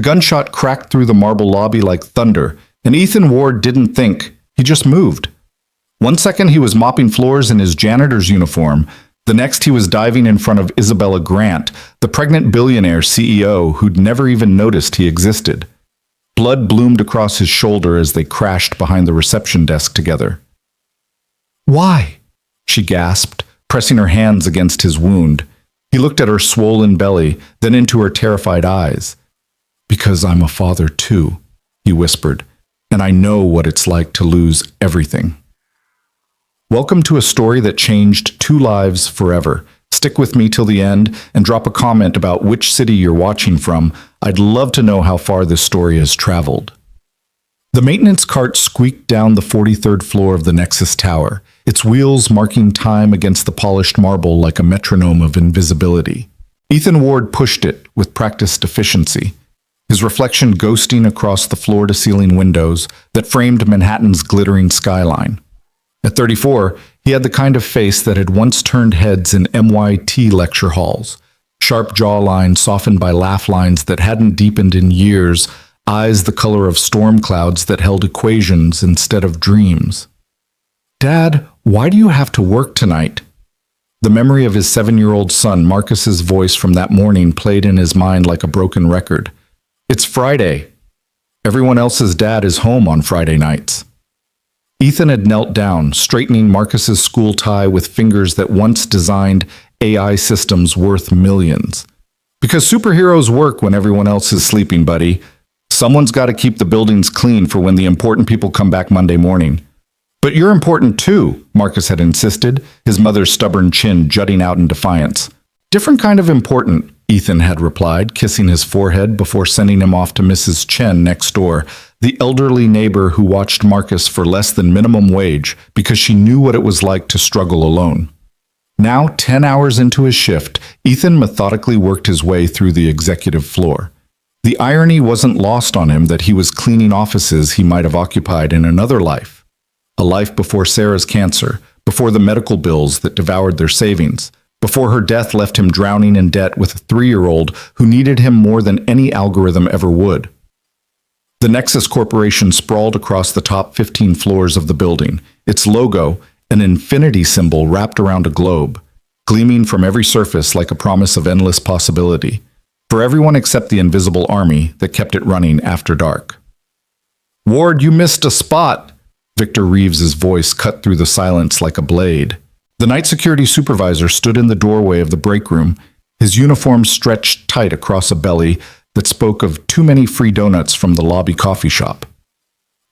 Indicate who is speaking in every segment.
Speaker 1: gunshot cracked through the marble lobby like thunder, and Ethan Ward didn't think. He just moved. One second he was mopping floors in his janitor's uniform. The next he was diving in front of Isabella Grant, the pregnant billionaire CEO who'd never even noticed he existed. Blood bloomed across his shoulder as they crashed behind the reception desk together. "Why?" she gasped, pressing her hands against his wound. He looked at her swollen belly, then into her terrified eyes. "Because I'm a father too," he whispered, "and I know what it's like to lose everything." Welcome to a story that changed 2 lives forever. Stick with me till the end and drop a comment about which city you're watching from. I'd love to know how far this story has traveled. The maintenance cart squeaked down the 43rd floor of the Nexus Tower, its wheels marking time against the polished marble like a metronome of invisibility. Ethan Ward pushed it with practiced efficiency, his reflection ghosting across the floor-to-ceiling windows that framed Manhattan's glittering skyline. At 34, he had the kind of face that had once turned heads in MIT lecture halls. Sharp jawline softened by laugh lines that hadn't deepened in years, eyes the color of storm clouds that held equations instead of dreams. "Dad, why do you have to work tonight?" The memory of his 7-year-old son Marcus's voice from that morning played in his mind like a broken record. "It's Friday. Everyone else's dad is home on Friday nights." Ethan had knelt down, straightening Marcus's school tie with fingers that once designed AI systems worth millions. "Because superheroes work when everyone else is sleeping, buddy. Someone's got to keep the buildings clean for when the important people come back Monday morning." "But you're important too," Marcus had insisted, his mother's stubborn chin jutting out in defiance. "Different kind of important," Ethan had replied, kissing his forehead before sending him off to Mrs. Chen next door, the elderly neighbor who watched Marcus for less than minimum wage because she knew what it was like to struggle alone. Now, 10 hours into his shift, Ethan methodically worked his way through the executive floor. The irony wasn't lost on him that he was cleaning offices he might have occupied in another life. A life before Sarah's cancer, before the medical bills that devoured their savings, before her death left him drowning in debt with a 3-year-old who needed him more than any algorithm ever would. The Nexus Corporation sprawled across the top 15 floors of the building, its logo, an infinity symbol wrapped around a globe, gleaming from every surface like a promise of endless possibility, for everyone except the invisible army that kept it running after dark. "Ward, you missed a spot!" Victor Reeves's voice cut through the silence like a blade. The night security supervisor stood in the doorway of the break room, his uniform stretched tight across a belly that spoke of too many free donuts from the lobby coffee shop.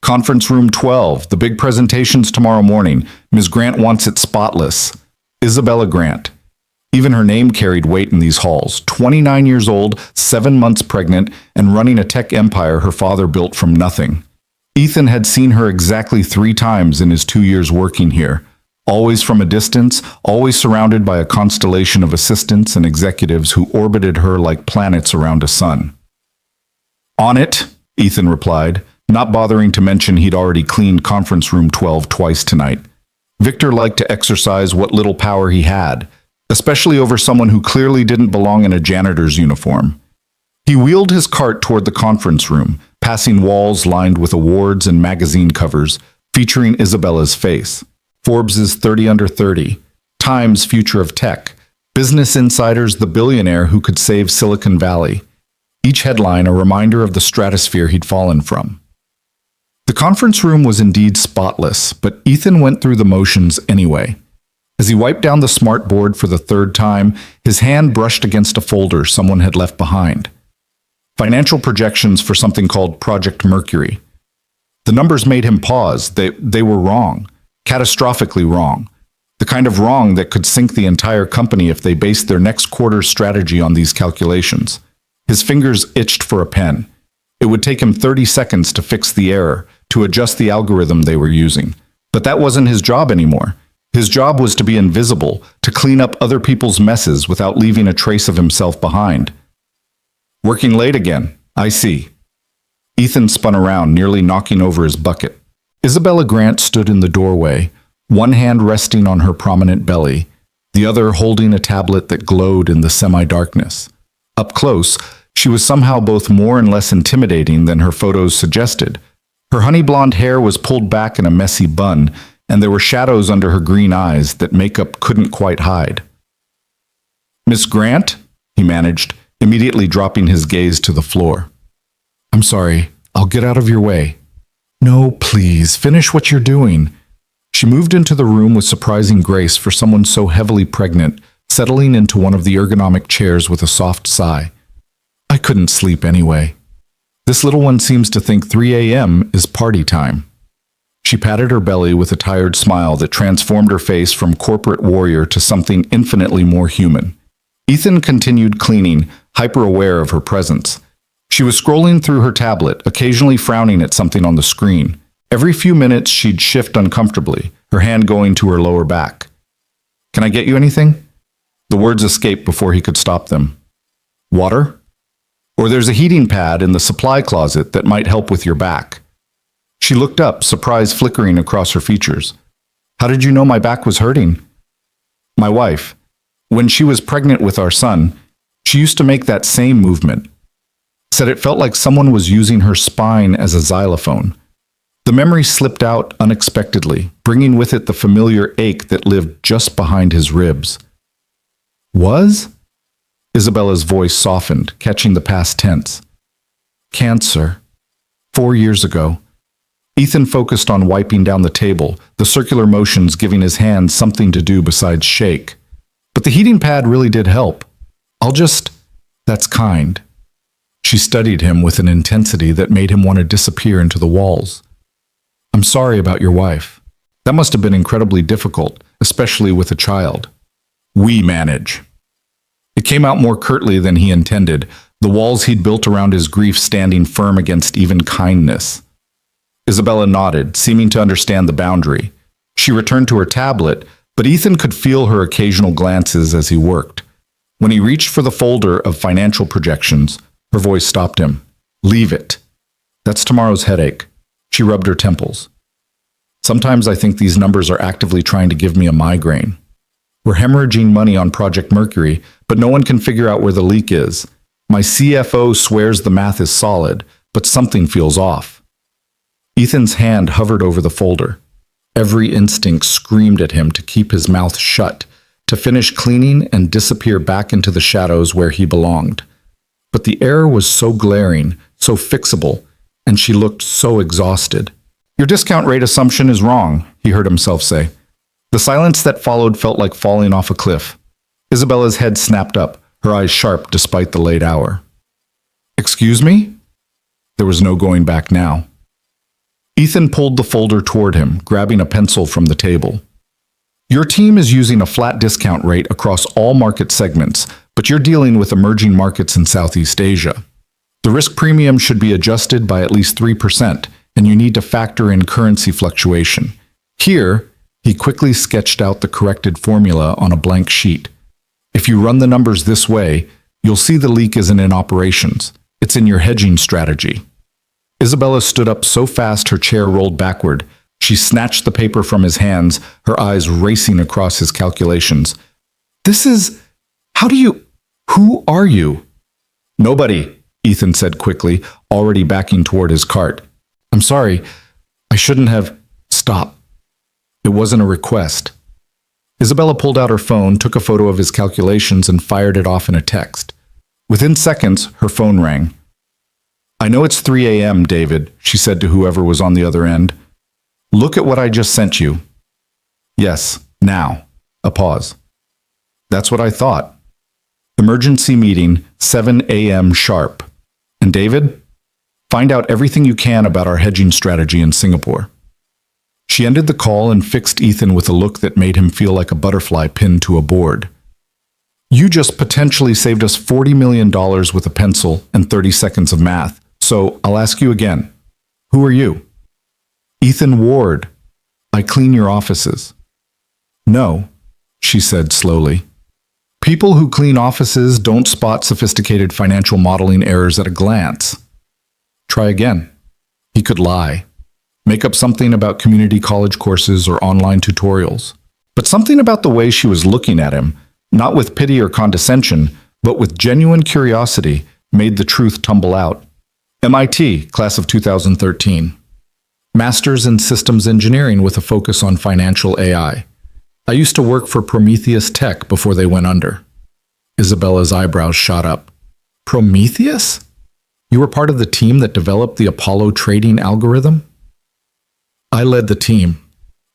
Speaker 1: "Conference room 12, the big presentation's tomorrow morning. Ms. Grant wants it spotless. Isabella Grant." Even her name carried weight in these halls. 29 years old, 7 months pregnant, and running a tech empire her father built from nothing. Ethan had seen her exactly 3 times in his 2 years working here. Always from a distance, always surrounded by a constellation of assistants and executives who orbited her like planets around a sun. "On it," Ethan replied, not bothering to mention he'd already cleaned conference room 12 twice tonight. Victor liked to exercise what little power he had, especially over someone who clearly didn't belong in a janitor's uniform. He wheeled his cart toward the conference room, passing walls lined with awards and magazine covers, featuring Isabella's face. Forbes' 30 Under 30, Time's Future of Tech, Business Insider's The Billionaire Who Could Save Silicon Valley. Each headline a reminder of the stratosphere he'd fallen from. The conference room was indeed spotless, but Ethan went through the motions anyway. As he wiped down the smart board for the 3rd time, his hand brushed against a folder someone had left behind. Financial projections for something called Project Mercury. The numbers made him pause. They were wrong. Catastrophically wrong. The kind of wrong that could sink the entire company if they based their next quarter's strategy on these calculations. His fingers itched for a pen. It would take him 30 seconds to fix the error, to adjust the algorithm they were using. But that wasn't his job anymore. His job was to be invisible, to clean up other people's messes without leaving a trace of himself behind. "Working late again, I see." Ethan spun around, nearly knocking over his bucket. Isabella Grant stood in the doorway, one hand resting on her prominent belly, the other holding a tablet that glowed in the semi-darkness. Up close, She was somehow both more and less intimidating than her photos suggested. Her honey blonde hair was pulled back in a messy bun, and there were shadows under her green eyes that makeup couldn't quite hide. "Miss Grant?" he managed, immediately dropping his gaze to the floor. "I'm sorry, I'll get out of your way." "No, please, finish what you're doing." She moved into the room with surprising grace for someone so heavily pregnant, settling into one of the ergonomic chairs with a soft sigh. "I couldn't sleep anyway. This little one seems to think 3 a.m. is party time." She patted her belly with a tired smile that transformed her face from corporate warrior to something infinitely more human. Ethan continued cleaning, hyper-aware of her presence. She was scrolling through her tablet, occasionally frowning at something on the screen. Every few minutes she'd shift uncomfortably, her hand going to her lower back. "Can I get you anything?" The words escaped before he could stop them. "Water? Or there's a heating pad in the supply closet that might help with your back." She looked up, surprise flickering across her features. "How did you know my back was hurting?" "My wife. When she was pregnant with our son, she used to make that same movement. Said it felt like someone was using her spine as a xylophone." The memory slipped out unexpectedly, bringing with it the familiar ache that lived just behind his ribs. "Was?" Isabella's voice softened, catching the past tense. "Cancer. 4 years ago." Ethan focused on wiping down the table, the circular motions giving his hands something to do besides shake. "But the heating pad really did help. That's kind." She studied him with an intensity that made him want to disappear into the walls. "I'm sorry about your wife. That must have been incredibly difficult, especially with a child." "We manage." It came out more curtly than he intended, the walls he'd built around his grief standing firm against even kindness. Isabella nodded, seeming to understand the boundary. She returned to her tablet, but Ethan could feel her occasional glances as he worked. When he reached for the folder of financial projections, her voice stopped him. "Leave it. That's tomorrow's headache." She rubbed her temples. "Sometimes I think these numbers are actively trying to give me a migraine. We're hemorrhaging money on Project Mercury, but no one can figure out where the leak is. My CFO swears the math is solid, but something feels off." Ethan's hand hovered over the folder. Every instinct screamed at him to keep his mouth shut, to finish cleaning and disappear back into the shadows where he belonged. But the error was so glaring, so fixable, and she looked so exhausted. "Your discount rate assumption is wrong," he heard himself say. The silence that followed felt like falling off a cliff. Isabella's head snapped up, her eyes sharp despite the late hour. "Excuse me?" There was no going back now. Ethan pulled the folder toward him, grabbing a pencil from the table. "Your team is using a flat discount rate across all market segments, but you're dealing with emerging markets in Southeast Asia. The risk premium should be adjusted by at least 3%, and you need to factor in currency fluctuation. Here," he quickly sketched out the corrected formula on a blank sheet. "If you run the numbers this way, you'll see the leak isn't in operations. It's in your hedging strategy." Isabella stood up so fast her chair rolled backward. She snatched the paper from his hands, her eyes racing across his calculations. Who are you?" "Nobody," Ethan said quickly, already backing toward his cart. "I'm sorry. I shouldn't have." "Stop. It wasn't a request." Isabella pulled out her phone, took a photo of his calculations, and fired it off in a text. Within seconds, her phone rang. "I know it's 3 a.m., David," she said to whoever was on the other end. "Look at what I just sent you." "Yes, now." A pause. "That's what I thought. Emergency meeting, 7 a.m. sharp. And David, find out everything you can about our hedging strategy in Singapore." She ended the call and fixed Ethan with a look that made him feel like a butterfly pinned to a board. "You just potentially saved us $40 million with a pencil and 30 seconds of math. So I'll ask you again. Who are you?" "Ethan Ward. I clean your offices." "No," she said slowly. "People who clean offices don't spot sophisticated financial modeling errors at a glance." Try again. He could lie. Make up something about community college courses or online tutorials. But something about the way she was looking at him, not with pity or condescension, but with genuine curiosity, made the truth tumble out. MIT, class of 2013. Masters in Systems Engineering with a focus on financial AI. I used to work for Prometheus Tech before they went under. Isabella's eyebrows shot up. Prometheus? You were part of the team that developed the Apollo trading algorithm? I led the team,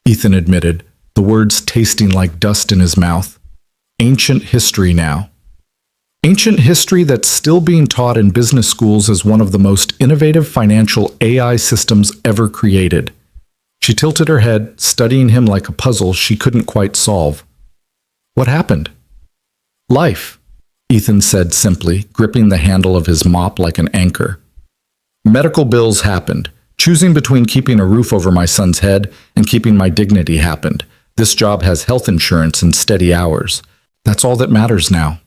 Speaker 1: Ethan admitted, the words tasting like dust in his mouth. Ancient history now. Ancient history that's still being taught in business schools as one of the most innovative financial AI systems ever created. She tilted her head, studying him like a puzzle she couldn't quite solve. What happened? Life, Ethan said simply, gripping the handle of his mop like an anchor. Medical bills happened. Choosing between keeping a roof over my son's head and keeping my dignity happened. This job has health insurance and steady hours. That's all that matters now.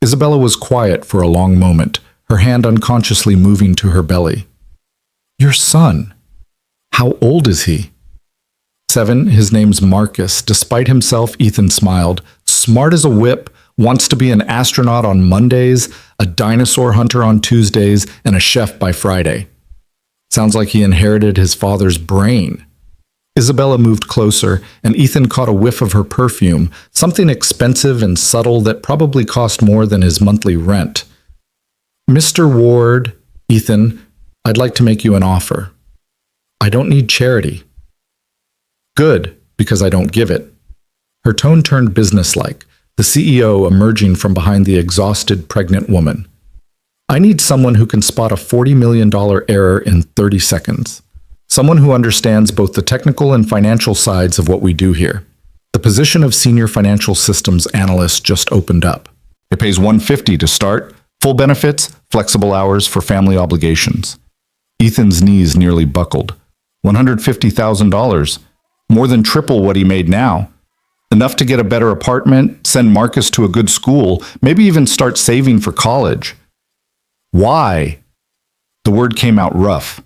Speaker 1: Isabella was quiet for a long moment, her hand unconsciously moving to her belly. Your son. How old is he? 7. His name's Marcus. Despite himself, Ethan smiled. Smart as a whip, wants to be an astronaut on Mondays, a dinosaur hunter on Tuesdays, and a chef by Friday. Sounds like he inherited his father's brain. Isabella moved closer, and Ethan caught a whiff of her perfume, something expensive and subtle that probably cost more than his monthly rent. Mr. Ward, Ethan, I'd like to make you an offer. I don't need charity. Good, because I don't give it. Her tone turned businesslike, the CEO emerging from behind the exhausted pregnant woman. I need someone who can spot a $40 million error in 30 seconds. Someone who understands both the technical and financial sides of what we do here. The position of senior financial systems analyst just opened up. It pays $150 to start, full benefits, flexible hours for family obligations. Ethan's knees nearly buckled. $150,000, more than triple what he made now. Enough to get a better apartment, send Marcus to a good school, maybe even start saving for college. Why? The word came out rough.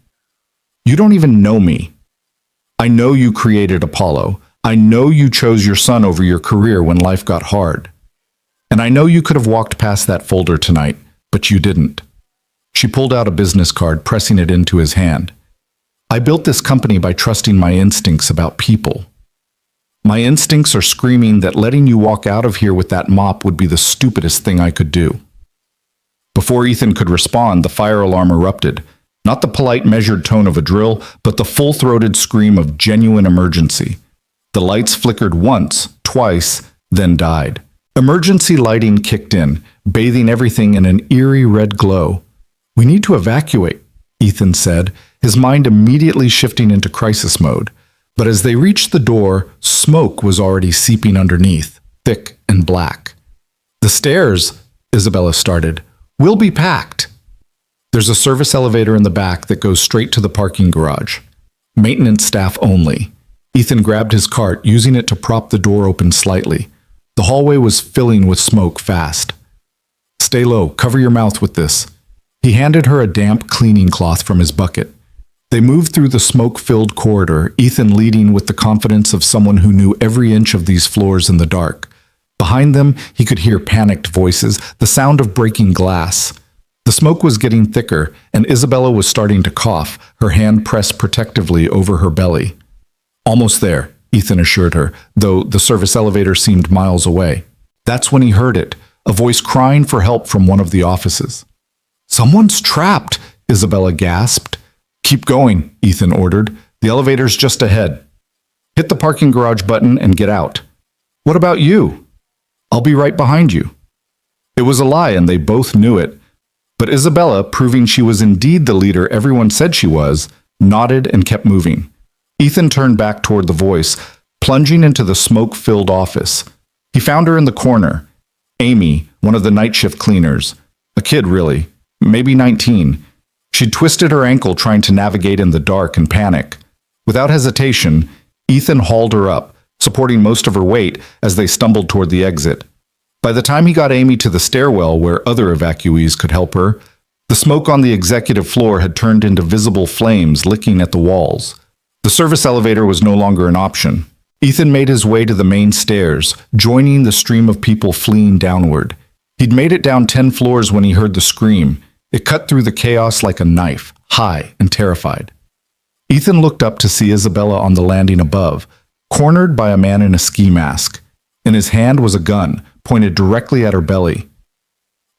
Speaker 1: You don't even know me. I know you created Apollo. I know you chose your son over your career when life got hard. And I know you could have walked past that folder tonight, but you didn't. She pulled out a business card, pressing it into his hand. I built this company by trusting my instincts about people. My instincts are screaming that letting you walk out of here with that mop would be the stupidest thing I could do. Before Ethan could respond, the fire alarm erupted. Not the polite, measured tone of a drill, but the full-throated scream of genuine emergency. The lights flickered once, twice, then died. Emergency lighting kicked in, bathing everything in an eerie red glow. We need to evacuate, Ethan said, his mind immediately shifting into crisis mode. But as they reached the door, smoke was already seeping underneath, thick and black. The stairs, Isabella started, will be packed. There's a service elevator in the back that goes straight to the parking garage. Maintenance staff only. Ethan grabbed his cart, using it to prop the door open slightly. The hallway was filling with smoke fast. Stay low, cover your mouth with this. He handed her a damp cleaning cloth from his bucket. They moved through the smoke-filled corridor, Ethan leading with the confidence of someone who knew every inch of these floors in the dark. Behind them, he could hear panicked voices, the sound of breaking glass. The smoke was getting thicker, and Isabella was starting to cough, her hand pressed protectively over her belly. Almost there, Ethan assured her, though the service elevator seemed miles away. That's when he heard it, a voice crying for help from one of the offices. Someone's trapped, Isabella gasped. Keep going, Ethan ordered. The elevator's just ahead. Hit the parking garage button and get out. What about you? I'll be right behind you. It was a lie, and they both knew it. But Isabella, proving she was indeed the leader everyone said she was, nodded and kept moving. Ethan turned back toward the voice, plunging into the smoke-filled office. He found her in the corner. Amy, one of the night shift cleaners. A kid, really. Maybe 19. She'd twisted her ankle trying to navigate in the dark and panic. Without hesitation, Ethan hauled her up, supporting most of her weight as they stumbled toward the exit. By the time he got Amy to the stairwell where other evacuees could help her, the smoke on the executive floor had turned into visible flames licking at the walls. The service elevator was no longer an option. Ethan made his way to the main stairs, joining the stream of people fleeing downward. He'd made it down 10 floors when he heard the scream. It cut through the chaos like a knife, high and terrified. Ethan looked up to see Isabella on the landing above, cornered by a man in a ski mask. In his hand was a gun, pointed directly at her belly.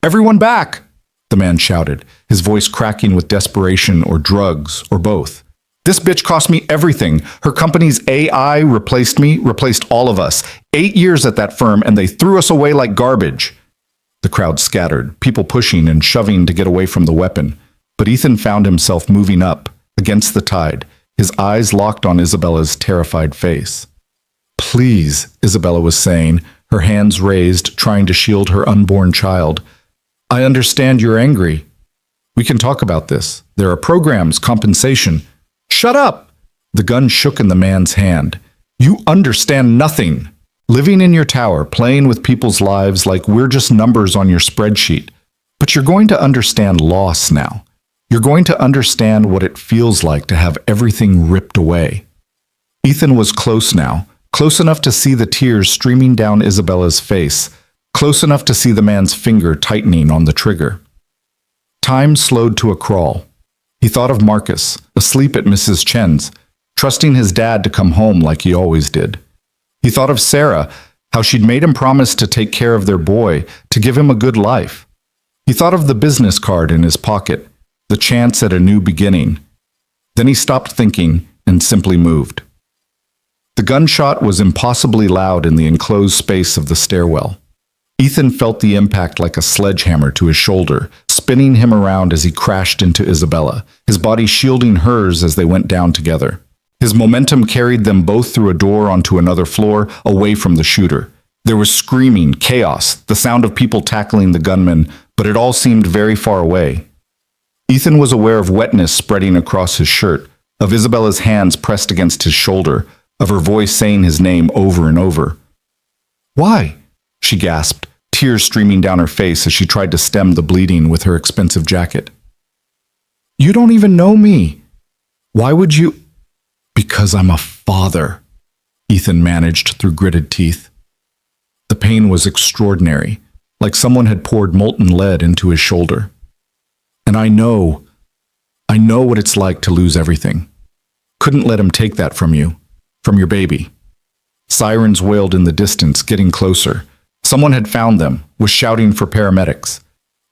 Speaker 1: "Everyone back!" the man shouted, his voice cracking with desperation or drugs or both. "This bitch cost me everything. Her company's AI replaced me, replaced all of us. 8 years at that firm, and they threw us away like garbage." The crowd scattered, people pushing and shoving to get away from the weapon. But Ethan found himself moving up, against the tide, his eyes locked on Isabella's terrified face. "Please," Isabella was saying, her hands raised, trying to shield her unborn child. "I understand you're angry. We can talk about this. There are programs, compensation." "Shut up!" The gun shook in the man's hand. "You understand nothing. Living in your tower, playing with people's lives like we're just numbers on your spreadsheet. But you're going to understand loss now. You're going to understand what it feels like to have everything ripped away." Ethan was close now, close enough to see the tears streaming down Isabella's face, close enough to see the man's finger tightening on the trigger. Time slowed to a crawl. He thought of Marcus, asleep at Mrs. Chen's, trusting his dad to come home like he always did. He thought of Sarah, how she'd made him promise to take care of their boy, to give him a good life. He thought of the business card in his pocket, the chance at a new beginning. Then he stopped thinking and simply moved. The gunshot was impossibly loud in the enclosed space of the stairwell. Ethan felt the impact like a sledgehammer to his shoulder, spinning him around as he crashed into Isabella, his body shielding hers as they went down together. His momentum carried them both through a door onto another floor, away from the shooter. There was screaming, chaos, the sound of people tackling the gunman, but it all seemed very far away. Ethan was aware of wetness spreading across his shirt, of Isabella's hands pressed against his shoulder, of her voice saying his name over and over. "Why?" she gasped, tears streaming down her face as she tried to stem the bleeding with her expensive jacket. "You don't even know me. Why would you—" "Because I'm a father," Ethan managed through gritted teeth. The pain was extraordinary, like someone had poured molten lead into his shoulder. "And I know what it's like to lose everything. Couldn't let him take that from you, from your baby." Sirens wailed in the distance, getting closer. Someone had found them, was shouting for paramedics.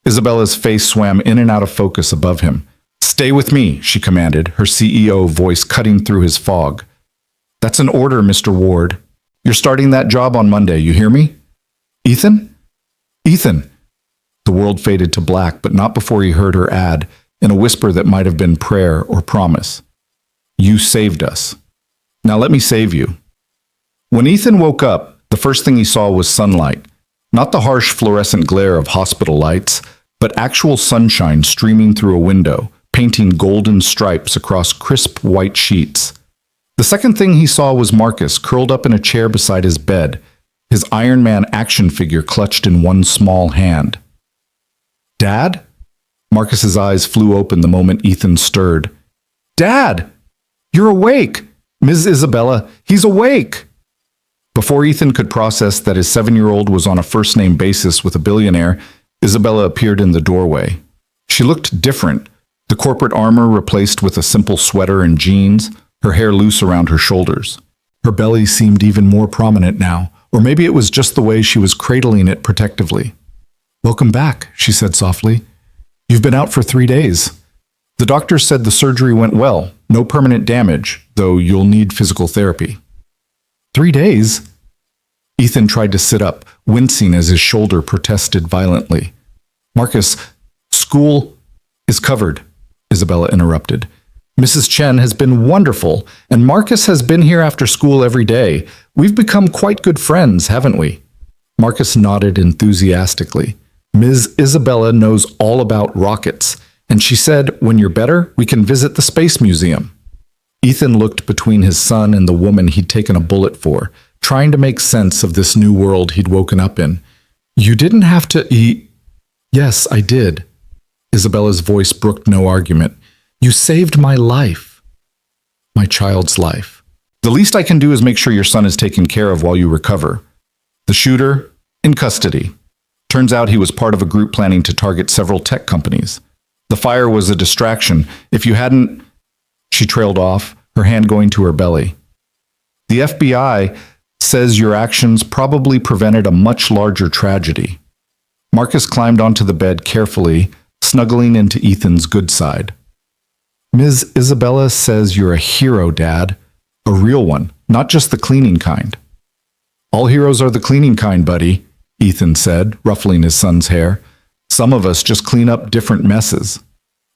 Speaker 1: Isabella's face swam in and out of focus above him. "Stay with me," she commanded, her CEO voice cutting through his fog. "That's an order, Mr. Ward. You're starting that job on Monday, you hear me?" "Ethan? Ethan!" The world faded to black, but not before he heard her add, in a whisper that might have been prayer or promise. "You saved us. Now let me save you." When Ethan woke up, the first thing he saw was sunlight. Not the harsh fluorescent glare of hospital lights, but actual sunshine streaming through a window, painting golden stripes across crisp white sheets. The second thing he saw was Marcus curled up in a chair beside his bed, his Iron Man action figure clutched in one small hand. "Dad?" Marcus's eyes flew open the moment Ethan stirred. "Dad! You're awake! Ms. Isabella, he's awake!" Before Ethan could process that his 7-year-old was on a first-name basis with a billionaire, Isabella appeared in the doorway. She looked different, the corporate armor replaced with a simple sweater and jeans, her hair loose around her shoulders. Her belly seemed even more prominent now, or maybe it was just the way she was cradling it protectively. "Welcome back," she said softly. "You've been out for 3 days. The doctor said the surgery went well, no permanent damage, though you'll need physical therapy." 3 days? Ethan tried to sit up, wincing as his shoulder protested violently. "Marcus, school is covered," Isabella interrupted. "Mrs. Chen has been wonderful, and Marcus has been here after school every day. We've become quite good friends, haven't we?" Marcus nodded enthusiastically. "Ms. Isabella knows all about rockets, and she said, when you're better, we can visit the Space Museum." Ethan looked between his son and the woman he'd taken a bullet for, trying to make sense of this new world he'd woken up in. "You didn't have to eat—" "Yes, I did." Isabella's voice brooked no argument. "You saved my life. My child's life. The least I can do is make sure your son is taken care of while you recover. The shooter, in custody. Turns out he was part of a group planning to target several tech companies. The fire was a distraction. If you hadn't... She trailed off, her hand going to her belly. The FBI says your actions probably prevented a much larger tragedy. Marcus climbed onto the bed carefully, snuggling into Ethan's good side. Ms. Isabella says you're a hero, Dad. A real one, not just the cleaning kind. All heroes are the cleaning kind, buddy, Ethan said, ruffling his son's hair. Some of us just clean up different messes.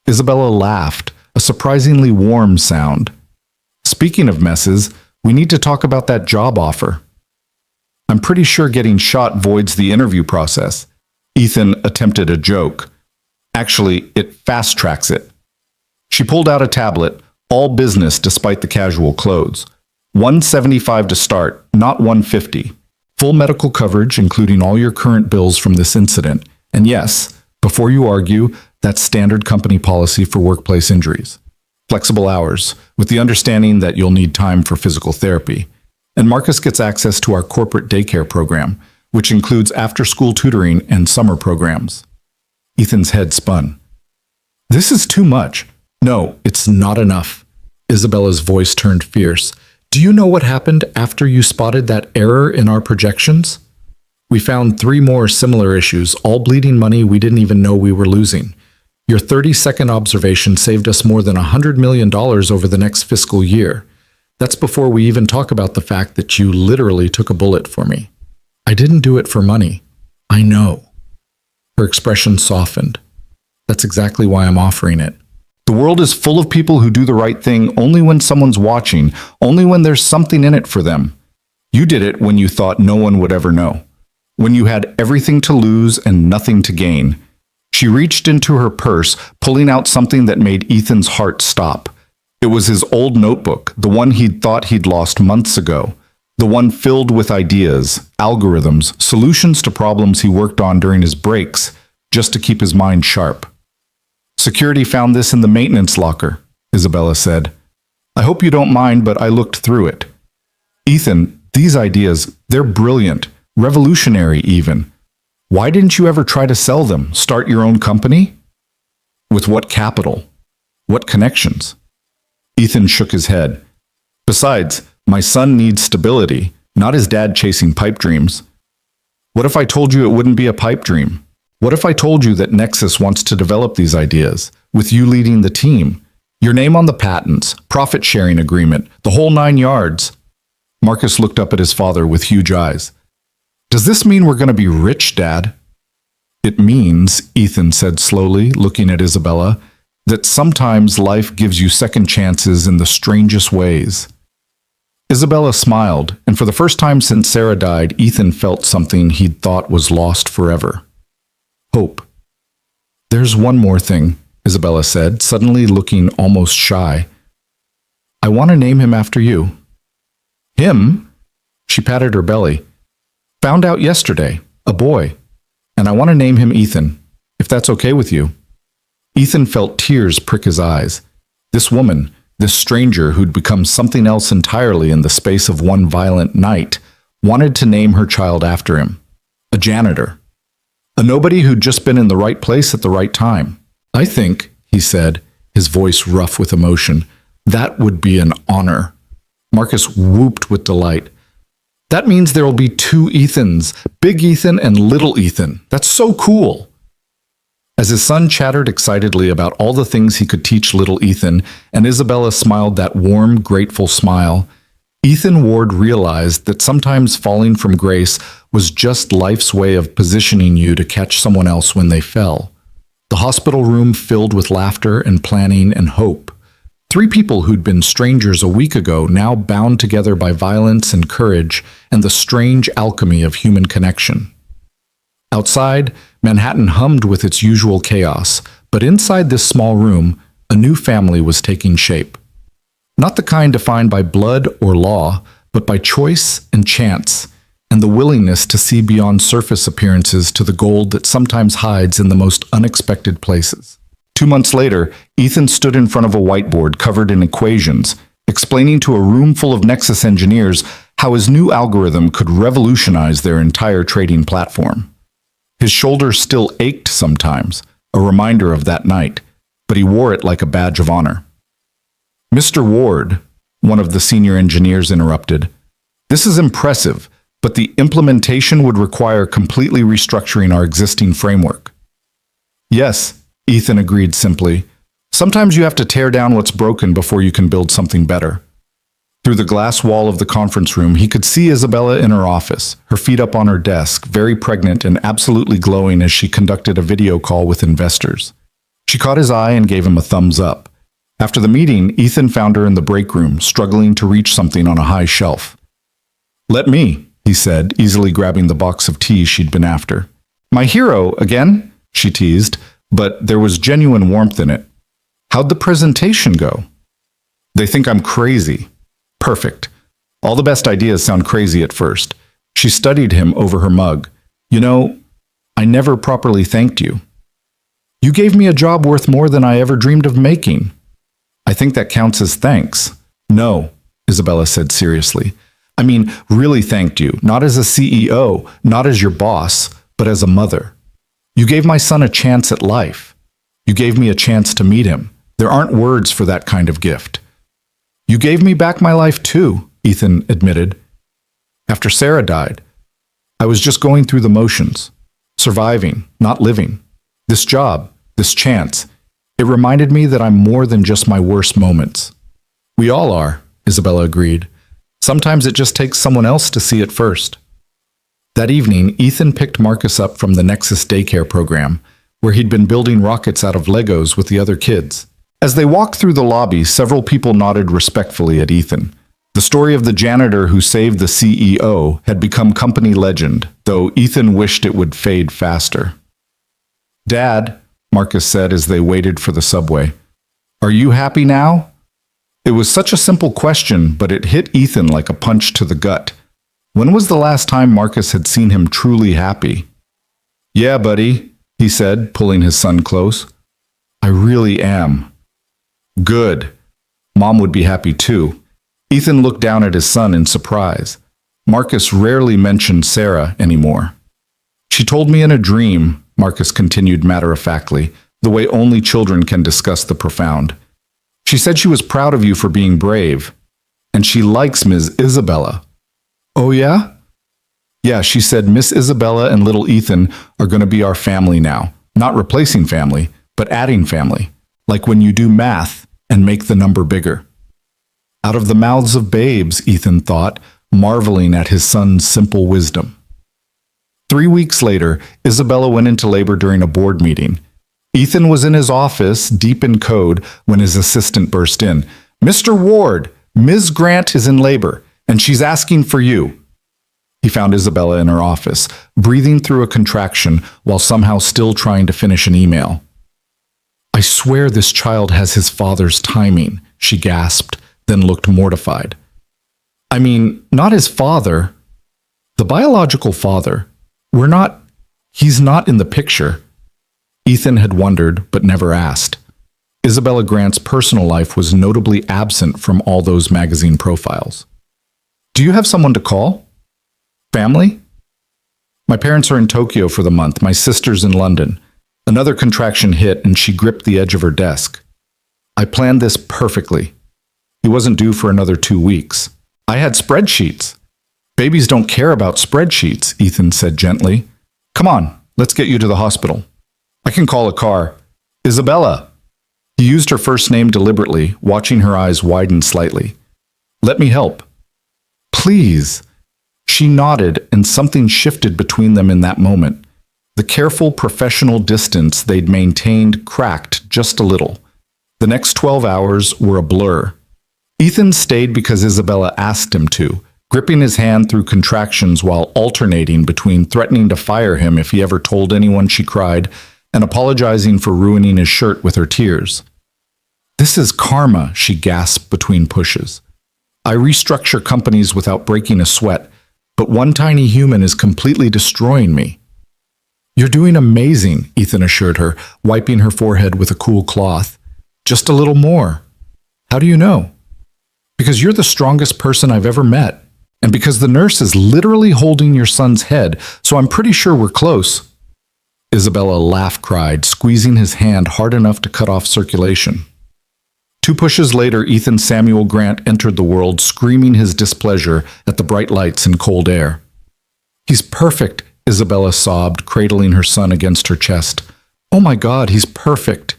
Speaker 1: Isabella laughed, a surprisingly warm sound. Speaking of messes, we need to talk about that job offer. I'm pretty sure getting shot voids the interview process. Ethan attempted a joke. Actually, it fast-tracks it. She pulled out a tablet, all business despite the casual clothes. $175 to start, not $150. Full medical coverage, including all your current bills from this incident. And yes, before you argue, that's standard company policy for workplace injuries. Flexible hours, with the understanding that you'll need time for physical therapy. And Marcus gets access to our corporate daycare program, which includes after-school tutoring and summer programs. Ethan's head spun. This is too much. No, it's not enough. Isabella's voice turned fierce. Do you know what happened after you spotted that error in our projections? We found 3 more similar issues, all bleeding money we didn't even know we were losing. Your 30-second observation saved us more than $100 million over the next fiscal year. That's before we even talk about the fact that you literally took a bullet for me. I didn't do it for money. I know. Her expression softened. That's exactly why I'm offering it. The world is full of people who do the right thing only when someone's watching, only when there's something in it for them. You did it when you thought no one would ever know. When you had everything to lose and nothing to gain. She reached into her purse, pulling out something that made Ethan's heart stop. It was his old notebook, the one he'd thought he'd lost months ago. The one filled with ideas, algorithms, solutions to problems he worked on during his breaks, just to keep his mind sharp. Security found this in the maintenance locker, Isabella said. I hope you don't mind, but I looked through it. Ethan, these ideas, they're brilliant, revolutionary even. Why didn't you ever try to sell them, start your own company? With what capital? What connections? Ethan shook his head. Besides, my son needs stability, not his dad chasing pipe dreams. What if I told you it wouldn't be a pipe dream? What if I told you that Nexus wants to develop these ideas, with you leading the team? Your name on the patents, profit-sharing agreement, the whole 9 yards. Marcus looked up at his father with huge eyes. Does this mean we're going to be rich, Dad? It means, Ethan said slowly, looking at Isabella, that sometimes life gives you second chances in the strangest ways. Isabella smiled, and for the first time since Sarah died, Ethan felt something he'd thought was lost forever. Hope. There's one more thing, Isabella said, suddenly looking almost shy. I want to name him after you. Him? She patted her belly. Found out yesterday, a boy, and I want to name him Ethan, if that's okay with you. Ethan felt tears prick his eyes. This woman, this stranger who'd become something else entirely in the space of one violent night, wanted to name her child after him. A janitor. A nobody who'd just been in the right place at the right time. I think, he said, his voice rough with emotion, that would be an honor. Marcus whooped with delight. That means there will be 2 Ethans, Big Ethan and Little Ethan. That's so cool. As his son chattered excitedly about all the things he could teach little Ethan, and Isabella smiled that warm, grateful smile, Ethan Ward realized that sometimes falling from grace was just life's way of positioning you to catch someone else when they fell. The hospital room filled with laughter and planning and hope. 3 people who'd been strangers a week ago now bound together by violence and courage and the strange alchemy of human connection. Outside, Manhattan hummed with its usual chaos, but inside this small room, a new family was taking shape. Not the kind defined by blood or law, but by choice and chance, and the willingness to see beyond surface appearances to the gold that sometimes hides in the most unexpected places. 2 months later, Ethan stood in front of a whiteboard covered in equations, explaining to a room full of Nexus engineers how his new algorithm could revolutionize their entire trading platform. His shoulders still ached sometimes, a reminder of that night, but he wore it like a badge of honor. Mr. Ward, one of the senior engineers interrupted, "This is impressive, but the implementation would require completely restructuring our existing framework." "Yes," Ethan agreed simply. "Sometimes you have to tear down what's broken before you can build something better." Through the glass wall of the conference room, he could see Isabella in her office, her feet up on her desk, very pregnant and absolutely glowing as she conducted a video call with investors. She caught his eye and gave him a thumbs up. After the meeting, Ethan found her in the break room, struggling to reach something on a high shelf. "Let me," he said, easily grabbing the box of tea she'd been after. "My hero, again?" she teased, but there was genuine warmth in it. "How'd the presentation go?" "They think I'm crazy." "Perfect. All the best ideas sound crazy at first." She studied him over her mug. "You know, I never properly thanked you. You gave me a job worth more than I ever dreamed of making." "I think that counts as thanks." "No," Isabella said seriously. "I mean, really thanked you, not as a CEO, not as your boss, but as a mother. You gave my son a chance at life. You gave me a chance to meet him. There aren't words for that kind of gift." "You gave me back my life too," Ethan admitted. "After Sarah died, I was just going through the motions, surviving, not living. This job, this chance, it reminded me that I'm more than just my worst moments." "We all are," Isabella agreed. "Sometimes it just takes someone else to see it first." That evening, Ethan picked Marcus up from the Nexus daycare program, where he'd been building rockets out of Legos with the other kids. As they walked through the lobby, several people nodded respectfully at Ethan. The story of the janitor who saved the CEO had become company legend, though Ethan wished it would fade faster. "Dad," Marcus said as they waited for the subway, "are you happy now?" It was such a simple question, but it hit Ethan like a punch to the gut. When was the last time Marcus had seen him truly happy? "Yeah, buddy," he said, pulling his son close. "I really am." "Good. Mom would be happy too." Ethan looked down at his son in surprise. Marcus rarely mentioned Sarah anymore. "She told me in a dream," Marcus continued matter-of-factly, the way only children can discuss the profound. "She said she was proud of you for being brave, and she likes Ms. Isabella." "Oh yeah?" "Yeah, she said Miss Isabella and little Ethan are going to be our family now. Not replacing family, but adding family. Like when you do math and make the number bigger." Out of the mouths of babes, Ethan thought, marveling at his son's simple wisdom. 3 weeks later, Isabella went into labor during a board meeting. Ethan was in his office, deep in code, when his assistant burst in. "Mr. Ward, Ms. Grant is in labor, and she's asking for you." He found Isabella in her office, breathing through a contraction while somehow still trying to finish an email. "I swear this child has his father's timing," she gasped, then looked mortified. "I mean, not his father. The biological father. He's not in the picture." Ethan had wondered, but never asked. Isabella Grant's personal life was notably absent from all those magazine profiles. "Do you have someone to call? Family?" "My parents are in Tokyo for the month. My sister's in London." Another contraction hit, and she gripped the edge of her desk. "I planned this perfectly. He wasn't due for another 2 weeks. I had spreadsheets." "Babies don't care about spreadsheets," Ethan said gently. "Come on, let's get you to the hospital. I can call a car." "Isabella!" He used her first name deliberately, watching her eyes widen slightly. "Let me help." "Please." She nodded, and something shifted between them in that moment. The careful professional distance they'd maintained cracked just a little. The next 12 hours were a blur. Ethan stayed because Isabella asked him to, gripping his hand through contractions while alternating between threatening to fire him if he ever told anyone she cried and apologizing for ruining his shirt with her tears. "This is karma," she gasped between pushes. "I restructure companies without breaking a sweat, but one tiny human is completely destroying me." "You're doing amazing," Ethan assured her, wiping her forehead with a cool cloth. "Just a little more." "How do you know?" "Because you're the strongest person I've ever met, and because the nurse is literally holding your son's head, so I'm pretty sure we're close." Isabella cried, squeezing his hand hard enough to cut off circulation. 2 pushes later, Ethan Samuel Grant entered the world, screaming his displeasure at the bright lights and cold air. "He's perfect," Isabella sobbed, cradling her son against her chest. "Oh my God, he's perfect."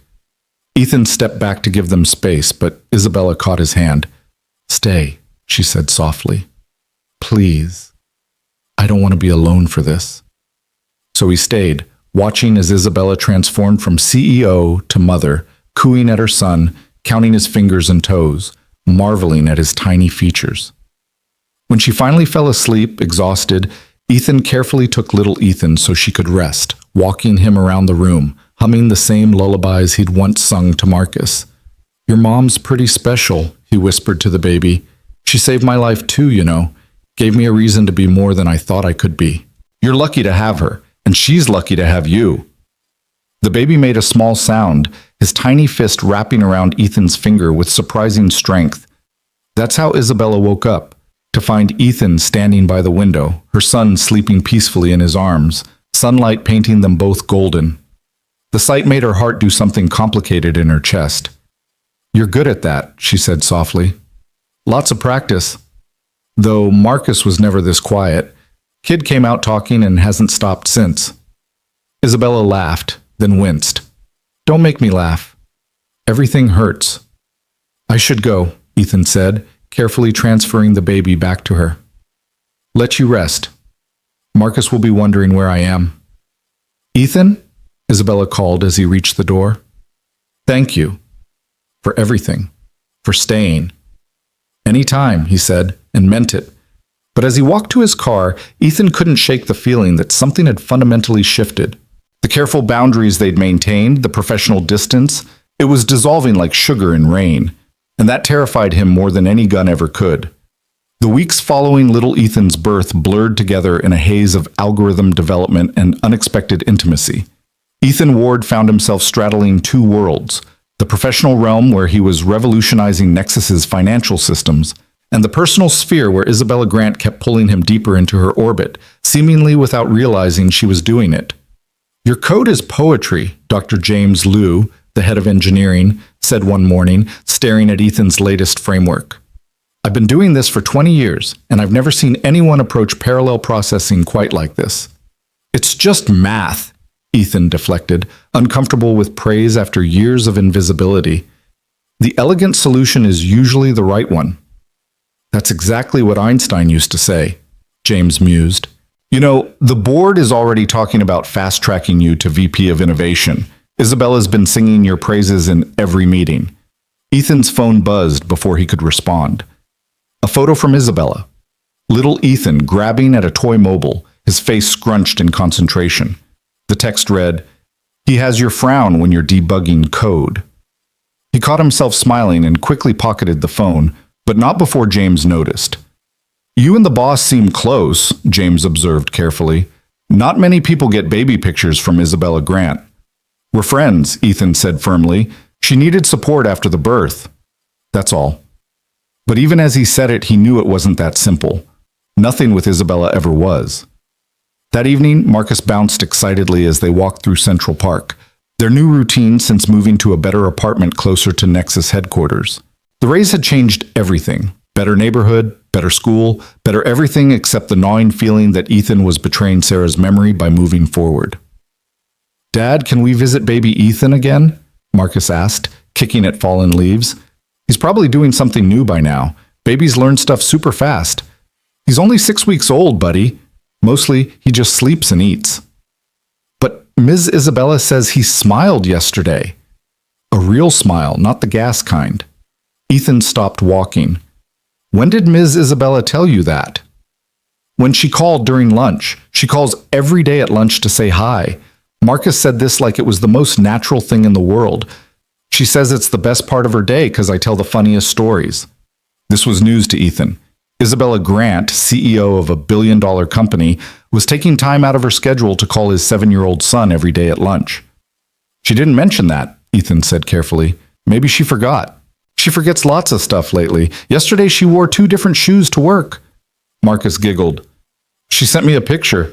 Speaker 1: Ethan stepped back to give them space, but Isabella caught his hand. "Stay," she said softly. "Please. I don't want to be alone for this." So he stayed, watching as Isabella transformed from CEO to mother, cooing at her son, counting his fingers and toes, marveling at his tiny features. When she finally fell asleep, exhausted, Ethan carefully took little Ethan so she could rest, walking him around the room, humming the same lullabies he'd once sung to Marcus. "Your mom's pretty special," he whispered to the baby. "She saved my life too, you know. Gave me a reason to be more than I thought I could be. You're lucky to have her, and she's lucky to have you." The baby made a small sound, his tiny fist wrapping around Ethan's finger with surprising strength. That's how Isabella woke up, to find Ethan standing by the window, her son sleeping peacefully in his arms, sunlight painting them both golden. The sight made her heart do something complicated in her chest. "You're good at that," she said softly. "Lots of practice." Though Marcus was never this quiet, Kid came out talking and hasn't stopped since. Isabella laughed, then winced. "Don't make me laugh. Everything hurts." "I should go," Ethan said, carefully transferring the baby back to her. "Let you rest. Marcus will be wondering where I am." "Ethan?" Isabella called as he reached the door. "Thank you. For everything. For staying." "Any time," he said, and meant it. But as he walked to his car, Ethan couldn't shake the feeling that something had fundamentally shifted. The careful boundaries they'd maintained, the professional distance, it was dissolving like sugar in rain, and that terrified him more than any gun ever could. The weeks following little Ethan's birth blurred together in a haze of algorithm development and unexpected intimacy. Ethan Ward found himself straddling 2 worlds, the professional realm where he was revolutionizing Nexus's financial systems, and the personal sphere where Isabella Grant kept pulling him deeper into her orbit, seemingly without realizing she was doing it. "Your code is poetry," Dr. James Liu, the head of engineering, said one morning, staring at Ethan's latest framework. "I've been doing this for 20 years, and I've never seen anyone approach parallel processing quite like this." "It's just math," Ethan deflected, uncomfortable with praise after years of invisibility. "The elegant solution is usually the right one." "That's exactly what Einstein used to say," James mused. "You know, the board is already talking about fast-tracking you to VP of Innovation. Isabella's been singing your praises in every meeting." Ethan's phone buzzed before he could respond. A photo from Isabella. Little Ethan grabbing at a toy mobile, his face scrunched in concentration. The text read, "He has your frown when you're debugging code." He caught himself smiling and quickly pocketed the phone, but not before James noticed. "You and the boss seem close," James observed carefully. "Not many people get baby pictures from Isabella Grant." "We're friends," Ethan said firmly. "She needed support after the birth. That's all." But even as he said it, he knew it wasn't that simple. Nothing with Isabella ever was. That evening, Marcus bounced excitedly as they walked through Central Park, their new routine since moving to a better apartment closer to Nexus headquarters. The Rays had changed everything. Better neighborhood, better school, better everything except the gnawing feeling that Ethan was betraying Sarah's memory by moving forward. "Dad, can we visit baby Ethan again?" Marcus asked, kicking at fallen leaves. "He's probably doing something new by now. Babies learn stuff super fast. He's only 6 weeks old, buddy. Mostly, he just sleeps and eats." "But Ms. Isabella says he smiled yesterday." "A real smile, not the gas kind." Ethan stopped walking. "When did Ms. Isabella tell you that?" "When she called during lunch. She calls every day at lunch to say hi. Marcus said this like it was the most natural thing in the world. She says it's the best part of her day because I tell the funniest stories." This was news to Ethan. Isabella Grant, CEO of a billion-dollar company, was taking time out of her schedule to call his 7-year-old son every day at lunch. "She didn't mention that," Ethan said carefully. "Maybe she forgot. She forgets lots of stuff lately. Yesterday she wore 2 different shoes to work." Marcus giggled. "She sent me a picture."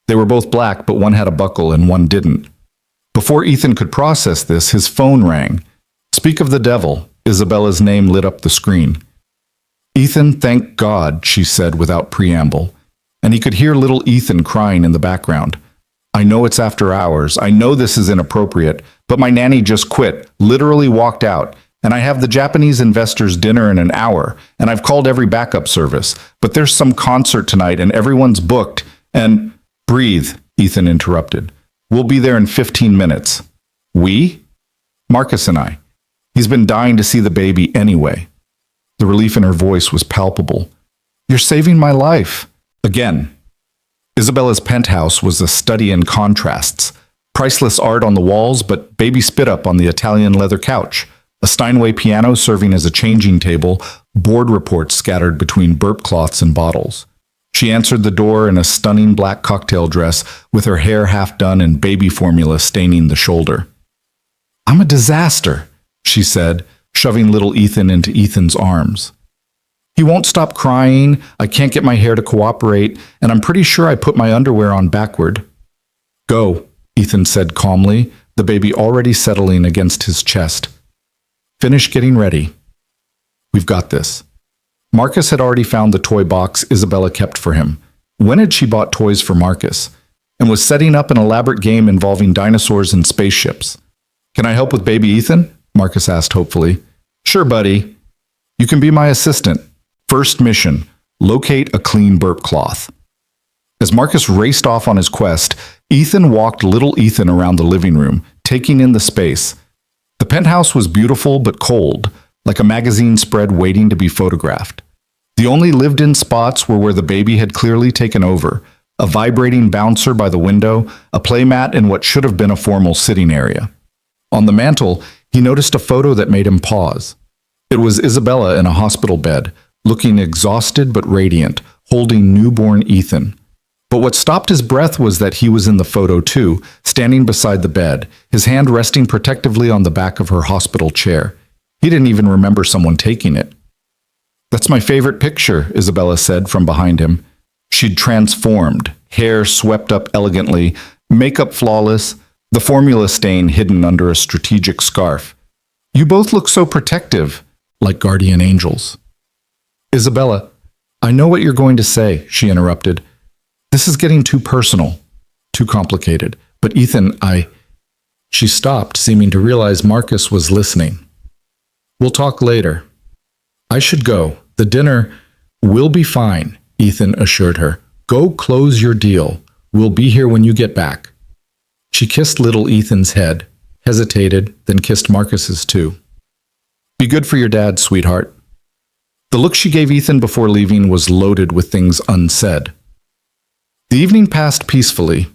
Speaker 1: They were both black, but one had a buckle and one didn't. Before Ethan could process this, his phone rang. Speak of the devil, Isabella's name lit up the screen. Ethan, thank God, she said without preamble, and he could hear little Ethan crying in the background. I know it's after hours, I know this is inappropriate, but my nanny just quit, literally walked out, and I have the Japanese investors' dinner in an hour, and I've called every backup service, but there's some concert tonight and everyone's booked, and... Breathe, Ethan interrupted. We'll be there in 15 minutes. We? Marcus and I. He's been dying to see the baby anyway. The relief in her voice was palpable. You're saving my life. Again. Isabella's penthouse was a study in contrasts. Priceless art on the walls, but baby spit up on the Italian leather couch. A Steinway piano serving as a changing table, board reports scattered between burp cloths and bottles. She answered the door in a stunning black cocktail dress with her hair half done and baby formula staining the shoulder. I'm a disaster, she said, shoving little Ethan into Ethan's arms. He won't stop crying, I can't get my hair to cooperate, and I'm pretty sure I put my underwear on backward. Go, Ethan said calmly, the baby already settling against his chest. Finish getting ready. We've got this. Marcus had already found the toy box Isabella kept for him. When had she bought toys for Marcus? And was setting up an elaborate game involving dinosaurs and spaceships. Can I help with baby Ethan? Marcus asked hopefully. Sure, buddy. You can be my assistant. First mission, locate a clean burp cloth. As Marcus raced off on his quest, Ethan walked little Ethan around the living room, taking in the space. The penthouse was beautiful but cold, like a magazine spread waiting to be photographed. The only lived-in spots were where the baby had clearly taken over, a vibrating bouncer by the window, a playmat in what should have been a formal sitting area. On the mantel, he noticed a photo that made him pause. It was Isabella in a hospital bed, looking exhausted but radiant, holding newborn Ethan. But what stopped his breath was that he was in the photo too, standing beside the bed, his hand resting protectively on the back of her hospital chair. He didn't even remember someone taking it. That's my favorite picture, Isabella said from behind him. She'd transformed, hair swept up elegantly, makeup flawless, the formula stain hidden under a strategic scarf. You both look so protective, like guardian angels. Isabella, I know what you're going to say, she interrupted. This is getting too personal, too complicated. But Ethan, She stopped, seeming to realize Marcus was listening. We'll talk later. I should go. The dinner will be fine, Ethan assured her. Go close your deal. We'll be here when you get back. She kissed little Ethan's head, hesitated, then kissed Marcus's too. Be good for your dad, sweetheart. The look she gave Ethan before leaving was loaded with things unsaid. The evening passed peacefully.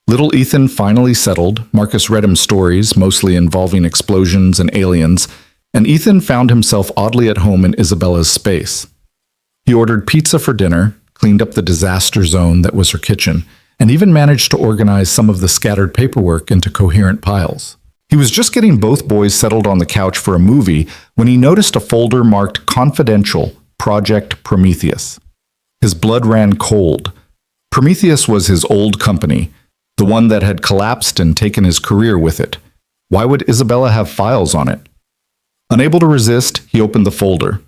Speaker 1: Little Ethan finally settled. Marcus read him stories, mostly involving explosions and aliens, and Ethan found himself oddly at home in Isabella's space. He ordered pizza for dinner, cleaned up the disaster zone that was her kitchen, and even managed to organize some of the scattered paperwork into coherent piles. He was just getting both boys settled on the couch for a movie when he noticed a folder marked Confidential, Project Prometheus. His blood ran cold. Prometheus was his old company, the one that had collapsed and taken his career with it. Why would Isabella have files on it? Unable to resist, he opened the folder.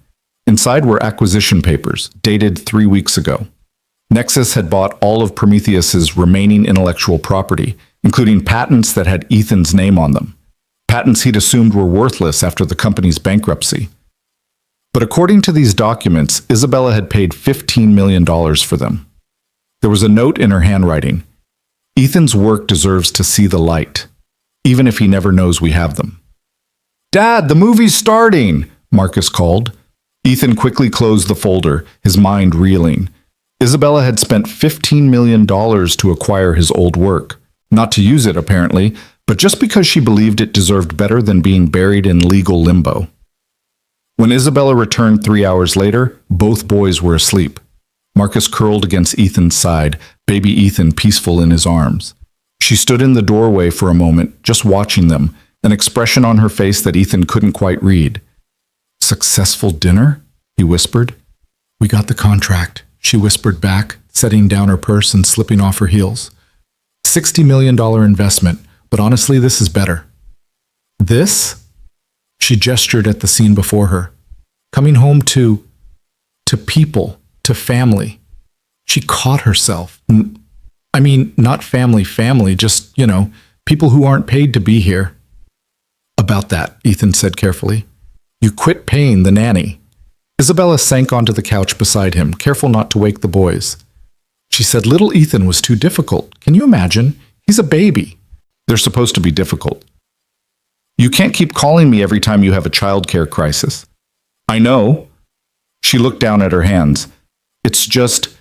Speaker 1: Inside were acquisition papers, dated 3 weeks ago. Nexus had bought all of Prometheus's remaining intellectual property, including patents that had Ethan's name on them. Patents he'd assumed were worthless after the company's bankruptcy. But according to these documents, Isabella had paid $15 million for them. There was a note in her handwriting. Ethan's work deserves to see the light, even if he never knows we have them. Dad, the movie's starting, Marcus called. Ethan quickly closed the folder, his mind reeling. Isabella had spent $15 million to acquire his old work. Not to use it, apparently, but just because she believed it deserved better than being buried in legal limbo. When Isabella returned 3 hours later, both boys were asleep. Marcus curled against Ethan's side, baby Ethan peaceful in his arms. She stood in the doorway for a moment, just watching them, an expression on her face that Ethan couldn't quite read. Successful dinner? He whispered. We got the contract, she whispered back, setting down her purse and slipping off her heels. $60 million investment, but honestly, this is better. This? She gestured at the scene before her. Coming home to people, to family. She caught herself. I mean, not family, just, people who aren't paid to be here. About that, Ethan said carefully. You quit paying the nanny. Isabella sank onto the couch beside him, careful not to wake the boys. She said little Ethan was too difficult. Can you imagine? He's a baby. They're supposed to be difficult. You can't keep calling me every time you have a childcare crisis. I know. She looked down at her hands. It's just,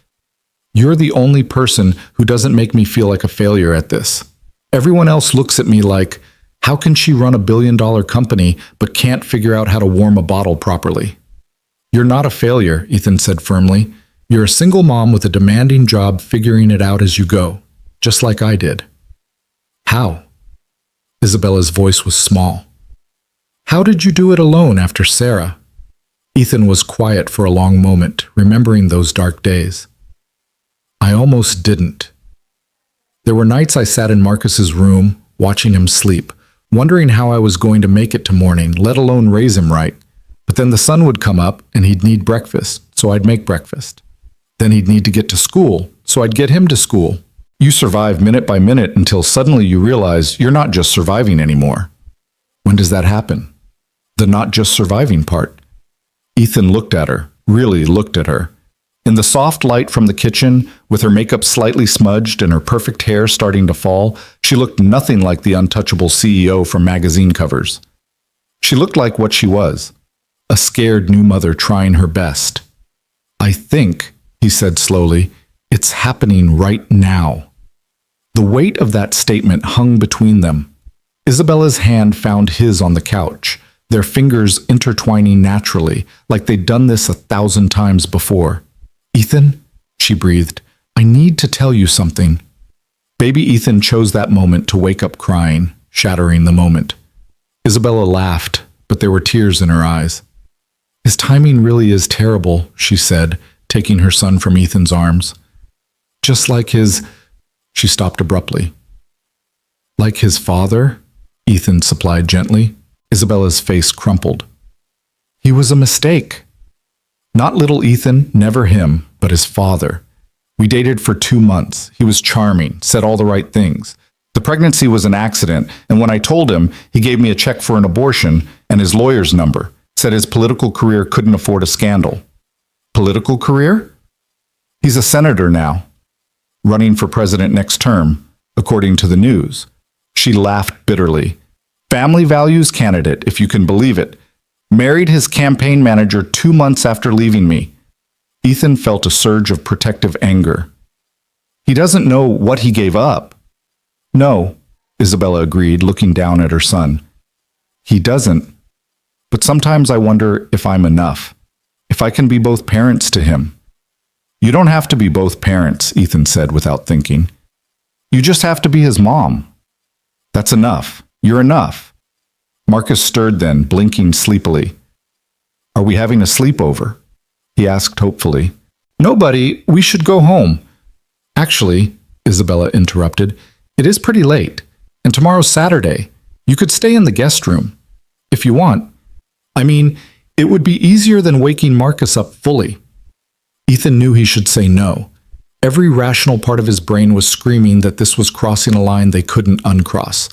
Speaker 1: you're the only person who doesn't make me feel like a failure at this. Everyone else looks at me like, how can she run a billion-dollar company but can't figure out how to warm a bottle properly? You're not a failure, Ethan said firmly. You're a single mom with a demanding job figuring it out as you go, just like I did. How? Isabella's voice was small. How did you do it alone after Sarah? Ethan was quiet for a long moment, remembering those dark days. I almost didn't. There were nights I sat in Marcus's room, watching him sleep, wondering how I was going to make it to morning, let alone raise him right. But then the sun would come up and he'd need breakfast, so I'd make breakfast. Then he'd need to get to school, so I'd get him to school. You survive minute by minute until suddenly you realize you're not just surviving anymore. When does that happen? The not just surviving part. Ethan looked at her, really looked at her. In the soft light from the kitchen, with her makeup slightly smudged and her perfect hair starting to fall, she looked nothing like the untouchable CEO from magazine covers. She looked like what she was, a scared new mother trying her best. I think, he said slowly, it's happening right now. The weight of that statement hung between them. Isabella's hand found his on the couch, their fingers intertwining naturally, like they'd done this 1,000 times before. Ethan, she breathed, I need to tell you something. Baby Ethan chose that moment to wake up crying, shattering the moment. Isabella laughed, but there were tears in her eyes. His timing really is terrible, she said, taking her son from Ethan's arms. Just like his... She stopped abruptly. Like his father? Ethan supplied gently. Isabella's face crumpled. He was a mistake. Not little Ethan, never him, but his father. We dated for 2 months. He was charming, said all the right things. The pregnancy was an accident, and when I told him, he gave me a check for an abortion and his lawyer's number, said his political career couldn't afford a scandal. Political career? He's a senator now, running for president next term, according to the news. She laughed bitterly. Family values candidate, if you can believe it. Married his campaign manager 2 months after leaving me. Ethan felt a surge of protective anger. He doesn't know what he gave up. No, Isabella agreed, looking down at her son. He doesn't. But sometimes I wonder if I'm enough, if I can be both parents to him. You don't have to be both parents, Ethan said without thinking. You just have to be his mom. That's enough. You're enough. Marcus stirred then, blinking sleepily. Are we having a sleepover? He asked hopefully. Nobody, we should go home. Actually, Isabella interrupted, it is pretty late, and tomorrow's Saturday. You could stay in the guest room, if you want. I mean, it would be easier than waking Marcus up fully. Ethan knew he should say no. Every rational part of his brain was screaming that this was crossing a line they couldn't uncross.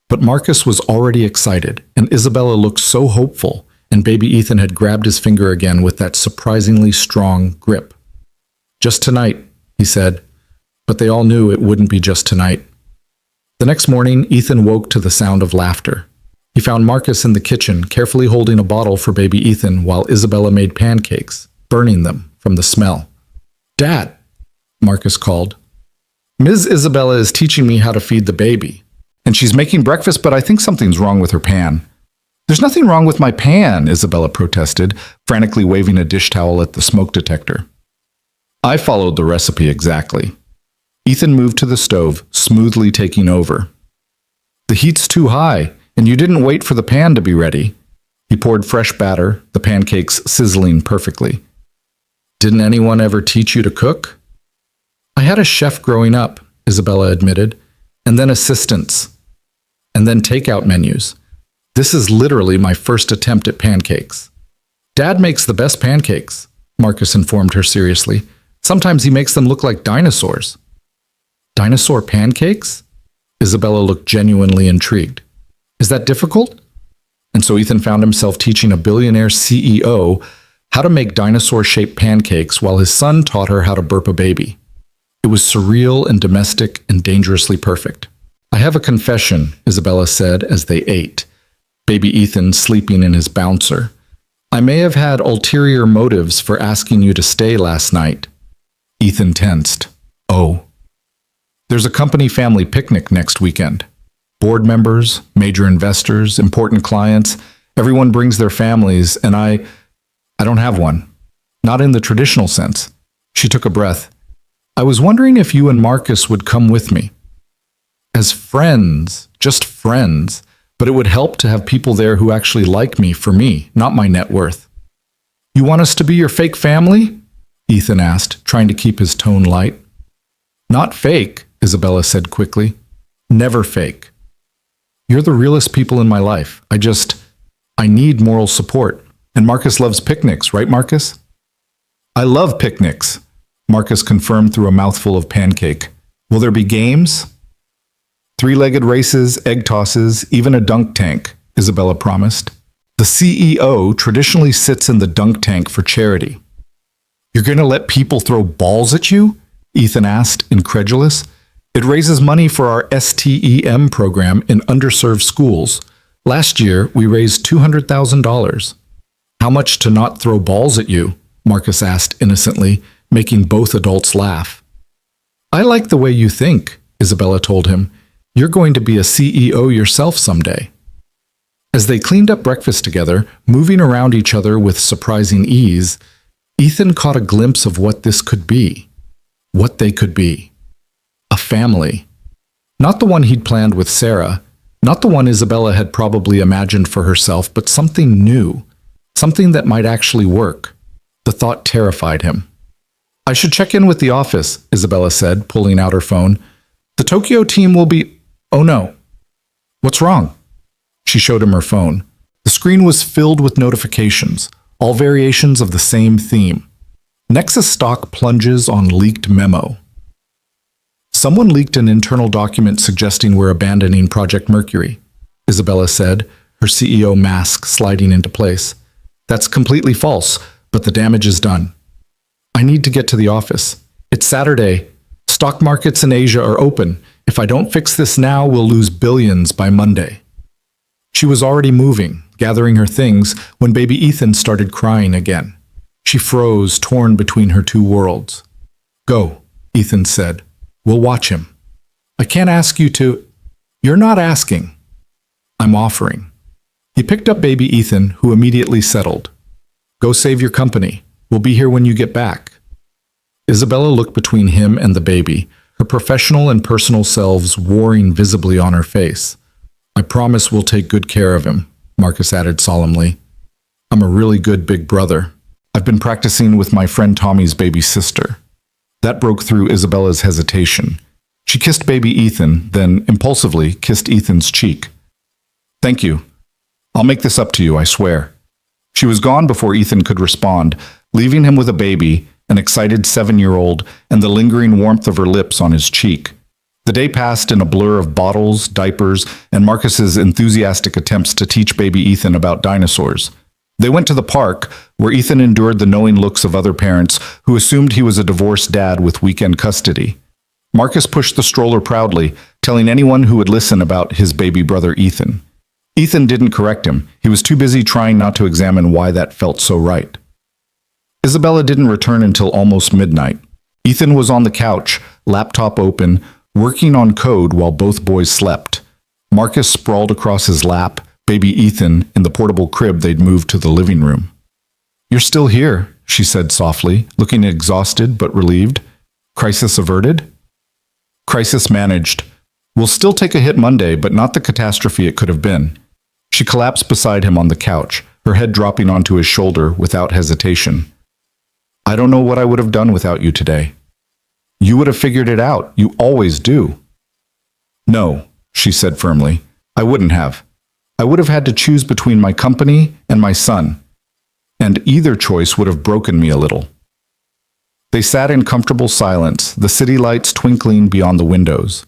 Speaker 1: But Marcus was already excited, and Isabella looked so hopeful, and baby Ethan had grabbed his finger again with that surprisingly strong grip. Just tonight, he said, but they all knew it wouldn't be just tonight. The next morning, Ethan woke to the sound of laughter. He found Marcus in the kitchen, carefully holding a bottle for baby Ethan while Isabella made pancakes, burning them from the smell. Dad, Marcus called. Ms. Isabella is teaching me how to feed the baby. And she's making breakfast, but I think something's wrong with her pan. There's nothing wrong with my pan, Isabella protested, frantically waving a dish towel at the smoke detector. I followed the recipe exactly. Ethan moved to the stove, smoothly taking over. The heat's too high, and you didn't wait for the pan to be ready. He poured fresh batter, the pancakes sizzling perfectly. Didn't anyone ever teach you to cook? I had a chef growing up, Isabella admitted. and then assistants, and then takeout menus. This is literally my first attempt at pancakes. Dad makes the best pancakes, Marcus informed her seriously. Sometimes he makes them look like dinosaurs. Dinosaur pancakes? Isabella looked genuinely intrigued. Is that difficult? And so Ethan found himself teaching a billionaire CEO how to make dinosaur-shaped pancakes while his son taught her how to burp a baby. It was surreal and domestic and dangerously perfect. I have a confession, Isabella said as they ate, baby Ethan sleeping in his bouncer. I may have had ulterior motives for asking you to stay last night. Ethan tensed. Oh. There's a company family picnic next weekend. Board members, major investors, important clients, everyone brings their families, and I don't have one. Not in the traditional sense. She took a breath. I was wondering if you and Marcus would come with me. As friends, just friends, but it would help to have people there who actually like me for me, not my net worth. You want us to be your fake family? Ethan asked, trying to keep his tone light. Not fake, Isabella said quickly. Never fake. You're the realest people in my life. I need moral support. And Marcus loves picnics, right, Marcus? I love picnics, Marcus confirmed through a mouthful of pancake. Will there be games? Three-legged races, egg tosses, even a dunk tank, Isabella promised. The CEO traditionally sits in the dunk tank for charity. You're going to let people throw balls at you? Ethan asked, incredulous. It raises money for our STEM program in underserved schools. Last year, we raised $200,000. How much to not throw balls at you? Marcus asked innocently, making both adults laugh. I like the way you think, Isabella told him. You're going to be a CEO yourself someday. As they cleaned up breakfast together, moving around each other with surprising ease, Ethan caught a glimpse of what this could be. What they could be. A family. Not the one he'd planned with Sarah, not the one Isabella had probably imagined for herself, but something new. Something that might actually work. The thought terrified him. I should check in with the office, Isabella said, pulling out her phone. The Tokyo team will be... Oh no. What's wrong? She showed him her phone. The screen was filled with notifications, all variations of the same theme. Nexus stock plunges on leaked memo. Someone leaked an internal document suggesting we're abandoning Project Mercury, Isabella said, her CEO mask sliding into place. That's completely false, but the damage is done. I need to get to the office. It's Saturday. Stock markets in Asia are open. If I don't fix this now, we'll lose billions by Monday. She was already moving, gathering her things, when baby Ethan started crying again. She froze, torn between her two worlds. Go, Ethan said. We'll watch him. I can't ask you to... You're not asking. I'm offering. He picked up baby Ethan, who immediately settled. Go save your company. We'll be here when you get back. Isabella looked between him and the baby, her professional and personal selves warring visibly on her face. I promise we'll take good care of him, Marcus added solemnly. I'm a really good big brother. I've been practicing with my friend Tommy's baby sister. That broke through Isabella's hesitation. She kissed baby Ethan, then impulsively kissed Ethan's cheek. Thank you. I'll make this up to you, I swear. She was gone before Ethan could respond, leaving him with a baby, an excited 7-year-old, and the lingering warmth of her lips on his cheek. The day passed in a blur of bottles, diapers, and Marcus's enthusiastic attempts to teach baby Ethan about dinosaurs. They went to the park, where Ethan endured the knowing looks of other parents who assumed he was a divorced dad with weekend custody. Marcus pushed the stroller proudly, telling anyone who would listen about his baby brother Ethan. Ethan didn't correct him. He was too busy trying not to examine why that felt so right. Isabella didn't return until almost midnight. Ethan was on the couch, laptop open, working on code while both boys slept. Marcus sprawled across his lap, baby Ethan in the portable crib they'd moved to the living room. You're still here, she said softly, looking exhausted but relieved. Crisis averted? Crisis managed. We'll still take a hit Monday, but not the catastrophe it could have been. She collapsed beside him on the couch, her head dropping onto his shoulder without hesitation. I don't know what I would have done without you today. You would have figured it out. You always do. No, she said firmly. I wouldn't have. I would have had to choose between my company and my son, and either choice would have broken me a little. They sat in comfortable silence, the city lights twinkling beyond the windows.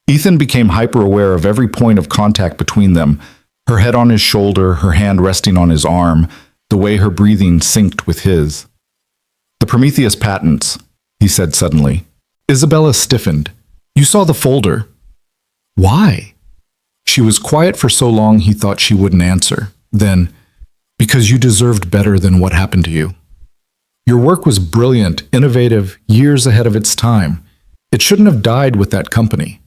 Speaker 1: Ethan became hyper-aware of every point of contact between them, her head on his shoulder, her hand resting on his arm, the way her breathing synced with his. The Prometheus patents, he said suddenly. Isabella stiffened. You saw the folder. Why? She was quiet for so long he thought she wouldn't answer. Then, because you deserved better than what happened to you. Your work was brilliant, innovative, years ahead of its time. It shouldn't have died with that company.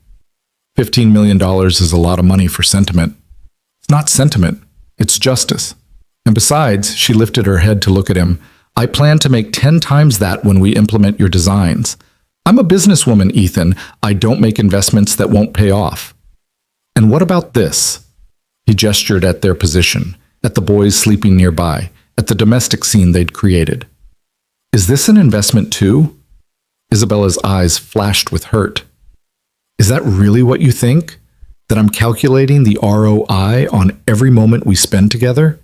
Speaker 1: $15 million is a lot of money for sentiment. It's not sentiment, it's justice. And besides, she lifted her head to look at him, I plan to make 10 times that when we implement your designs. I'm a businesswoman, Ethan. I don't make investments that won't pay off. And what about this? He gestured at their position, at the boys sleeping nearby, at the domestic scene they'd created. Is this an investment too? Isabella's eyes flashed with hurt. Is that really what you think? That I'm calculating the ROI on every moment we spend together?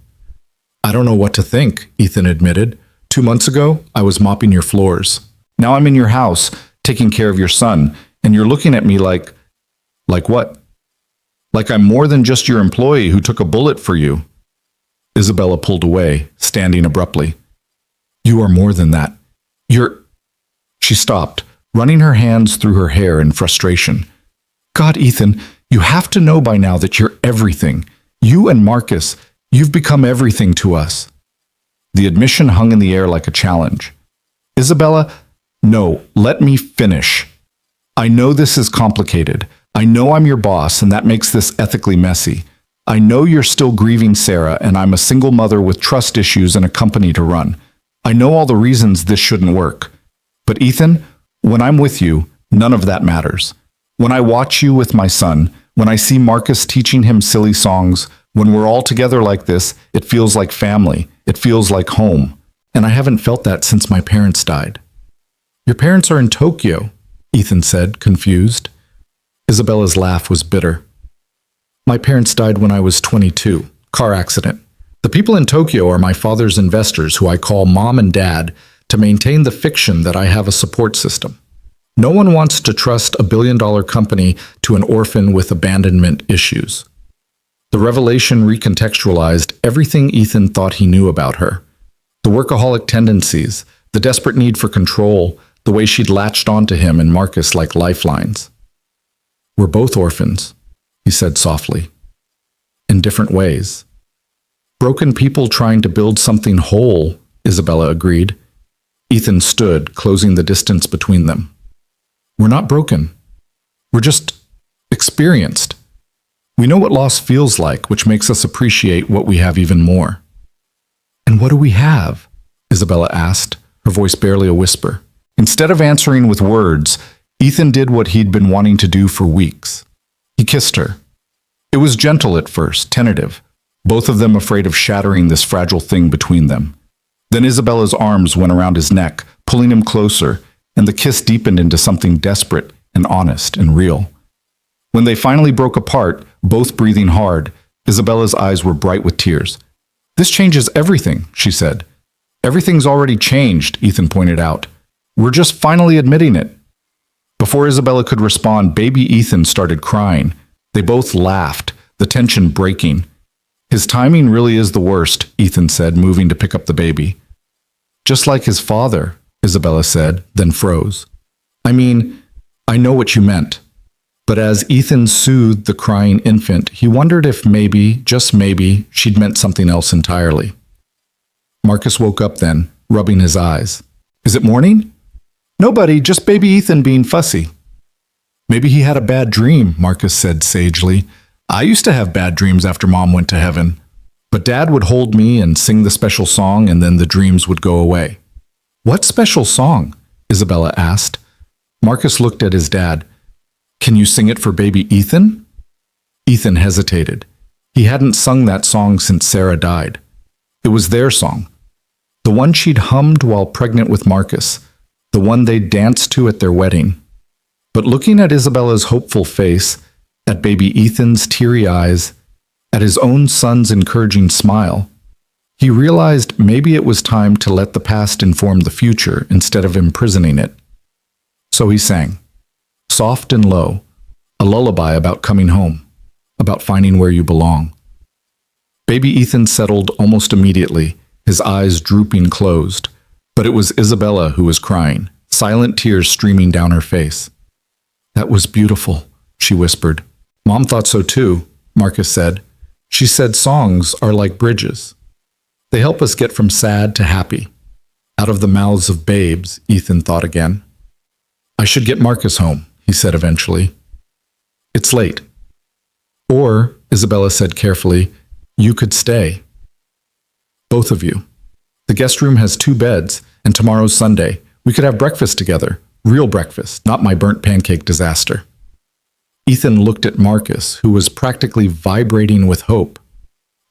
Speaker 1: I don't know what to think, Ethan admitted. 2 months ago, I was mopping your floors. Now I'm in your house, taking care of your son, and you're looking at me like what? Like I'm more than just your employee who took a bullet for you. Isabella pulled away, standing abruptly. You are more than that. She stopped, running her hands through her hair in frustration. God, Ethan, you have to know by now that you're everything. You and Marcus, you've become everything to us. The admission hung in the air like a challenge. Isabella, no, let me finish. I know this is complicated. I know I'm your boss, and that makes this ethically messy. I know you're still grieving Sarah, and I'm a single mother with trust issues and a company to run. I know all the reasons this shouldn't work. But Ethan, when I'm with you, none of that matters. When I watch you with my son, when I see Marcus teaching him silly songs, when we're all together like this, it feels like family. It feels like home. And I haven't felt that since my parents died. Your parents are in Tokyo, Ethan said, confused. Isabella's laugh was bitter. My parents died when I was 22. Car accident. The people in Tokyo are my father's investors, who I call Mom and Dad, to maintain the fiction that I have a support system. No one wants to trust a billion-dollar company to an orphan with abandonment issues. The revelation recontextualized everything Ethan thought he knew about her. The workaholic tendencies, the desperate need for control, the way she'd latched onto him and Marcus like lifelines. We're both orphans, he said softly. In different ways. Broken people trying to build something whole, Isabella agreed. Ethan stood, closing the distance between them. We're not broken. We're just experienced. We know what loss feels like, which makes us appreciate what we have even more. And what do we have? Isabella asked, her voice barely a whisper. Instead of answering with words, Ethan did what he'd been wanting to do for weeks. He kissed her. It was gentle at first, tentative, both of them afraid of shattering this fragile thing between them. Then Isabella's arms went around his neck, pulling him closer, and the kiss deepened into something desperate and honest and real. When they finally broke apart, both breathing hard, Isabella's eyes were bright with tears. This changes everything, she said. Everything's already changed, Ethan pointed out. We're just finally admitting it. Before Isabella could respond, baby Ethan started crying. They both laughed, the tension breaking. His timing really is the worst, Ethan said, moving to pick up the baby. Just like his father, Isabella said, then froze. I mean, I know what you meant. But as Ethan soothed the crying infant, he wondered if maybe, just maybe, she'd meant something else entirely. Marcus woke up then, rubbing his eyes. Is it morning? Nobody, just baby Ethan being fussy. Maybe he had a bad dream, Marcus said sagely. I used to have bad dreams after Mom went to heaven. But Dad would hold me and sing the special song, and then the dreams would go away. What special song? Isabella asked. Marcus looked at his dad. Can you sing it for baby Ethan? Ethan hesitated. He hadn't sung that song since Sarah died. It was their song. The one she'd hummed while pregnant with Marcus. The one they'd danced to at their wedding. But looking at Isabella's hopeful face, at baby Ethan's teary eyes, at his own son's encouraging smile. He realized maybe it was time to let the past inform the future instead of imprisoning it. So he sang, soft and low, a lullaby about coming home, about finding where you belong. Baby Ethan settled almost immediately, his eyes drooping closed, but it was Isabella who was crying, silent tears streaming down her face. That was beautiful, she whispered. Mom thought so too, Marcus said. She said songs are like bridges. They help us get from sad to happy. Out of the mouths of babes, Ethan thought again. I should get Marcus home, he said eventually. It's late. Or, Isabella said carefully, you could stay. Both of you. The guest room has 2 beds, and tomorrow's Sunday. We could have breakfast together. Real breakfast, not my burnt pancake disaster. Ethan looked at Marcus, who was practically vibrating with hope.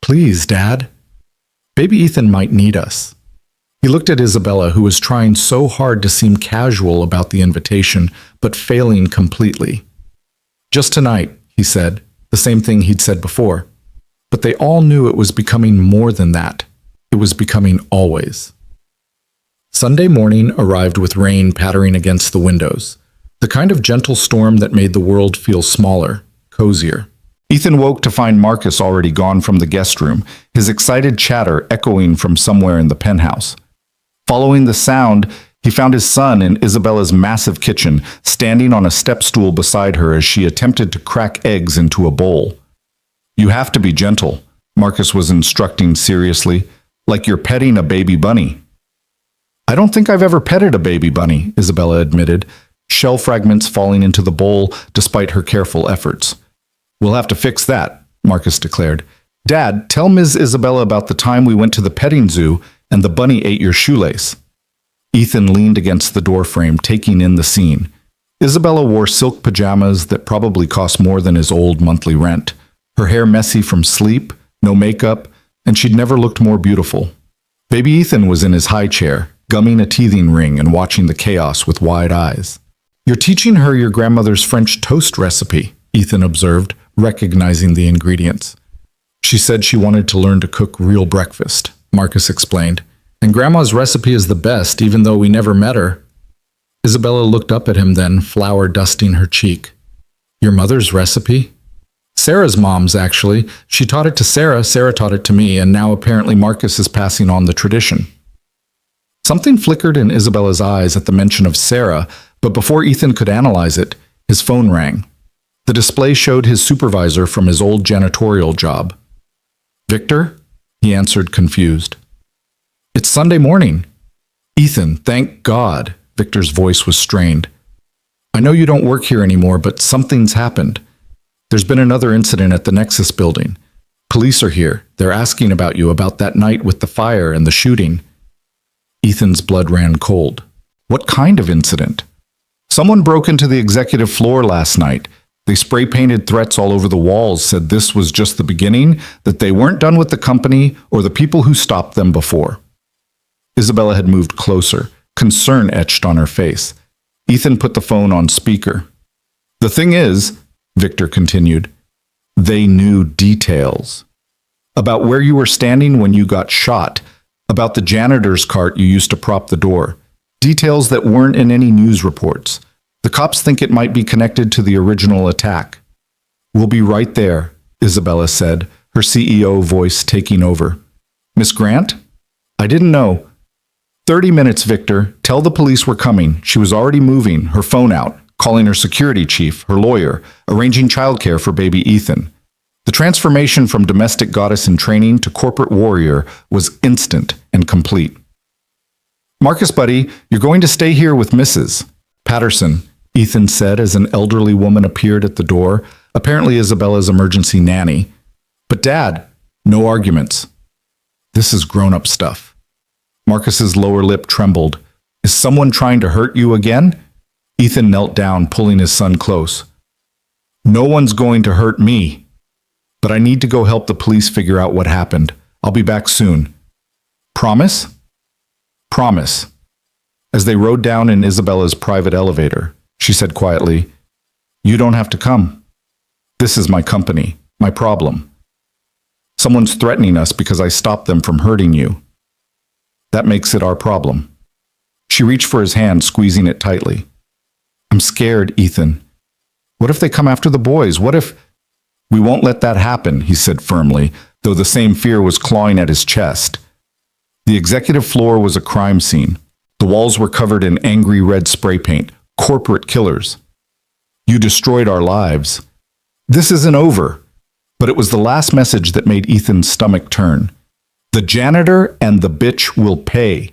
Speaker 1: Please, Dad. Baby Ethan might need us. He looked at Isabella, who was trying so hard to seem casual about the invitation, but failing completely. Just tonight, he said, the same thing he'd said before. But they all knew it was becoming more than that. It was becoming always. Sunday morning arrived with rain pattering against the windows, the kind of gentle storm that made the world feel smaller, cozier. Ethan woke to find Marcus already gone from the guest room, his excited chatter echoing from somewhere in the penthouse. Following the sound, he found his son in Isabella's massive kitchen, standing on a step stool beside her as she attempted to crack eggs into a bowl. You have to be gentle, Marcus was instructing seriously, like you're petting a baby bunny. I don't think I've ever petted a baby bunny, Isabella admitted, shell fragments falling into the bowl despite her careful efforts. We'll have to fix that, Marcus declared. Dad, tell Ms. Isabella about the time we went to the petting zoo and the bunny ate your shoelace. Ethan leaned against the doorframe, taking in the scene. Isabella wore silk pajamas that probably cost more than his old monthly rent. Her hair messy from sleep, no makeup, and she'd never looked more beautiful. Baby Ethan was in his high chair, gumming a teething ring and watching the chaos with wide eyes. You're teaching her your grandmother's French toast recipe, Ethan observed, recognizing the ingredients. She said she wanted to learn to cook real breakfast, Marcus explained. And Grandma's recipe is the best, even though we never met her. Isabella looked up at him then, flour dusting her cheek. Your mother's recipe? Sarah's mom's, actually. She taught it to Sarah, Sarah taught it to me, and now apparently Marcus is passing on the tradition. Something flickered in Isabella's eyes at the mention of Sarah, but before Ethan could analyze it, his phone rang. The display showed his supervisor from his old janitorial job. Victor? He answered, confused. It's Sunday morning. Ethan, thank God. Victor's voice was strained. I know you don't work here anymore, but something's happened. There's been another incident at the Nexus building. Police are here. They're asking about you, about that night with the fire and the shooting. Ethan's blood ran cold. What kind of incident? Someone broke into the executive floor last night. They spray-painted threats all over the walls, said this was just the beginning, that they weren't done with the company or the people who stopped them before. Isabella had moved closer, concern etched on her face. Ethan put the phone on speaker. The thing is, Victor continued, they knew details. About where you were standing when you got shot, about the janitor's cart you used to prop the door. Details that weren't in any news reports. The cops think it might be connected to the original attack. We'll be right there, Isabella said, her CEO voice taking over. Miss Grant? I didn't know. 30 minutes, Victor. Tell the police we're coming. She was already moving, her phone out, calling her security chief, her lawyer, arranging childcare for baby Ethan. The transformation from domestic goddess in training to corporate warrior was instant and complete. Marcus, buddy, you're going to stay here with Mrs. Patterson, Ethan said as an elderly woman appeared at the door, apparently Isabella's emergency nanny. But Dad, no arguments. This is grown-up stuff. Marcus's lower lip trembled. Is someone trying to hurt you again? Ethan knelt down, pulling his son close. No one's going to hurt me. But I need to go help the police figure out what happened. I'll be back soon. Promise? Promise. As they rode down in Isabella's private elevator, she said quietly, You don't have to come. This is my company, my problem. Someone's threatening us because I stopped them from hurting you. That makes it our problem. She reached for his hand, squeezing it tightly. I'm scared, Ethan. What if they come after the boys? What if... We won't let that happen, he said firmly, though the same fear was clawing at his chest. The executive floor was a crime scene. The walls were covered in angry red spray paint, corporate killers. You destroyed our lives. This isn't over. But it was the last message that made Ethan's stomach turn. The janitor and the bitch will pay.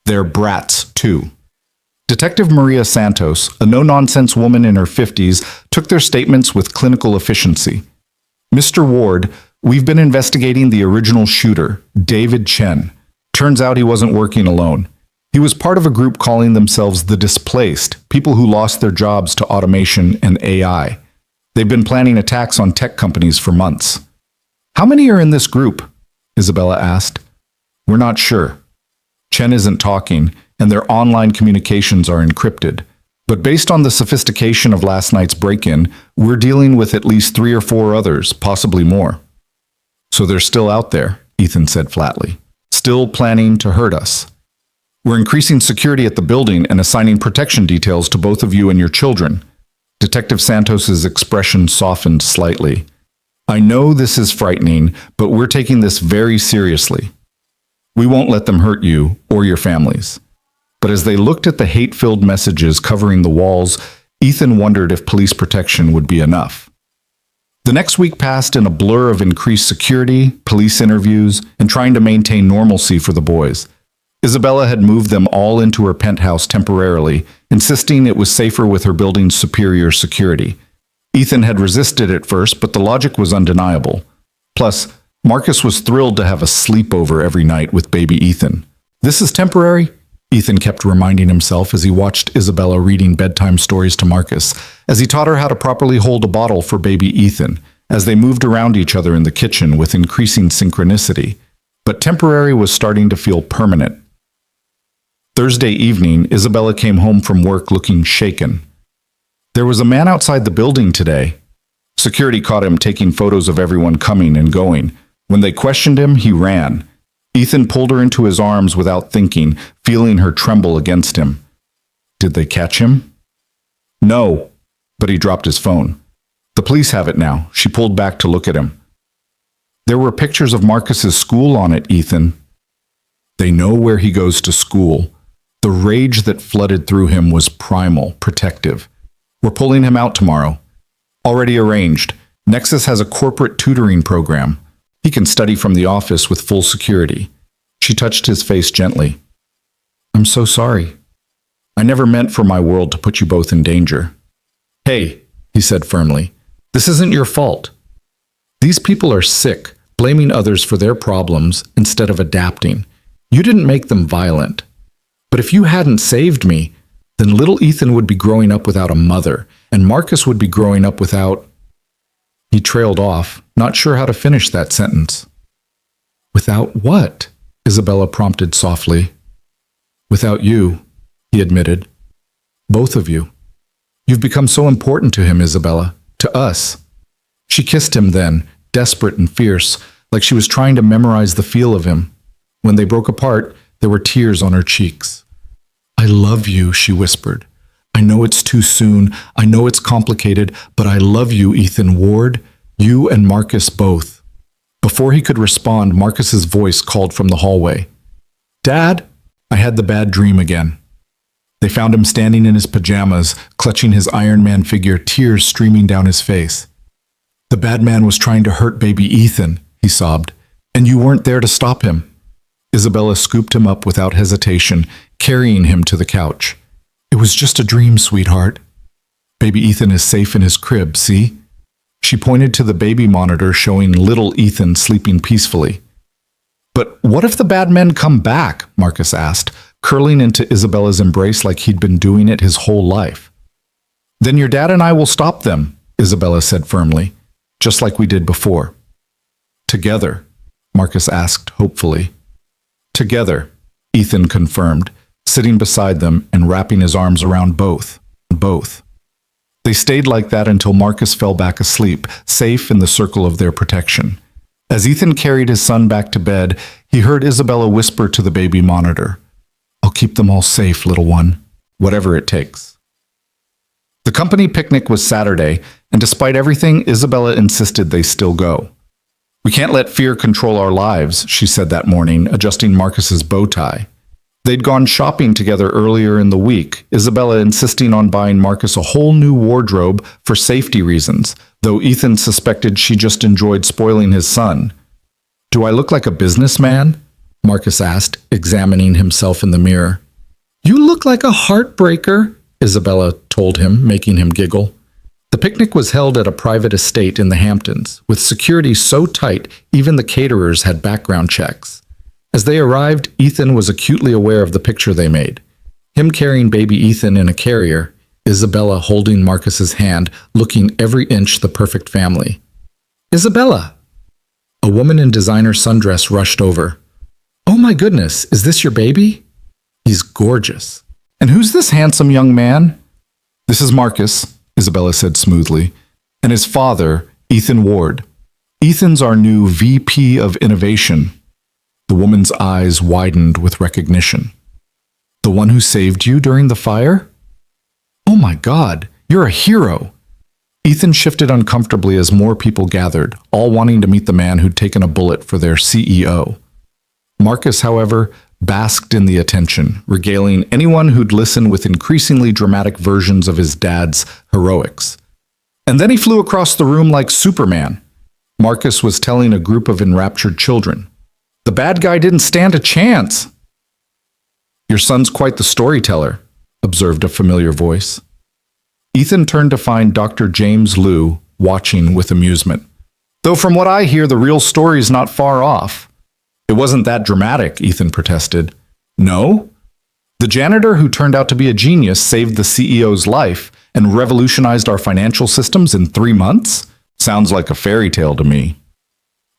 Speaker 1: They're brats, too. Detective Maria Santos, a no-nonsense woman in her 50s, took their statements with clinical efficiency. Mr. Ward, we've been investigating the original shooter, David Chen. Turns out he wasn't working alone. He was part of a group calling themselves the Displaced, people who lost their jobs to automation and AI. They've been planning attacks on tech companies for months. How many are in this group? Isabella asked. We're not sure. Chen isn't talking, and their online communications are encrypted. But based on the sophistication of last night's break-in, we're dealing with at least 3 or 4 others, possibly more. So they're still out there, Ethan said flatly. Still planning to hurt us. We're increasing security at the building and assigning protection details to both of you and your children. Detective Santos's expression softened slightly. I know this is frightening, but we're taking this very seriously. We won't let them hurt you or your families. But as they looked at the hate-filled messages covering the walls, Ethan wondered if police protection would be enough. The next week passed in a blur of increased security, police interviews, and trying to maintain normalcy for the boys. Isabella had moved them all into her penthouse temporarily, insisting it was safer with her building's superior security. Ethan had resisted at first, but the logic was undeniable. Plus, Marcus was thrilled to have a sleepover every night with baby Ethan. This is temporary, Ethan kept reminding himself as he watched Isabella reading bedtime stories to Marcus, as he taught her how to properly hold a bottle for baby Ethan, as they moved around each other in the kitchen with increasing synchronicity. But temporary was starting to feel permanent. Thursday evening, Isabella came home from work looking shaken. There was a man outside the building today. Security caught him taking photos of everyone coming and going. When they questioned him, he ran. Ethan pulled her into his arms without thinking, feeling her tremble against him. Did they catch him? No, but he dropped his phone. The police have it now. She pulled back to look at him. There were pictures of Marcus's school on it, Ethan. They know where he goes to school. The rage that flooded through him was primal, protective. We're pulling him out tomorrow. Already arranged. Nexus has a corporate tutoring program. He can study from the office with full security. She touched his face gently. I'm so sorry. I never meant for my world to put you both in danger. Hey, he said firmly, this isn't your fault. These people are sick, blaming others for their problems instead of adapting. You didn't make them violent. But if you hadn't saved me, then little Ethan would be growing up without a mother, and Marcus would be growing up without... He trailed off, not sure how to finish that sentence. Without what? Isabella prompted softly. Without you, he admitted. Both of you. You've become so important to him, Isabella, to us. She kissed him then, desperate and fierce, like she was trying to memorize the feel of him. When they broke apart, there were tears on her cheeks. I love you, she whispered. I know it's too soon, I know it's complicated, but I love you, Ethan Ward, you and Marcus both. Before he could respond, Marcus's voice called from the hallway. Dad? I had the bad dream again. They found him standing in his pajamas, clutching his Iron Man figure, tears streaming down his face. The bad man was trying to hurt baby Ethan, he sobbed, and you weren't there to stop him. Isabella scooped him up without hesitation, carrying him to the couch. It was just a dream, sweetheart. Baby Ethan is safe in his crib, see? She pointed to the baby monitor showing little Ethan sleeping peacefully. But what if the bad men come back? Marcus asked, curling into Isabella's embrace like he'd been doing it his whole life. Then your dad and I will stop them, Isabella said firmly, just like we did before. Together, Marcus asked hopefully. Together, Ethan confirmed, sitting beside them and wrapping his arms around both. They stayed like that until Marcus fell back asleep, safe in the circle of their protection. As Ethan carried his son back to bed, he heard Isabella whisper to the baby monitor, "I'll keep them all safe, little one, whatever it takes." The company picnic was Saturday, and despite everything, Isabella insisted they still go. "We can't let fear control our lives," she said that morning, adjusting Marcus's bow tie. They'd gone shopping together earlier in the week, Isabella insisting on buying Marcus a whole new wardrobe for safety reasons, though Ethan suspected she just enjoyed spoiling his son. "Do I look like a businessman?" Marcus asked, examining himself in the mirror. "You look like a heartbreaker," Isabella told him, making him giggle. The picnic was held at a private estate in the Hamptons, with security so tight even the caterers had background checks. As they arrived, Ethan was acutely aware of the picture they made. Him carrying baby Ethan in a carrier, Isabella holding Marcus's hand, looking every inch the perfect family. "Isabella!" A woman in designer sundress rushed over. "Oh my goodness, is this your baby?" "He's gorgeous." "And who's this handsome young man?" "This is Marcus," Isabella said smoothly, "and his father, Ethan Ward. Ethan's our new VP of Innovation." The woman's eyes widened with recognition. "The one who saved you during the fire?" "Oh my God, you're a hero!" Ethan shifted uncomfortably as more people gathered, all wanting to meet the man who'd taken a bullet for their CEO. Marcus, however, basked in the attention, regaling anyone who'd listen with increasingly dramatic versions of his dad's heroics. And then he flew across the room like Superman. Marcus was telling a group of enraptured children. "The bad guy didn't stand a chance." "Your son's quite the storyteller," observed a familiar voice. Ethan turned to find Dr. James Liu watching with amusement. "Though from what I hear, the real story's not far off." "It wasn't that dramatic," Ethan protested. "No? The janitor who turned out to be a genius saved the CEO's life and revolutionized our financial systems in 3 months? Sounds like a fairy tale to me."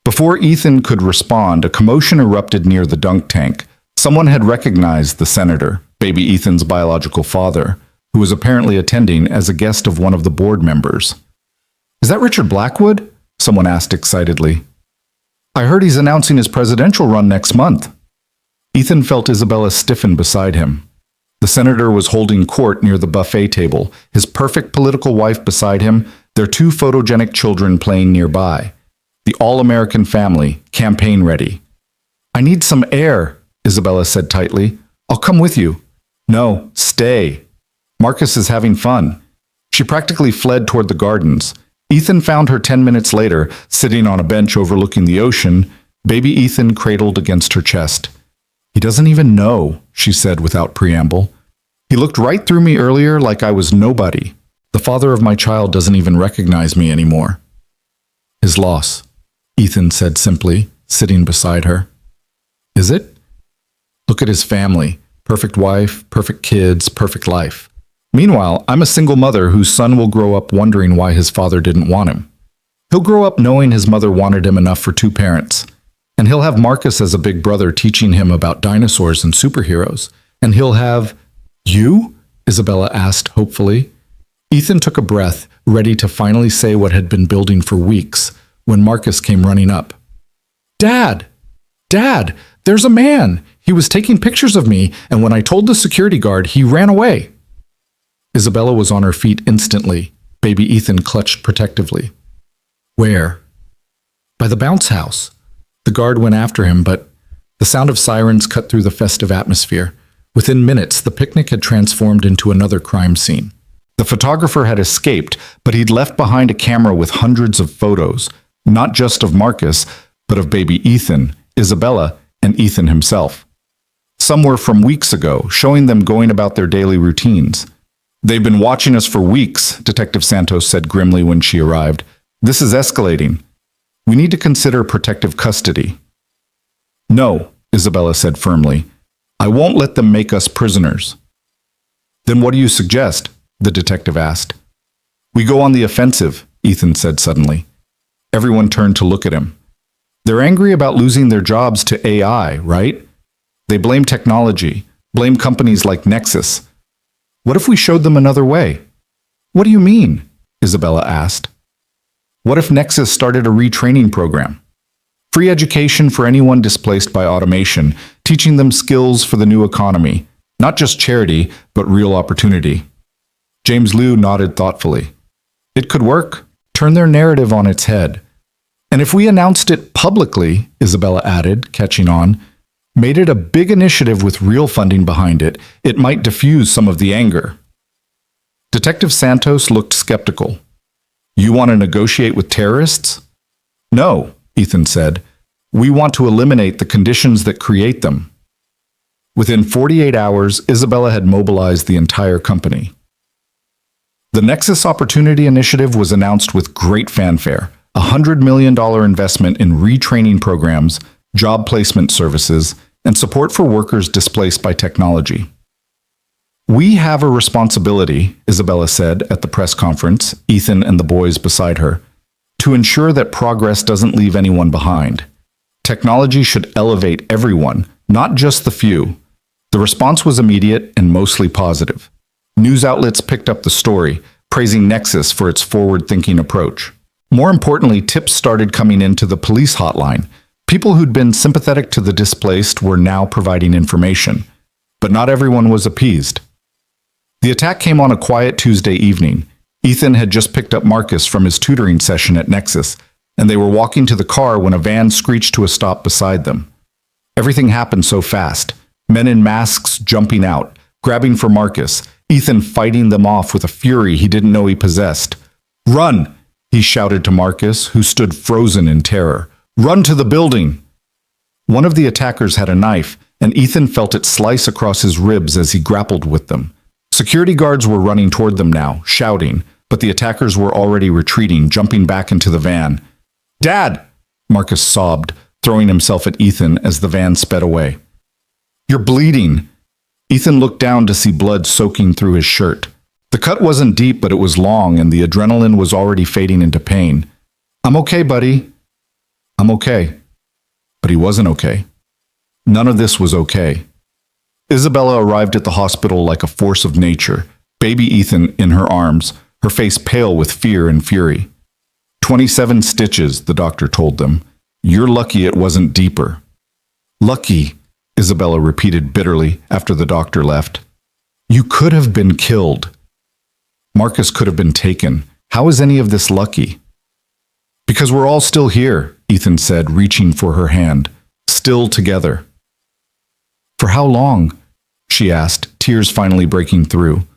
Speaker 1: Before Ethan could respond, a commotion erupted near the dunk tank. Someone had recognized the senator, baby Ethan's biological father, who was apparently attending as a guest of one of the board members. "Is that Richard Blackwood?" someone asked excitedly. "I heard he's announcing his presidential run next month." Ethan felt Isabella stiffen beside him. The senator was holding court near the buffet table, his perfect political wife beside him, their 2 photogenic children playing nearby. The all-American family, campaign ready. "I need some air," Isabella said tightly. "I'll come with you." "No, stay. Marcus is having fun." She practically fled toward the gardens. Ethan found her 10 minutes later, sitting on a bench overlooking the ocean, baby Ethan cradled against her chest. "He doesn't even know," she said without preamble. "He looked right through me earlier like I was nobody. The father of my child doesn't even recognize me anymore." "His loss," Ethan said simply, sitting beside her. "Is it? Look at his family. Perfect wife, perfect kids, perfect life. Meanwhile, I'm a single mother whose son will grow up wondering why his father didn't want him. He'll grow up knowing his mother wanted him enough for 2 parents. And he'll have Marcus as a big brother teaching him about dinosaurs and superheroes. And he'll have—" "You?" Isabella asked hopefully. Ethan took a breath, ready to finally say what had been building for weeks, when Marcus came running up. "Dad! Dad! There's a man! He was taking pictures of me, and when I told the security guard, he ran away." Isabella was on her feet instantly. Baby Ethan clutched protectively. "Where?" "By the bounce house." The guard went after him, but the sound of sirens cut through the festive atmosphere. Within minutes, the picnic had transformed into another crime scene. The photographer had escaped, but he'd left behind a camera with hundreds of photos, not just of Marcus, but of baby Ethan, Isabella, and Ethan himself. Some were from weeks ago, showing them going about their daily routines. "They've been watching us for weeks," Detective Santos said grimly when she arrived. "This is escalating. We need to consider protective custody." "No," Isabella said firmly. "I won't let them make us prisoners." "Then what do you suggest?" the detective asked. "We go on the offensive," Ethan said suddenly. Everyone turned to look at him. "They're angry about losing their jobs to AI, right? They blame technology, blame companies like Nexus. What if we showed them another way?" What do you mean? Isabella asked. What if Nexus started a retraining program? Free education for anyone displaced by automation, teaching them skills for the new economy. Not just charity, but real opportunity. James Liu nodded thoughtfully. It could work. Turn their narrative on its head. And if we announced it publicly, Isabella added, catching on, made it a big initiative with real funding behind it, it might diffuse some of the anger. Detective Santos looked skeptical. You want to negotiate with terrorists? No, Ethan said. We want to eliminate the conditions that create them. Within 48 hours, Isabella had mobilized the entire company. The Nexus Opportunity Initiative was announced with great fanfare, a $100 million investment in retraining programs, job placement services, and support for workers displaced by technology. We have a responsibility, Isabella said at the press conference, Ethan and the boys beside her, to ensure that progress doesn't leave anyone behind. Technology should elevate everyone, not just the few. The response was immediate and mostly positive. News outlets picked up the story, praising Nexus for its forward-thinking approach. More importantly, tips started coming into the police hotline. People who'd been sympathetic to the displaced were now providing information. But not everyone was appeased. The attack came on a quiet Tuesday evening. Ethan had just picked up Marcus from his tutoring session at Nexus, and they were walking to the car when a van screeched to a stop beside them. Everything happened so fast. Men in masks jumping out, grabbing for Marcus, Ethan fighting them off with a fury he didn't know he possessed. Run! He shouted to Marcus, who stood frozen in terror. Run to the building! One of the attackers had a knife, and Ethan felt it slice across his ribs as he grappled with them. Security guards were running toward them now, shouting, but the attackers were already retreating, jumping back into the van. Dad! Marcus sobbed, throwing himself at Ethan as the van sped away. You're bleeding! Ethan looked down to see blood soaking through his shirt. The cut wasn't deep, but it was long, and the adrenaline was already fading into pain. I'm okay, buddy. I'm okay. But he wasn't okay. None of this was okay. Isabella arrived at the hospital like a force of nature, baby Ethan in her arms, her face pale with fear and fury. 27 stitches, the doctor told them. You're lucky it wasn't deeper. Lucky, Isabella repeated bitterly after the doctor left. You could have been killed. Marcus could have been taken. How is any of this lucky? Because we're all still here, Ethan said, reaching for her hand. Still together. For how long? She asked, tears finally breaking through.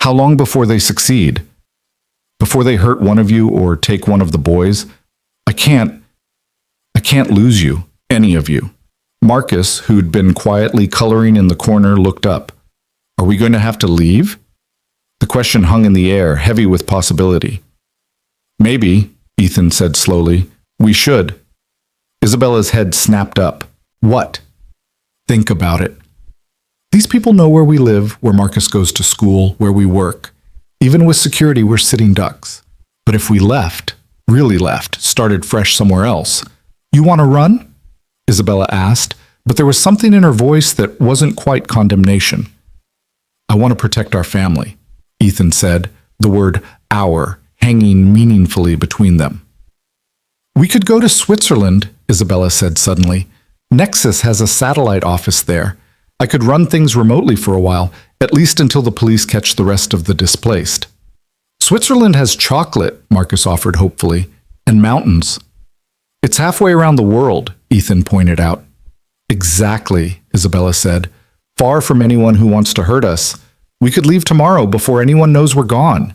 Speaker 1: How long before they succeed? Before they hurt one of you or take one of the boys? I can't lose you, any of you. Marcus, who'd been quietly coloring in the corner, looked up. Are we going to have to leave? The question hung in the air, heavy with possibility. Maybe, Ethan said slowly. We should. Isabella's head snapped up. What? Think about it. These people know where we live, where Marcus goes to school, where we work. Even with security, we're sitting ducks. But if we left, really left, started fresh somewhere else, you want to run? Isabella asked, but there was something in her voice that wasn't quite condemnation. I want to protect our family, Ethan said, the word our hanging meaningfully between them. We could go to Switzerland, Isabella said suddenly. Nexus has a satellite office there. I could run things remotely for a while, at least until the police catch the rest of the displaced. Switzerland has chocolate, Marcus offered hopefully, and mountains. It's halfway around the world, Ethan pointed out. Exactly, Isabella said. Far from anyone who wants to hurt us. We could leave tomorrow before anyone knows we're gone.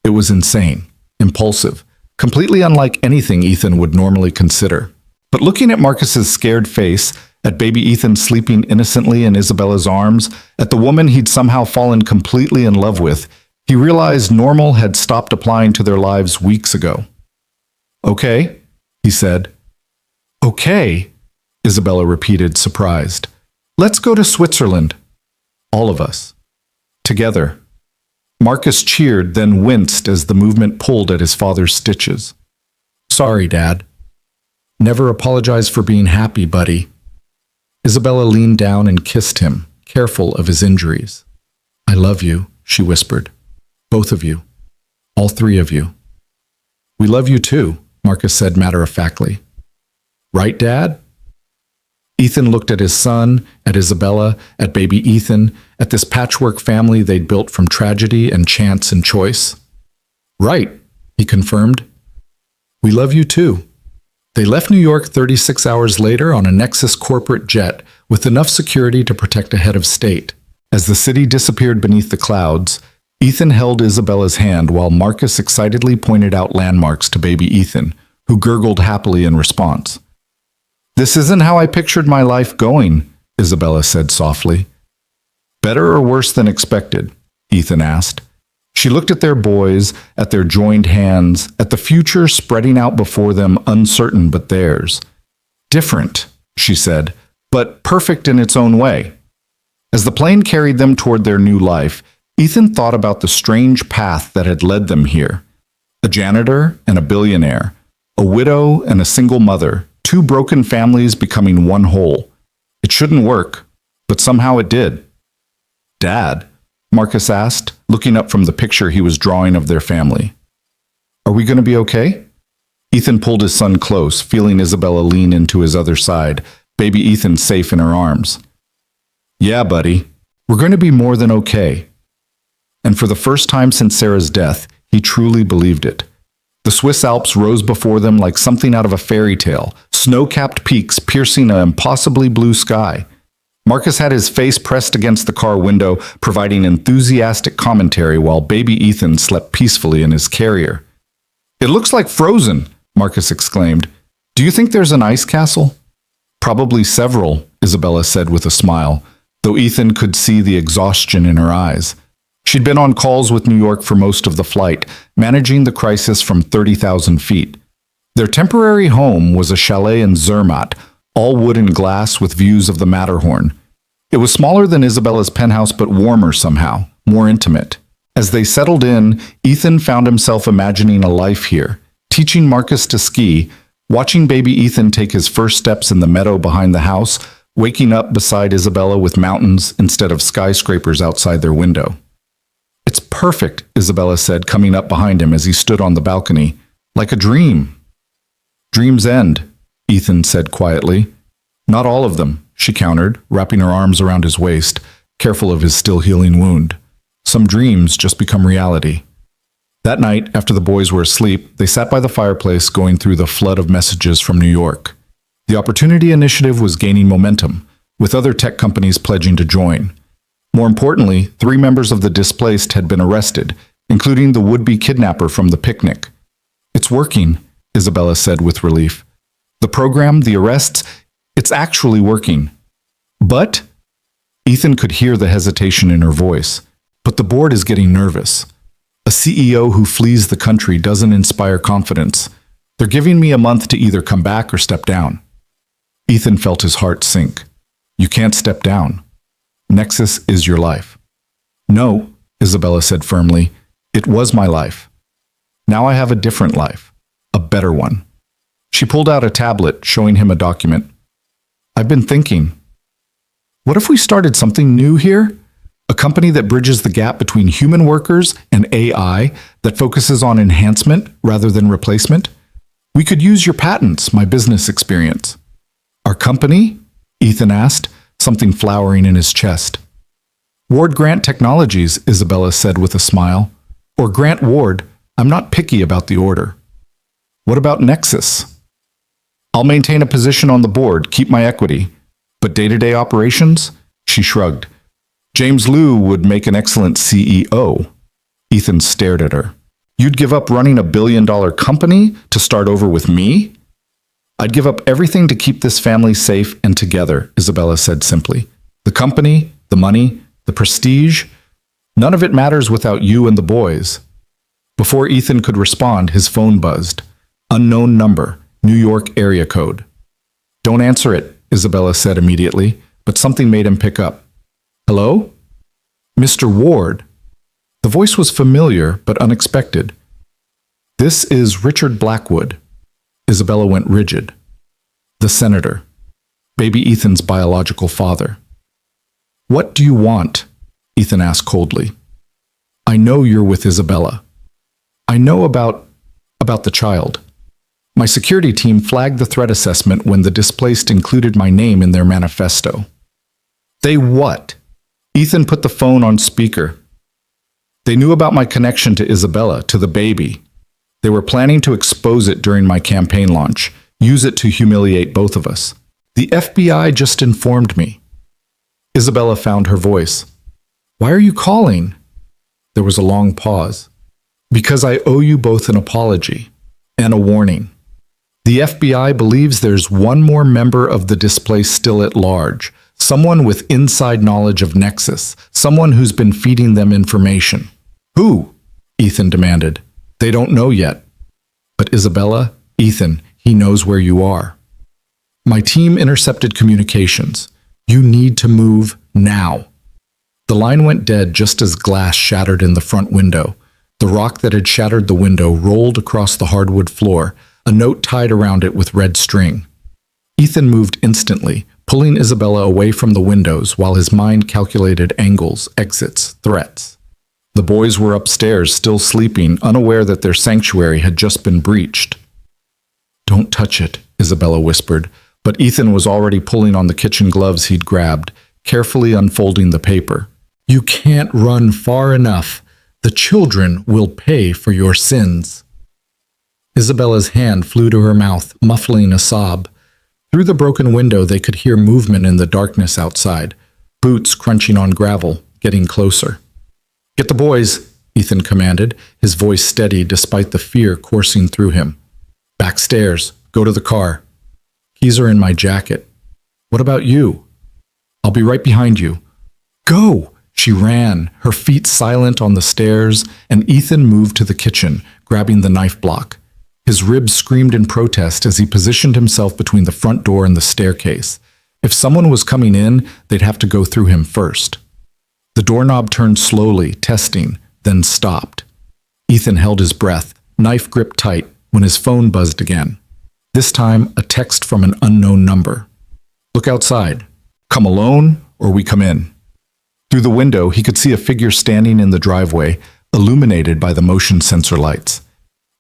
Speaker 1: It was insane, impulsive, completely unlike anything Ethan would normally consider. But looking at Marcus's scared face, at baby Ethan sleeping innocently in Isabella's arms, at the woman he'd somehow fallen completely in love with, he realized normal had stopped applying to their lives weeks ago. Okay, he said. Okay, Isabella repeated, surprised. Let's go to Switzerland. All of us. Together. Marcus cheered, then winced as the movement pulled at his father's stitches. Sorry, Dad. Never apologize for being happy, buddy. Isabella leaned down and kissed him, careful of his injuries. I love you, she whispered. Both of you. All three of you. We love you too, Marcus said matter-of-factly. Right, Dad? Ethan looked at his son, at Isabella, at baby Ethan, at this patchwork family they'd built from tragedy and chance and choice. Right, he confirmed. We love you too. They left New York 36 hours later on a Nexus corporate jet with enough security to protect a head of state. As the city disappeared beneath the clouds, Ethan held Isabella's hand while Marcus excitedly pointed out landmarks to baby Ethan, who gurgled happily in response. This isn't how I pictured my life going, Isabella said softly. Better or worse than expected? Ethan asked. She looked at their boys, at their joined hands, at the future spreading out before them, uncertain but theirs. Different, she said, but perfect in its own way. As the plane carried them toward their new life, Ethan thought about the strange path that had led them here. A janitor and a billionaire, a widow and a single mother, two broken families becoming one whole. It shouldn't work, but somehow it did. Dad, Marcus asked, looking up from the picture he was drawing of their family. Are we going to be okay? Ethan pulled his son close, feeling Isabella lean into his other side, baby Ethan safe in her arms. Yeah, buddy, we're going to be more than okay. And for the first time since Sarah's death, he truly believed it. The Swiss Alps rose before them like something out of a fairy tale, snow-capped peaks piercing an impossibly blue sky. Marcus had his face pressed against the car window, providing enthusiastic commentary while baby Ethan slept peacefully in his carrier. It looks like Frozen, Marcus exclaimed. Do you think there's an ice castle? Probably several, Isabella said with a smile, though Ethan could see the exhaustion in her eyes. She'd been on calls with New York for most of the flight, managing the crisis from 30,000 feet. Their temporary home was a chalet in Zermatt, all wood and glass with views of the Matterhorn. It was smaller than Isabella's penthouse, but warmer somehow, more intimate. As they settled in, Ethan found himself imagining a life here, teaching Marcus to ski, watching baby Ethan take his first steps in the meadow behind the house, waking up beside Isabella with mountains instead of skyscrapers outside their window. It's perfect, Isabella said, coming up behind him as he stood on the balcony. Like a dream. Dreams end, Ethan said quietly. Not all of them, she countered, wrapping her arms around his waist, careful of his still healing wound. Some dreams just become reality. That night, after the boys were asleep, they sat by the fireplace going through the flood of messages from New York. The Opportunity Initiative was gaining momentum, with other tech companies pledging to join. More importantly, 3 members of the displaced had been arrested, including the would-be kidnapper from the picnic. It's working, Isabella said with relief. The program, the arrests, it's actually working. But? Ethan could hear the hesitation in her voice. But the board is getting nervous. A CEO who flees the country doesn't inspire confidence. They're giving me a month to either come back or step down. Ethan felt his heart sink. You can't step down. Nexus is your life. No, Isabella said firmly. It was my life. Now I have a different life. A better one. She pulled out a tablet, showing him a document. I've been thinking. What if we started something new here? A company that bridges the gap between human workers and AI, that focuses on enhancement rather than replacement? We could use your patents, my business experience. Our company? Ethan asked, something flowering in his chest. Ward Grant Technologies, Isabella said with a smile. Or Grant Ward, I'm not picky about the order. What about Nexus? I'll maintain a position on the board, keep my equity. But day-to-day operations? She shrugged. James Liu would make an excellent CEO. Ethan stared at her. You'd give up running a billion-dollar company to start over with me? I'd give up everything to keep this family safe and together, Isabella said simply. The company, the money, the prestige, none of it matters without you and the boys. Before Ethan could respond, his phone buzzed. Unknown number, New York area code. Don't answer it, Isabella said immediately, but something made him pick up. Hello? Mr. Ward. The voice was familiar but unexpected. This is Richard Blackwood. Isabella went rigid. The senator. Baby Ethan's biological father. What do you want? Ethan asked coldly. I know you're with Isabella. I know about the child. My security team flagged the threat assessment when the displaced included my name in their manifesto. They what? Ethan put the phone on speaker. They knew about my connection to Isabella, to the baby. They were planning to expose it during my campaign launch, use it to humiliate both of us. The FBI just informed me. Isabella found her voice. Why are you calling? There was a long pause. Because I owe you both an apology and a warning. The FBI believes there's one more member of the displaced still at large, someone with inside knowledge of Nexus, someone who's been feeding them information. Who? Ethan demanded. They don't know yet. But Isabella, Ethan, he knows where you are. My team intercepted communications. You need to move now. The line went dead just as glass shattered in the front window. The rock that had shattered the window rolled across the hardwood floor, a note tied around it with red string. Ethan moved instantly, pulling Isabella away from the windows while his mind calculated angles, exits, threats. The boys were upstairs, still sleeping, unaware that their sanctuary had just been breached. Don't touch it, Isabella whispered, but Ethan was already pulling on the kitchen gloves he'd grabbed, carefully unfolding the paper. You can't run far enough. The children will pay for your sins. Isabella's hand flew to her mouth, muffling a sob. Through the broken window, they could hear movement in the darkness outside, boots crunching on gravel, getting closer. Get the boys, Ethan commanded, his voice steady despite the fear coursing through him. Backstairs, go to the car. Keys are in my jacket. What about you? I'll be right behind you. Go! She ran, her feet silent on the stairs, and Ethan moved to the kitchen, grabbing the knife block. His ribs screamed in protest as he positioned himself between the front door and the staircase. If someone was coming in, they'd have to go through him first. The doorknob turned slowly, testing, then stopped. Ethan held his breath, knife gripped tight, when his phone buzzed again. This time, a text from an unknown number. Look outside. Come alone, or we come in. Through the window, he could see a figure standing in the driveway, illuminated by the motion sensor lights.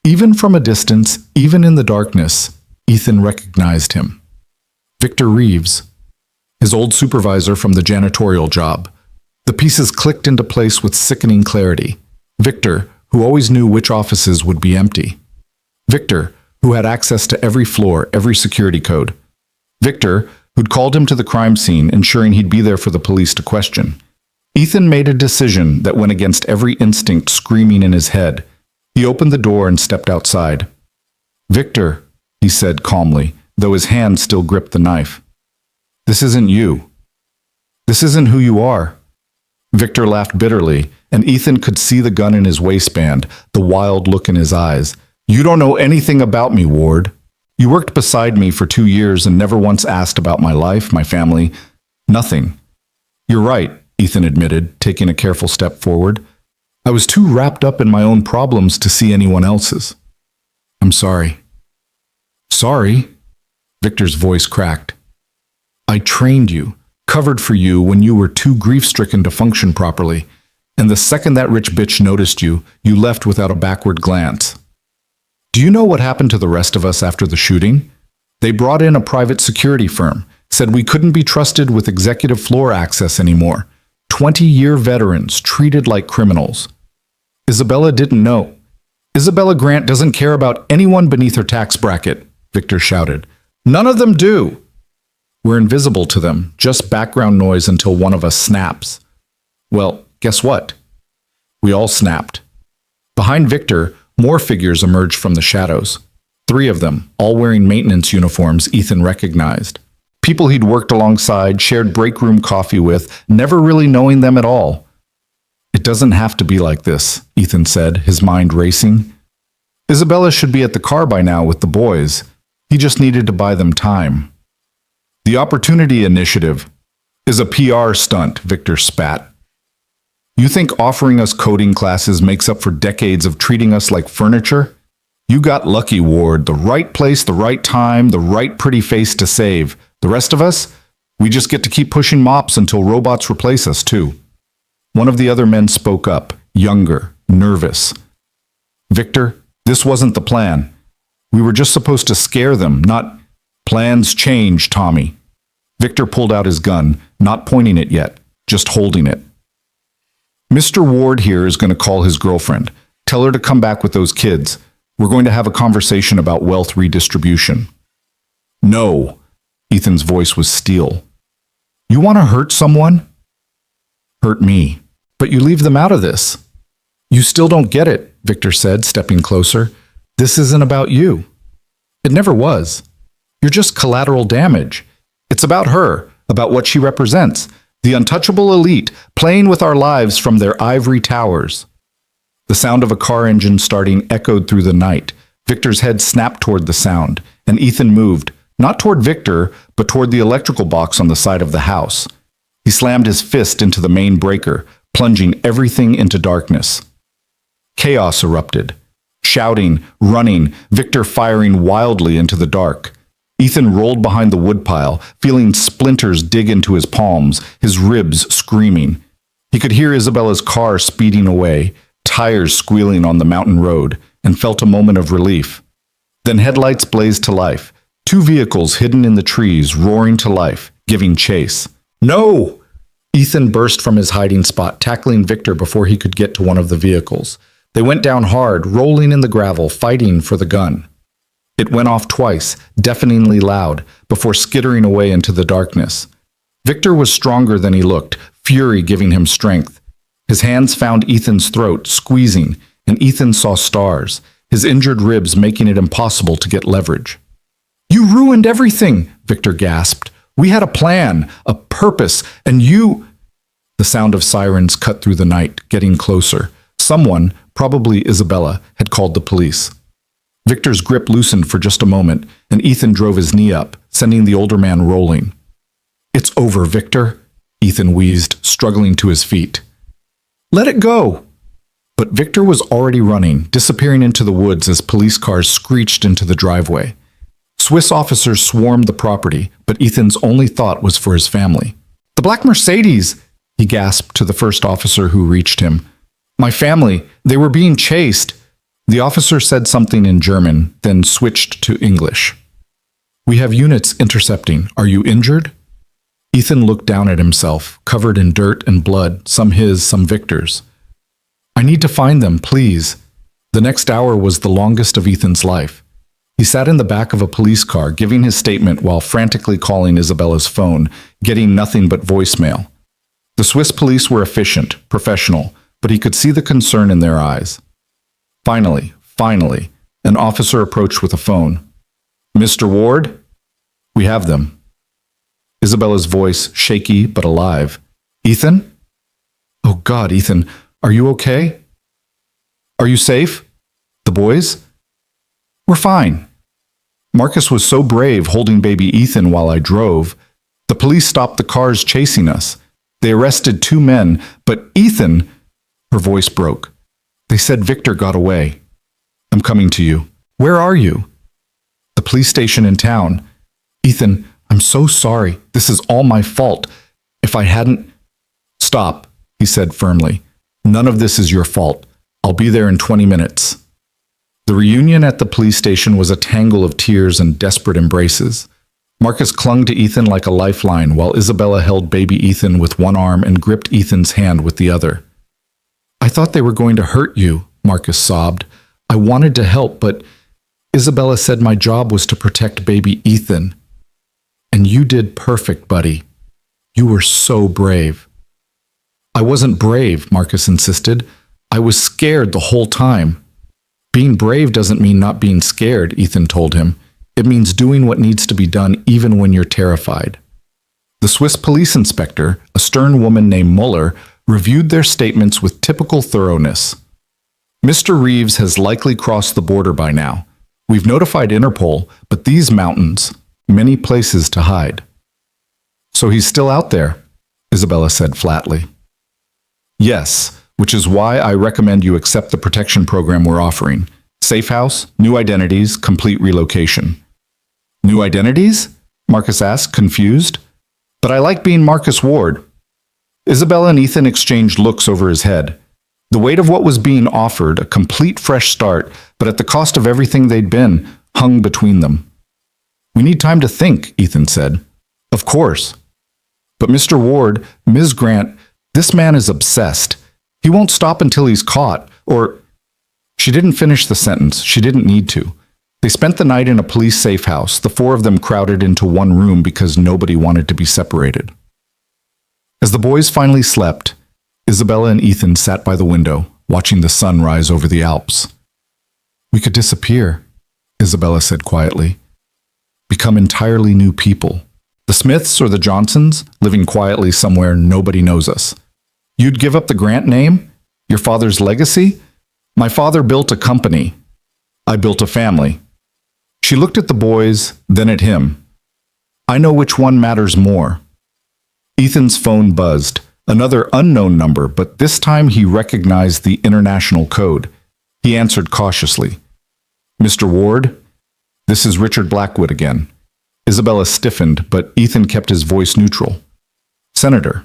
Speaker 1: Even from a distance, even in the darkness, Ethan recognized him. Victor Reeves, his old supervisor from the janitorial job. The pieces clicked into place with sickening clarity. Victor, who always knew which offices would be empty. Victor, who had access to every floor, every security code. Victor, who'd called him to the crime scene, ensuring he'd be there for the police to question. Ethan made a decision that went against every instinct screaming in his head. He opened the door and stepped outside. Victor, he said calmly, though his hand still gripped the knife. This isn't you. This isn't who you are. Victor laughed bitterly, and Ethan could see the gun in his waistband, the wild look in his eyes. You don't know anything about me, Ward. You worked beside me for 2 years and never once asked about my life, my family. Nothing. You're right, Ethan admitted, taking a careful step forward. I was too wrapped up in my own problems to see anyone else's. I'm sorry. Sorry? Victor's voice cracked. I trained you, covered for you when you were too grief-stricken to function properly, and the second that rich bitch noticed you, you left without a backward glance. Do you know what happened to the rest of us after the shooting? They brought in a private security firm, said we couldn't be trusted with executive floor access anymore. 20-year veterans treated like criminals. Isabella didn't know. Isabella Grant doesn't care about anyone beneath her tax bracket, Victor shouted. None of them do. We're invisible to them, just background noise until one of us snaps. Well, guess what? We all snapped. Behind Victor, more figures emerged from the shadows. 3 of them, all wearing maintenance uniforms Ethan recognized. People he'd worked alongside, shared break room coffee with, never really knowing them at all. It doesn't have to be like this, Ethan said, his mind racing. Isabella should be at the car by now with the boys. He just needed to buy them time. The Opportunity Initiative is a PR stunt, Victor spat. You think offering us coding classes makes up for decades of treating us like furniture? You got lucky, Ward. The right place, the right time, the right pretty face to save. The rest of us? We just get to keep pushing mops until robots replace us, too. One of the other men spoke up, younger, nervous. Victor, this wasn't the plan. We were just supposed to scare them, not... Plans change, Tommy. Victor pulled out his gun, not pointing it yet, just holding it. Mr. Ward here is going to call his girlfriend. Tell her to come back with those kids. We're going to have a conversation about wealth redistribution. No. Ethan's voice was steel. You want to hurt someone? Hurt me. But you leave them out of this. You still don't get it, Victor said, stepping closer. This isn't about you. It never was. You're just collateral damage. It's about her, about what she represents, the untouchable elite playing with our lives from their ivory towers. The sound of a car engine starting echoed through the night. Victor's head snapped toward the sound, and Ethan moved, not toward Victor, but toward the electrical box on the side of the house. He slammed his fist into the main breaker, plunging everything into darkness. Chaos erupted. Shouting, running, Victor firing wildly into the dark. Ethan rolled behind the woodpile, feeling splinters dig into his palms, his ribs screaming. He could hear Isabella's car speeding away, tires squealing on the mountain road, and felt a moment of relief. Then headlights blazed to life, two vehicles hidden in the trees roaring to life, giving chase. No! Ethan burst from his hiding spot, tackling Victor before he could get to one of the vehicles. They went down hard, rolling in the gravel, fighting for the gun. It went off twice, deafeningly loud, before skittering away into the darkness. Victor was stronger than he looked, fury giving him strength. His hands found Ethan's throat, squeezing, and Ethan saw stars, his injured ribs making it impossible to get leverage. You ruined everything, Victor gasped. We had a plan, a purpose, and you... The sound of sirens cut through the night, getting closer. Someone, probably Isabella, had called the police. Victor's grip loosened for just a moment, and Ethan drove his knee up, sending the older man rolling. It's over, Victor, Ethan wheezed, struggling to his feet. Let it go! But Victor was already running, disappearing into the woods as police cars screeched into the driveway. Swiss officers swarmed the property, but Ethan's only thought was for his family. The black Mercedes! He gasped to the first officer who reached him. My family, they were being chased. The officer said something in German, then switched to English. We have units intercepting. Are you injured? Ethan looked down at himself, covered in dirt and blood, some his, some Victor's. I need to find them, please. The next hour was the longest of Ethan's life. He sat in the back of a police car, giving his statement while frantically calling Isabella's phone, getting nothing but voicemail. The Swiss police were efficient, professional, but he could see the concern in their eyes. Finally, an officer approached with a phone. Mr. Ward? We have them. Isabella's voice shaky but alive. Ethan? Oh God, Ethan, are you okay? Are you safe? The boys? We're fine. Marcus was so brave holding baby Ethan while I drove. The police stopped the cars chasing us. They arrested 2 men, but Ethan... Her voice broke. They said Victor got away. I'm coming to you. Where are you? The police station in town. Ethan, I'm so sorry. This is all my fault. If I hadn't... Stop, he said firmly. None of this is your fault. I'll be there in 20 minutes. The reunion at the police station was a tangle of tears and desperate embraces. Marcus clung to Ethan like a lifeline while Isabella held baby Ethan with one arm and gripped Ethan's hand with the other. I thought they were going to hurt you, Marcus sobbed. I wanted to help, but Isabella said my job was to protect baby Ethan. And you did perfect, buddy. You were so brave. I wasn't brave, Marcus insisted. I was scared the whole time. Being brave doesn't mean not being scared, Ethan told him. It means doing what needs to be done even when you're terrified. The Swiss police inspector, a stern woman named Muller, reviewed their statements with typical thoroughness. Mr. Reeves has likely crossed the border by now. We've notified Interpol, but these mountains, many places to hide. So he's still out there, Isabella said flatly. Yes, which is why I recommend you accept the protection program we're offering. Safe house, new identities, complete relocation. New identities? Marcus asked, confused. But I like being Marcus Ward. Isabella and Ethan exchanged looks over his head. The weight of what was being offered, a complete fresh start, but at the cost of everything they'd been, hung between them. "We need time to think," Ethan said. "Of course. But Mr. Ward, Ms. Grant, this man is obsessed. He won't stop until he's caught, or—" She didn't finish the sentence. She didn't need to. They spent the night in a police safe house, the four of them crowded into one room because nobody wanted to be separated. As the boys finally slept, Isabella and Ethan sat by the window, watching the sun rise over the Alps. "We could disappear," Isabella said quietly. "Become entirely new people. The Smiths or the Johnsons, living quietly somewhere nobody knows us. You'd give up the Grant name? Your father's legacy? My father built a company. I built a family." She looked at the boys, then at him. "I know which one matters more." Ethan's phone buzzed. Another unknown number, but this time he recognized the international code. He answered cautiously. "Mr. Ward, this is Richard Blackwood again." Isabella stiffened, but Ethan kept his voice neutral. "Senator,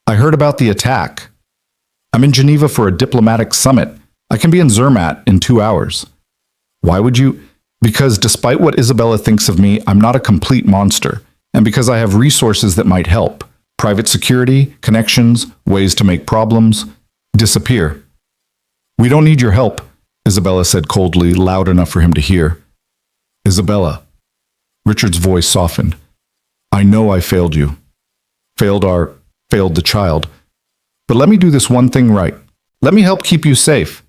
Speaker 1: I heard about the attack. I'm in Geneva for a diplomatic summit. I can be in Zermatt in 2 hours." "Why would you—" "Because despite what Isabella thinks of me, I'm not a complete monster, and because I have resources that might help. Private security, connections, ways to make problems disappear." "We don't need your help," Isabella said coldly, loud enough for him to hear. "Isabella." Richard's voice softened. "I know I failed you. Failed the child. But let me do this one thing right. Let me help keep you safe."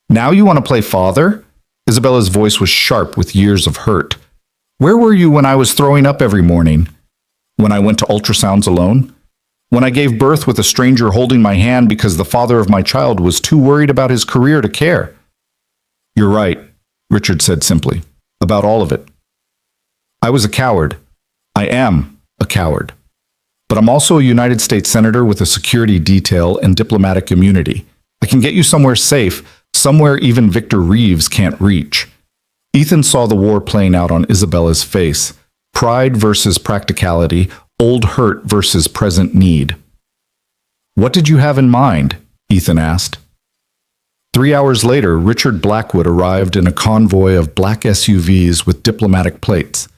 Speaker 1: "Now you want to play father?" Isabella's voice was sharp with years of hurt. "Where were you when I was throwing up every morning? When I went to ultrasounds alone? When I gave birth with a stranger holding my hand because the father of my child was too worried about his career to care?" "You're right," Richard said simply, "about all of it. I was a coward. I am a coward. But I'm also a United States Senator with a security detail and diplomatic immunity. I can get you somewhere safe, somewhere even Victor Reeves can't reach." Ethan saw the war playing out on Isabella's face. Pride versus practicality, old hurt versus present need. "What did you have in mind?" Ethan asked. 3 hours later, Richard Blackwood arrived in a convoy of black SUVs with diplomatic plates.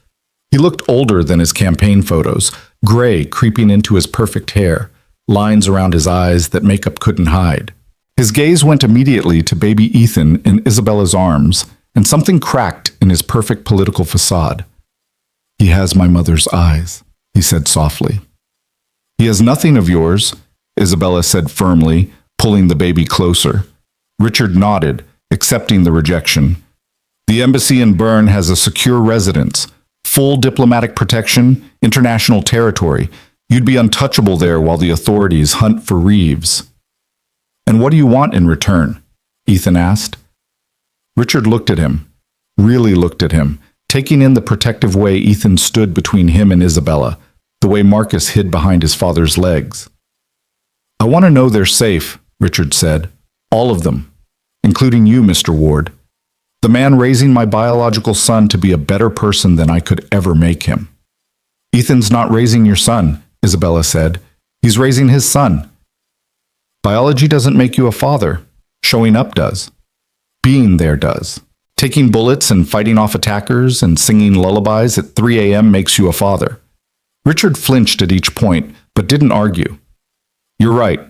Speaker 1: He looked older than his campaign photos, gray creeping into his perfect hair, lines around his eyes that makeup couldn't hide. His gaze went immediately to baby Ethan in Isabella's arms, and something cracked in his perfect political facade. "He has my mother's eyes," he said softly. "He has nothing of yours," Isabella said firmly, pulling the baby closer. Richard nodded, accepting the rejection. "The embassy in Bern has a secure residence, full diplomatic protection, international territory. You'd be untouchable there while the authorities hunt for Reeves." "And what do you want in return?" Ethan asked. Richard looked at him, really looked at him, taking in the protective way Ethan stood between him and Isabella, the way Marcus hid behind his father's legs. "I want to know they're safe," Richard said. "All of them, including you, Mr. Ward. The man raising my biological son to be a better person than I could ever make him." "Ethan's not raising your son," Isabella said. "He's raising his son." "Biology doesn't make you a father. Showing up does. Being there does. Taking bullets and fighting off attackers and singing lullabies at 3 a.m. makes you a father." Richard flinched at each point, but didn't argue. "You're right,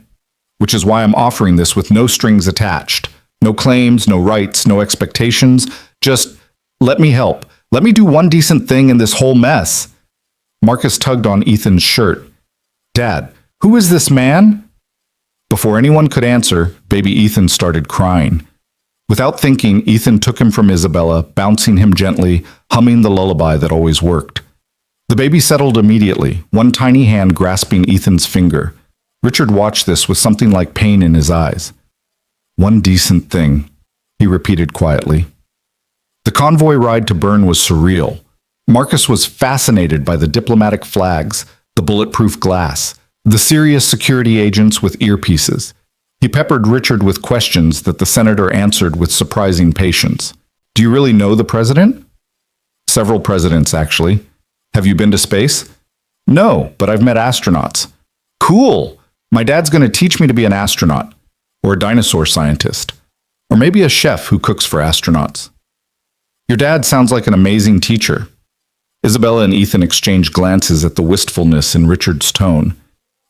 Speaker 1: which is why I'm offering this with no strings attached. No claims, no rights, no expectations. Just let me help. Let me do one decent thing in this whole mess." Marcus tugged on Ethan's shirt. "Dad, who is this man?" Before anyone could answer, baby Ethan started crying. Without thinking, Ethan took him from Isabella, bouncing him gently, humming the lullaby that always worked. The baby settled immediately, one tiny hand grasping Ethan's finger. Richard watched this with something like pain in his eyes. "One decent thing," he repeated quietly. The convoy ride to Bern was surreal. Marcus was fascinated by the diplomatic flags, the bulletproof glass, the serious security agents with earpieces. He peppered Richard with questions that the senator answered with surprising patience. "Do you really know the president?" "Several presidents, actually." "Have you been to space?" "No, but I've met astronauts." "Cool! My dad's going to teach me to be an astronaut. or a dinosaur scientist, or maybe a chef who cooks for astronauts. Your dad sounds like an amazing teacher. Isabella and Ethan exchanged glances at the wistfulness in Richard's tone.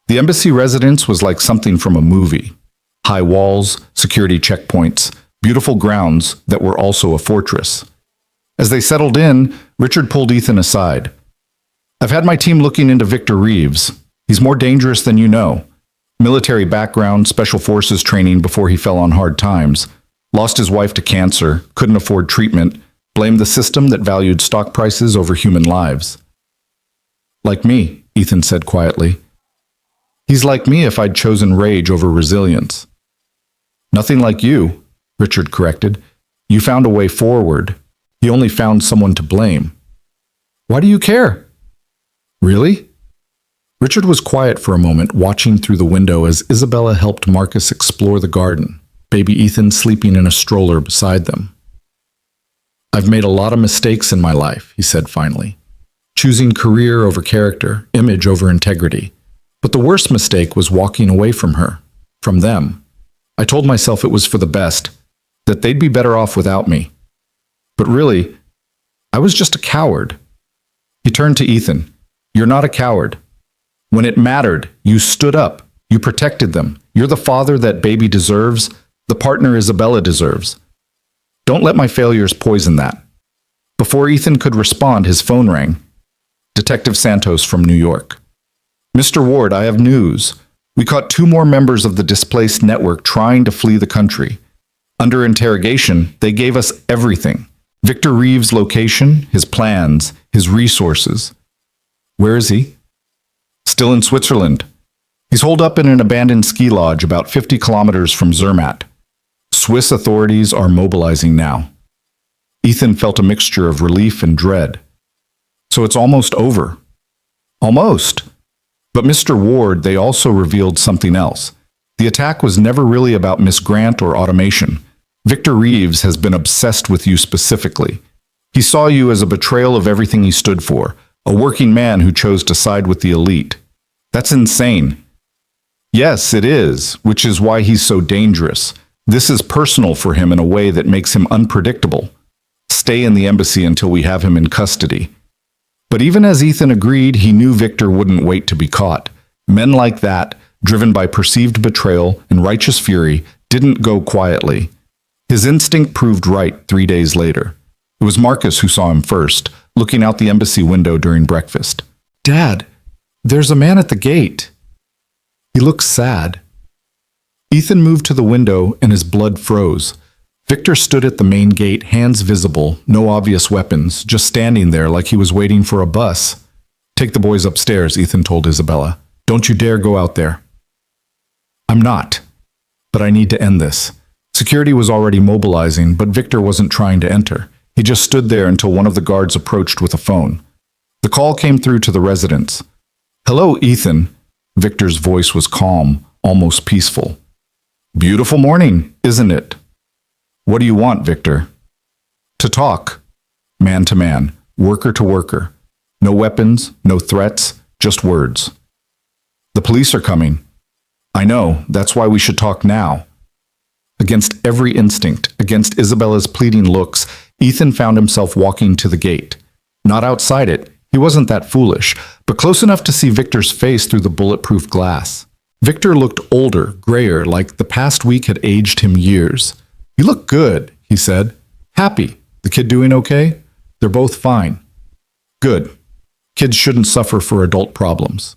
Speaker 1: The embassy residence was like something from a movie. High walls, security checkpoints, beautiful grounds that were also a fortress. As they settled in, Richard pulled Ethan aside. I've had my team looking into Victor Reeves. He's more dangerous than you know. Military background, special forces training before he fell on hard times. Lost his wife to cancer, couldn't afford treatment, blamed the system that valued stock prices over human lives. Like me, Ethan said quietly. He's like me if I'd chosen rage over resilience. Nothing like you, Richard corrected. You found a way forward. He only found someone to blame. Why do you care? Really? Richard was quiet for a moment, watching through the window as Isabella helped Marcus explore the garden, baby Ethan sleeping in a stroller beside them. I've made a lot of mistakes in my life, he said finally. Choosing career over character, image over integrity. But the worst mistake was walking away from her, from them. I told myself it was for the best, that they'd be better off without me. But really, I was just a coward. He turned to Ethan. You're not a coward. When it mattered, you stood up. You protected them. You're the father that baby deserves, the partner Isabella deserves. Don't let my failures poison that. Before Ethan could respond, his phone rang. Detective Santos from New York. Mr. Ward, I have news. We caught 2 more members of the displaced network trying to flee the country. Under interrogation, they gave us everything. Victor Reeves' location, his plans, his resources. Where is he? Still in Switzerland. He's holed up in an abandoned ski lodge about 50 kilometers from Zermatt. Swiss authorities are mobilizing now. Ethan felt a mixture of relief and dread. So it's almost over. Almost. But Mr. Ward, they also revealed something else. The attack was never really about Miss Grant or automation. Victor Reeves has been obsessed with you specifically. He saw you as a betrayal of everything he stood for, a working man who chose to side with the elite. That's insane. Yes, it is, which is why he's so dangerous. This is personal for him in a way that makes him unpredictable. Stay in the embassy until we have him in custody. But even as Ethan agreed, he knew Victor wouldn't wait to be caught. Men like that, driven by perceived betrayal and righteous fury, didn't go quietly. His instinct proved right 3 days later. It was Marcus who saw him first, looking out the embassy window during breakfast. Dad, there's a man at the gate. He looks sad. Ethan moved to the window and his blood froze. Victor stood at the main gate, hands visible, no obvious weapons, just standing there like he was waiting for a bus. Take the boys upstairs, Ethan told Isabella. Don't you dare go out there. I'm not. But I need to end this. Security was already mobilizing, but Victor wasn't trying to enter. He just stood there until one of the guards approached with a phone. The call came through to the residence. Hello, Ethan. Victor's voice was calm, almost peaceful. Beautiful morning, isn't it? What do you want, Victor? To talk. Man to man, worker to worker. No weapons, no threats, just words. The police are coming. I know, that's why we should talk now. Against every instinct, against Isabella's pleading looks, Ethan found himself walking to the gate. Not outside it, he wasn't that foolish, but close enough to see Victor's face through the bulletproof glass. Victor looked older, grayer, like the past week had aged him years. You look good, he said. Happy. The kid doing okay? They're both fine. Good. Kids shouldn't suffer for adult problems.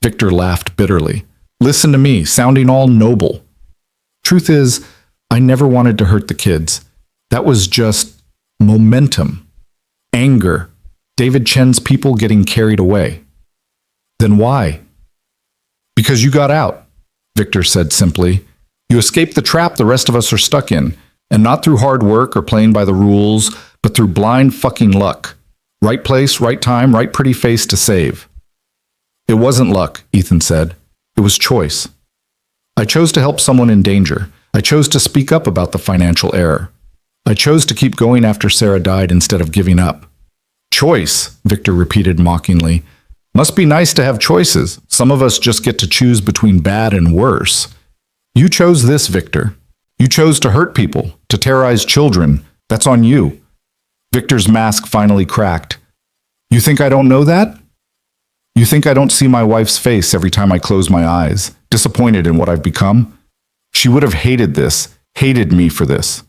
Speaker 1: Victor laughed bitterly. Listen to me, sounding all noble. Truth is, I never wanted to hurt the kids. That was just momentum. Anger. David Chen's people getting carried away. Then why? Because you got out, Victor said simply. You escaped the trap the rest of us are stuck in, and not through hard work or playing by the rules, but through blind fucking luck. Right place, right time, right pretty face to save. It wasn't luck, Ethan said. It was choice. I chose to help someone in danger. I chose to speak up about the financial error. I chose to keep going after Sarah died instead of giving up. Choice, Victor repeated mockingly. Must be nice to have choices. Some of us just get to choose between bad and worse. You chose this, Victor. You chose to hurt people, to terrorize children. That's on you. Victor's mask finally cracked. You think I don't know that? You think I don't see my wife's face every time I close my eyes, disappointed in what I've become? She would have hated this, hated me for this.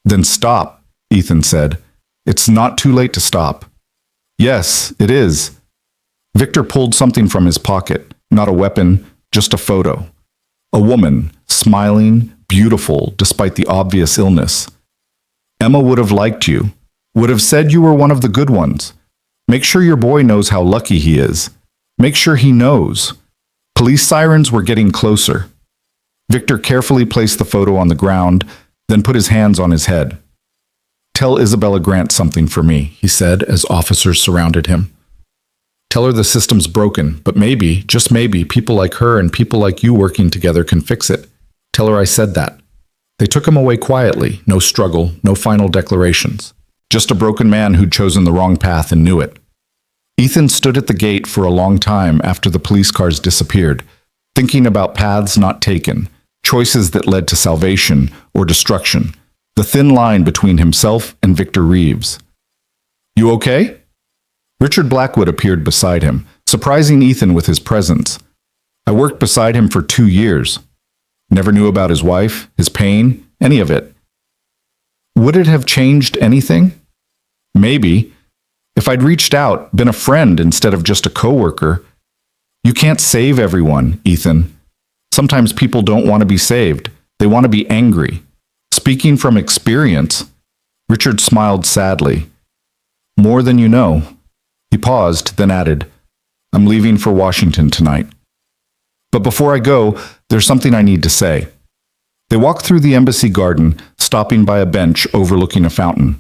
Speaker 1: Then stop, Ethan said. It's not too late to stop. Yes, it is. Victor pulled something from his pocket, not a weapon, just a photo. A woman, smiling, beautiful, despite the obvious illness. Emma would have liked you, would have said you were one of the good ones. Make sure your boy knows how lucky he is. Make sure he knows. Police sirens were getting closer. Victor carefully placed the photo on the ground, then put his hands on his head. Tell Isabella Grant something for me, he said as officers surrounded him. Tell her the system's broken, but maybe, just maybe, people like her and people like you working together can fix it. Tell her I said that. They took him away quietly, no struggle, no final declarations. Just a broken man who'd chosen the wrong path and knew it. Ethan stood at the gate for a long time after the police cars disappeared, thinking about paths not taken, choices that led to salvation or destruction, the thin line between himself and Victor Reeves. You okay? Richard Blackwood appeared beside him, surprising Ethan with his presence. I worked beside him for 2 years. Never knew about his wife, his pain, any of it. Would it have changed anything? Maybe. If I'd reached out, been a friend instead of just a coworker. You can't save everyone, Ethan. Sometimes people don't want to be saved. They want to be angry. Speaking from experience, Richard smiled sadly. More than you know. He paused, then added, I'm leaving for Washington tonight. But before I go, there's something I need to say. They walked through the embassy garden, stopping by a bench overlooking a fountain.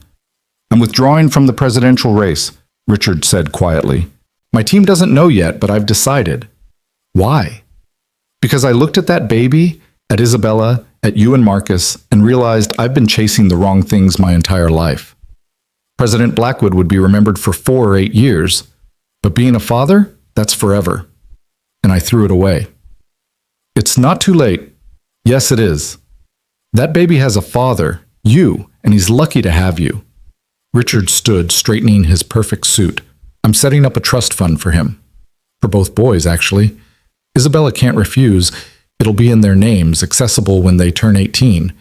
Speaker 1: I'm withdrawing from the presidential race, Richard said quietly. My team doesn't know yet, but I've decided. Why? Because I looked at that baby, at Isabella, at you and Marcus, and realized I've been chasing the wrong things my entire life. President Blackwood would be remembered for 4 or 8 years, but being a father, that's forever. And I threw it away. It's not too late. Yes, it is. That baby has a father, you, and he's lucky to have you. Richard stood, straightening his perfect suit. I'm setting up a trust fund for him. For both boys, actually. Isabella can't refuse. It'll be in their names, accessible when they turn 18.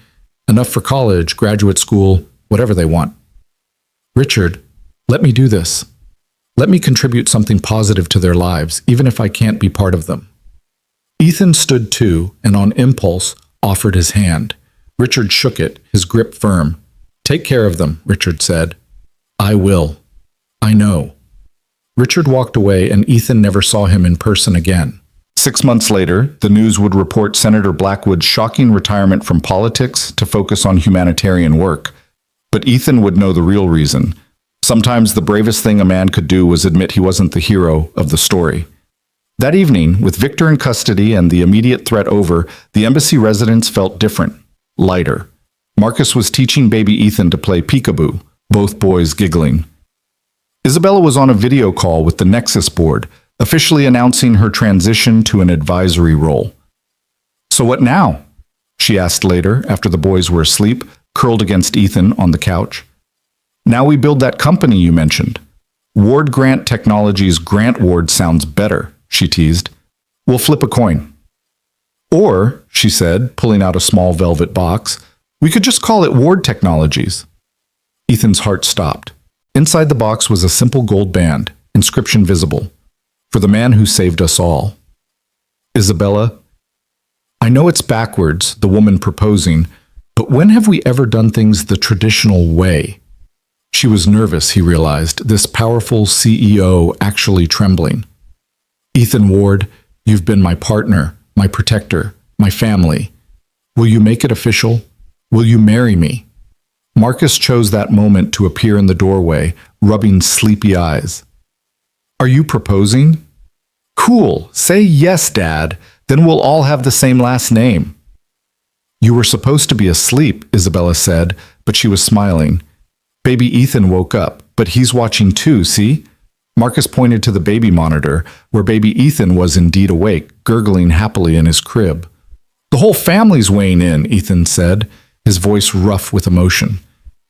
Speaker 1: Enough for college, graduate school, whatever they want. Richard, let me do this. Let me contribute something positive to their lives, even if I can't be part of them. Ethan stood too, and on impulse, offered his hand. Richard shook it, his grip firm. Take care of them, Richard said. I will. I know. Richard walked away, and Ethan never saw him in person again. 6 months later, the news would report Senator Blackwood's shocking retirement from politics to focus on humanitarian work. But Ethan would know the real reason. Sometimes the bravest thing a man could do was admit he wasn't the hero of the story. That evening, with Victor in custody and the immediate threat over, the embassy residents felt different, lighter. Marcus was teaching baby Ethan to play peekaboo, both boys giggling. Isabella was on a video call with the Nexus board, officially announcing her transition to an advisory role. So what now? She asked later, after the boys were asleep, curled against Ethan on the couch. Now we build that company you mentioned. Ward Grant Technologies Grant Ward sounds better, she teased. We'll flip a coin. Or, she said, pulling out a small velvet box, we could just call it Ward Technologies. Ethan's heart stopped. Inside the box was a simple gold band, inscription visible, for the man who saved us all. Isabella, I know it's backwards, the woman proposing, but when have we ever done things the traditional way? She was nervous, he realized, this powerful CEO actually trembling. Ethan Ward, you've been my partner, my protector, my family. Will you make it official? Will you marry me? Marcus chose that moment to appear in the doorway, rubbing sleepy eyes. Are you proposing? Cool, say yes, Dad. Then we'll all have the same last name. You were supposed to be asleep, Isabella said, but she was smiling. Baby Ethan woke up, but he's watching too, see? Marcus pointed to the baby monitor, where baby Ethan was indeed awake, gurgling happily in his crib. The whole family's weighing in, Ethan said, his voice rough with emotion.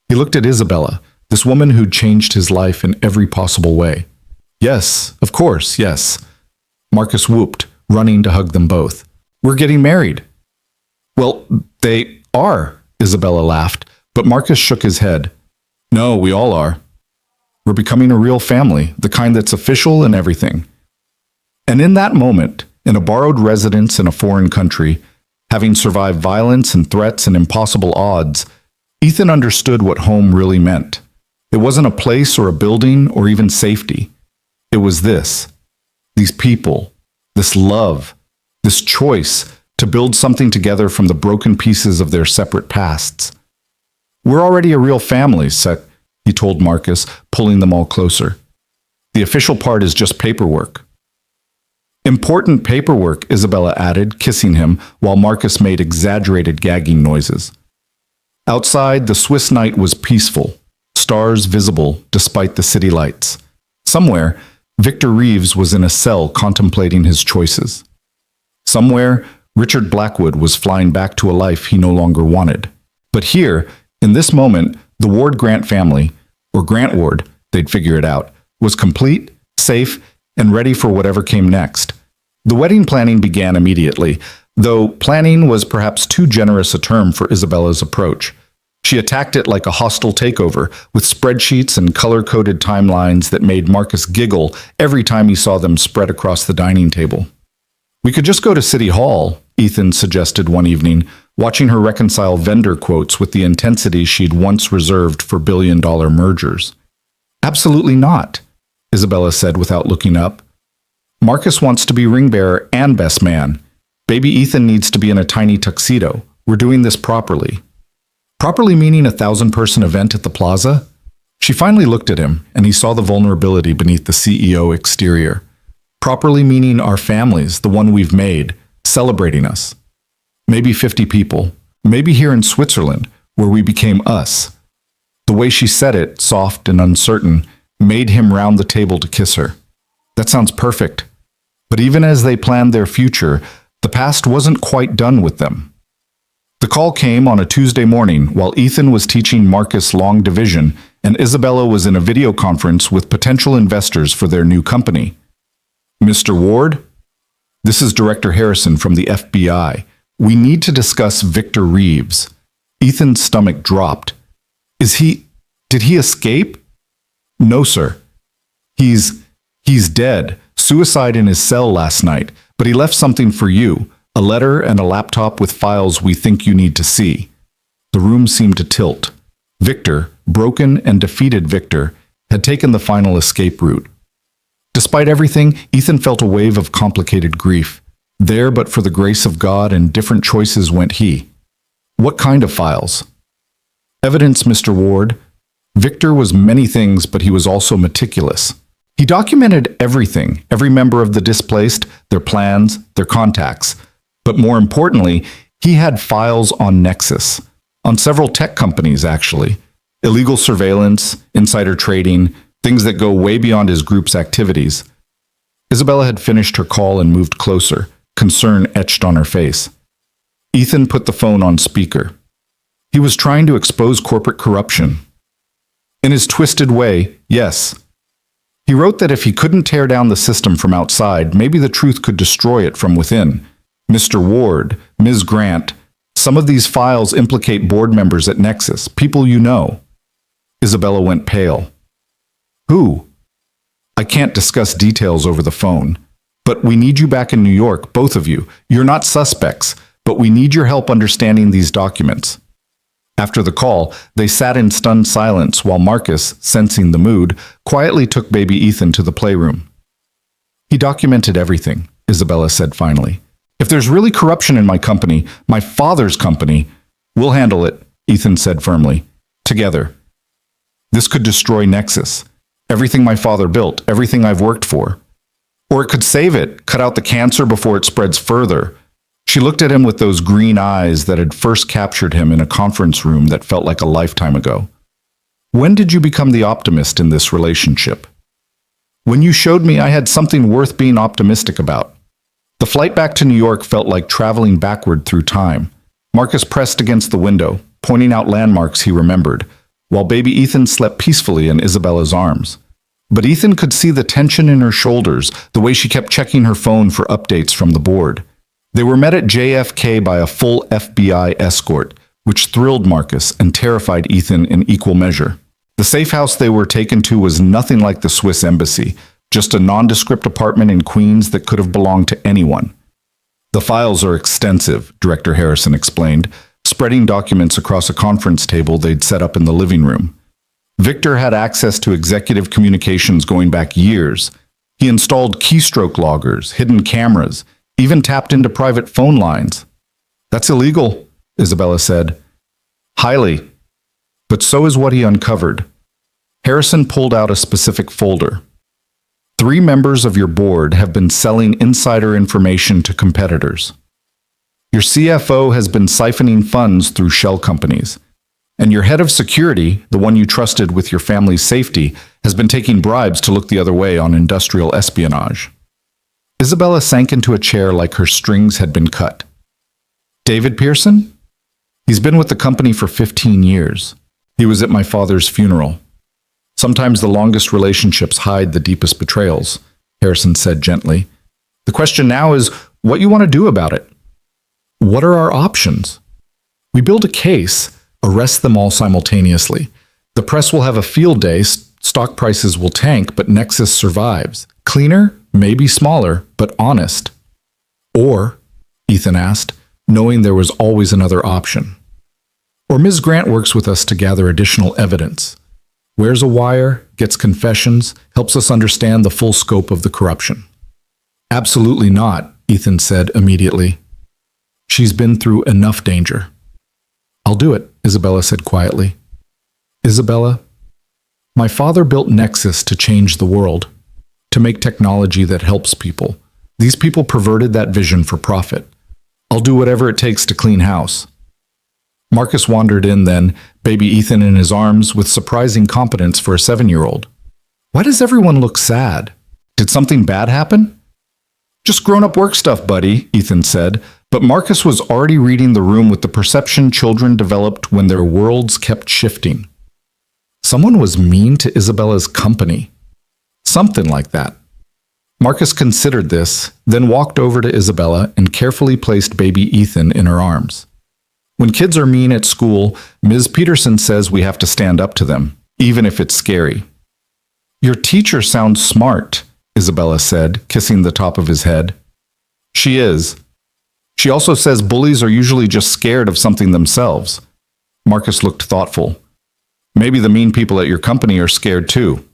Speaker 1: He looked at Isabella, this woman who'd changed his life in every possible way. Yes, of course, yes. Marcus whooped, running to hug them both. We're getting married. Well, they are, Isabella laughed, but Marcus shook his head. No, we all are. We're becoming a real family, the kind that's official and everything. And in that moment, in a borrowed residence in a foreign country, having survived violence and threats and impossible odds, Ethan understood what home really meant. It wasn't a place or a building or even safety. It was this. These people, this love, this choice to build something together from the broken pieces of their separate pasts. We're already a real family, he told Marcus, pulling them all closer. The official part is just paperwork. Important paperwork, Isabella added, kissing him, while Marcus made exaggerated gagging noises. Outside, the Swiss night was peaceful, stars visible despite the city lights. Somewhere, Victor Reeves was in a cell contemplating his choices. Somewhere, Richard Blackwood was flying back to a life he no longer wanted. But here, in this moment, the Ward Grant family, or Grant Ward, they'd figure it out, was complete, safe, and ready for whatever came next. The wedding planning began immediately, though planning was perhaps too generous a term for Isabella's approach. She attacked it like a hostile takeover, with spreadsheets and color-coded timelines that made Marcus giggle every time he saw them spread across the dining table. We could just go to City Hall, Ethan suggested one evening, watching her reconcile vendor quotes with the intensity she'd once reserved for billion-dollar mergers. Absolutely not, Isabella said without looking up. Marcus wants to be ring bearer and best man. Baby Ethan needs to be in a tiny tuxedo. We're doing this properly. Properly meaning a 1,000-person event at the plaza? She finally looked at him, and he saw the vulnerability beneath the CEO exterior. Properly meaning our families, the one we've made, celebrating us. Maybe 50 people. Maybe here in Switzerland, where we became us. The way she said it, soft and uncertain, made him round the table to kiss her. That sounds perfect. But even as they planned their future, the past wasn't quite done with them. The call came on a Tuesday morning while Ethan was teaching Marcus long division and Isabella was in a video conference with potential investors for their new company. Mr. Ward? This is Director Harrison from the FBI. We need to discuss Victor Reeves. Ethan's stomach dropped. Did he escape? No, sir. He's dead. Suicide in his cell last night, but he left something for you. A letter and a laptop with files we think you need to see. The room seemed to tilt. Victor, broken and defeated Victor, had taken the final escape route. Despite everything, Ethan felt a wave of complicated grief. There, but for the grace of God and different choices went he. What kind of files? Evidence, Mr. Ward. Victor was many things, but he was also meticulous. He documented everything, every member of the displaced, their plans, their contacts. But more importantly, he had files on Nexus, on several tech companies actually. Illegal surveillance, insider trading, things that go way beyond his group's activities. Isabella had finished her call and moved closer, concern etched on her face. Ethan put the phone on speaker. He was trying to expose corporate corruption. In his twisted way, yes. He wrote that if he couldn't tear down the system from outside, maybe the truth could destroy it from within. Mr. Ward, Ms. Grant, some of these files implicate board members at Nexus, people you know. Isabella went pale. Who? I can't discuss details over the phone. But we need you back in New York, both of you. You're not suspects, but we need your help understanding these documents. After the call, they sat in stunned silence while Marcus, sensing the mood, quietly took baby Ethan to the playroom. He documented everything, Isabella said finally. If there's really corruption in my company, my father's company, we'll handle it, Ethan said firmly. Together. This could destroy Nexus. Everything my father built, everything I've worked for. Or it could save it, cut out the cancer before it spreads further. She looked at him with those green eyes that had first captured him in a conference room that felt like a lifetime ago. When did you become the optimist in this relationship? When you showed me I had something worth being optimistic about. The flight back to New York felt like traveling backward through time. Marcus pressed against the window, pointing out landmarks he remembered, while baby Ethan slept peacefully in Isabella's arms. But Ethan could see the tension in her shoulders, the way she kept checking her phone for updates from the board. They were met at JFK by a full FBI escort, which thrilled Marcus and terrified Ethan in equal measure. The safe house they were taken to was nothing like the Swiss embassy, just a nondescript apartment in Queens that could have belonged to anyone. The files are extensive, Director Harrison explained, spreading documents across a conference table they'd set up in the living room. Victor had access to executive communications going back years. He installed keystroke loggers, hidden cameras, even tapped into private phone lines. That's illegal, Isabella said. Highly. But so is what he uncovered. Harrison pulled out a specific folder. 3 members of your board have been selling insider information to competitors. Your CFO has been siphoning funds through shell companies. And your head of security, the one you trusted with your family's safety, has been taking bribes to look the other way on industrial espionage. Isabella sank into a chair like her strings had been cut. David Pearson? He's been with the company for 15 years. He was at my father's funeral. Sometimes the longest relationships hide the deepest betrayals, Harrison said gently. The question now is what you want to do about it. What are our options? We build a case, arrest them all simultaneously. The press will have a field day, stock prices will tank, but Nexus survives. Cleaner, maybe smaller, but honest. Or, Ethan asked, knowing there was always another option. Or Ms. Grant works with us to gather additional evidence. Wears a wire, gets confessions, helps us understand the full scope of the corruption. Absolutely not, Ethan said immediately. She's been through enough danger. I'll do it, Isabella said quietly. Isabella, my father built Nexus to change the world, to make technology that helps people. These people perverted that vision for profit. I'll do whatever it takes to clean house. Marcus wandered in then, baby Ethan in his arms, with surprising competence for a 7-year-old. Why does everyone look sad? Did something bad happen? Just grown-up work stuff, buddy, Ethan said, but Marcus was already reading the room with the perception children developed when their worlds kept shifting. Someone was mean to Isabella's company. Something like that. Marcus considered this, then walked over to Isabella and carefully placed baby Ethan in her arms. When kids are mean at school, Ms. Peterson says we have to stand up to them, even if it's scary. Your teacher sounds smart, Isabella said, kissing the top of his head. She is. She also says bullies are usually just scared of something themselves. Marcus looked thoughtful. Maybe the mean people at your company are scared too.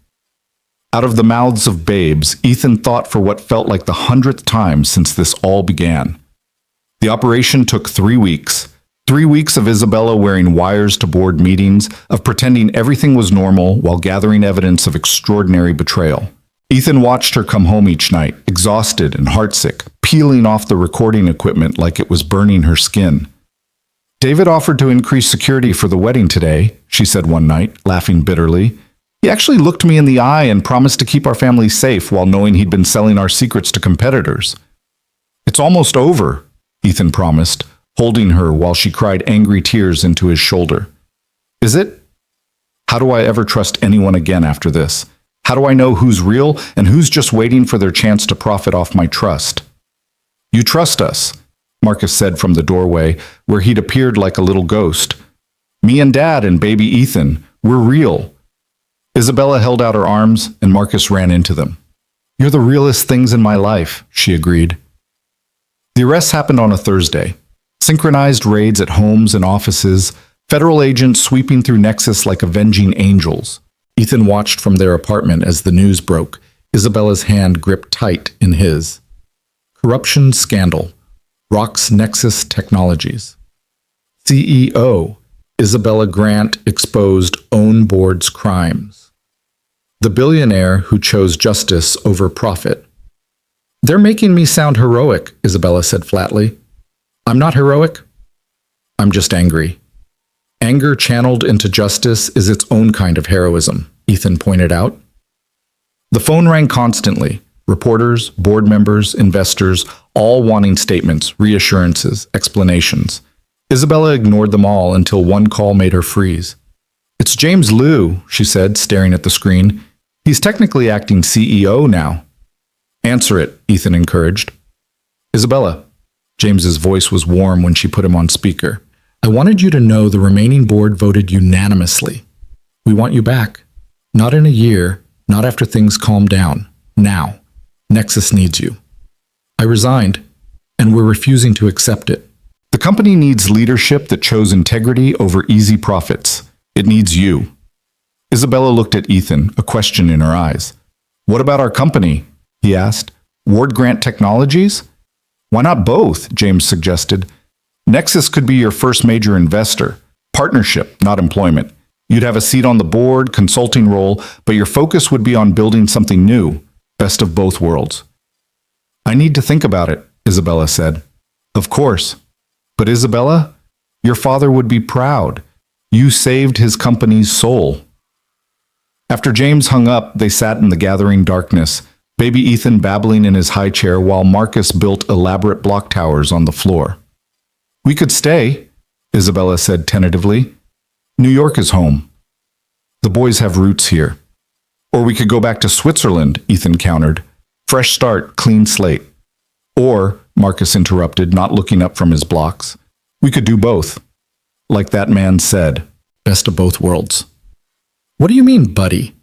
Speaker 1: Out of the mouths of babes, Ethan thought for what felt like the 100th time since this all began. The operation took 3 weeks. 3 weeks of Isabella wearing wires to board meetings, of pretending everything was normal while gathering evidence of extraordinary betrayal. Ethan watched her come home each night, exhausted and heartsick, peeling off the recording equipment like it was burning her skin. David offered to increase security for the wedding today, she said one night, laughing bitterly. He actually looked me in the eye and promised to keep our family safe while knowing he'd been selling our secrets to competitors. It's almost over, Ethan promised, holding her while she cried angry tears into his shoulder. Is it? How do I ever trust anyone again after this? How do I know who's real and who's just waiting for their chance to profit off my trust? You trust us, Marcus said from the doorway, where he'd appeared like a little ghost. Me and Dad and baby Ethan, we're real. Isabella held out her arms, and Marcus ran into them. You're the realest things in my life, she agreed. The arrests happened on a Thursday. Synchronized raids at homes and offices, federal agents sweeping through Nexus like avenging angels. Ethan watched from their apartment as the news broke, Isabella's hand gripped tight in his. Corruption scandal. Rocks Nexus Technologies. CEO. Isabella Grant exposed own board's crimes. The billionaire who chose justice over profit. They're making me sound heroic, Isabella said flatly. I'm not heroic. I'm just angry. Anger channeled into justice is its own kind of heroism, Ethan pointed out. The phone rang constantly. Reporters, board members, investors, all wanting statements, reassurances, explanations. Isabella ignored them all until one call made her freeze. "It's James Liu," she said, staring at the screen. "He's technically acting CEO now." "Answer it," Ethan encouraged. "Isabella." James's voice was warm when she put him on speaker. "I wanted you to know the remaining board voted unanimously. We want you back. Not in a year, not after things calm down. Now. Nexus needs you. I resigned, and we're refusing to accept it. The company needs leadership that chose integrity over easy profits. It needs you." Isabella looked at Ethan, a question in her eyes. "What about our company?" he asked. "Ward Grant Technologies?" "Why not both?" James suggested. "Nexus could be your first major investor. Partnership, not employment. You'd have a seat on the board, consulting role, but your focus would be on building something new. Best of both worlds." "I need to think about it," Isabella said. "Of course. But Isabella, your father would be proud. You saved his company's soul." After James hung up, they sat in the gathering darkness, baby Ethan babbling in his high chair while Marcus built elaborate block towers on the floor. "We could stay," Isabella said tentatively. "New York is home. The boys have roots here." "Or we could go back to Switzerland," Ethan countered. "Fresh start, clean slate." "Or," Marcus interrupted, not looking up from his blocks, "we could do both. Like that man said, best of both worlds." "What do you mean, buddy?"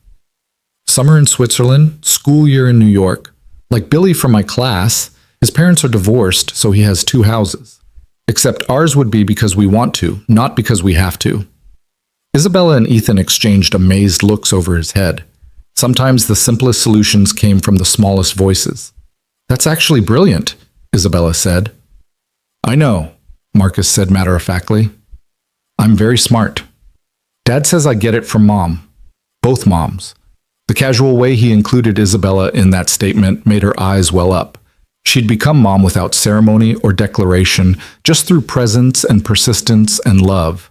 Speaker 1: "Summer in Switzerland, school year in New York. Like Billy from my class, his parents are divorced, so he has 2 houses. Except ours would be because we want to, not because we have to." Isabella and Ethan exchanged amazed looks over his head. Sometimes the simplest solutions came from the smallest voices. "That's actually brilliant," Isabella said. "I know," Marcus said matter-of-factly. "I'm very smart. Dad says I get it from Mom. Both moms." The casual way he included Isabella in that statement made her eyes well up. She'd become Mom without ceremony or declaration, just through presence and persistence and love.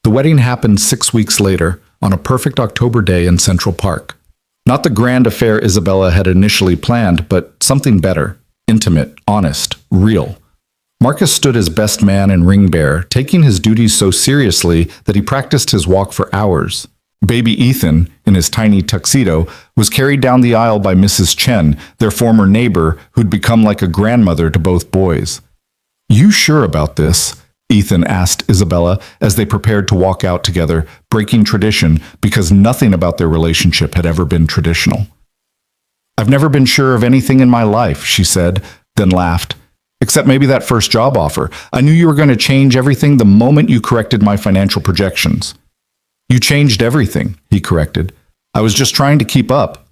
Speaker 1: The wedding happened 6 weeks later, on a perfect October day in Central Park. Not the grand affair Isabella had initially planned, but something better, intimate, honest, real. Marcus stood as best man and ring bearer, taking his duties so seriously that he practiced his walk for hours. Baby Ethan, in his tiny tuxedo, was carried down the aisle by Mrs. Chen, their former neighbor, who'd become like a grandmother to both boys. "You sure about this?" Ethan asked Isabella as they prepared to walk out together, breaking tradition because nothing about their relationship had ever been traditional. "I've never been sure of anything in my life," she said, then laughed. "Except maybe that first job offer. I knew you were going to change everything the moment you corrected my financial projections." "You changed everything," he corrected. "I was just trying to keep up."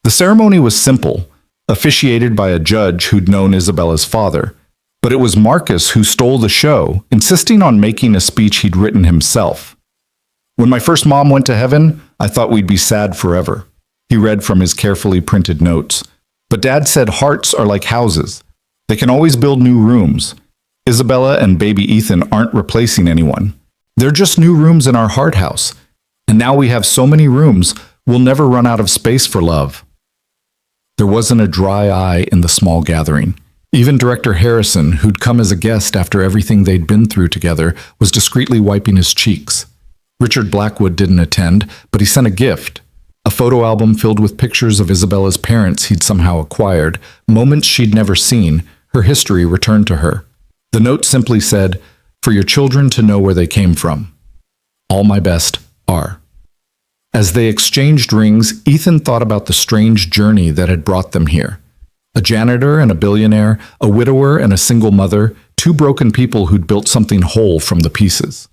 Speaker 1: The ceremony was simple, officiated by a judge who'd known Isabella's father. But it was Marcus who stole the show, insisting on making a speech he'd written himself. "When my first mom went to heaven, I thought we'd be sad forever," he read from his carefully printed notes. "But Dad said hearts are like houses. They can always build new rooms. Isabella and baby Ethan aren't replacing anyone. They're just new rooms in our heart house. And now we have so many rooms, we'll never run out of space for love." There wasn't a dry eye in the small gathering. Even Director Harrison, who'd come as a guest after everything they'd been through together, was discreetly wiping his cheeks. Richard Blackwood didn't attend, but he sent a gift. A photo album filled with pictures of Isabella's parents he'd somehow acquired, moments she'd never seen, her history returned to her. The note simply said, "For your children to know where they came from. All my best, R." As they exchanged rings, Ethan thought about the strange journey that had brought them here. A janitor and a billionaire, a widower and a single mother, 2 broken people who'd built something whole from the pieces.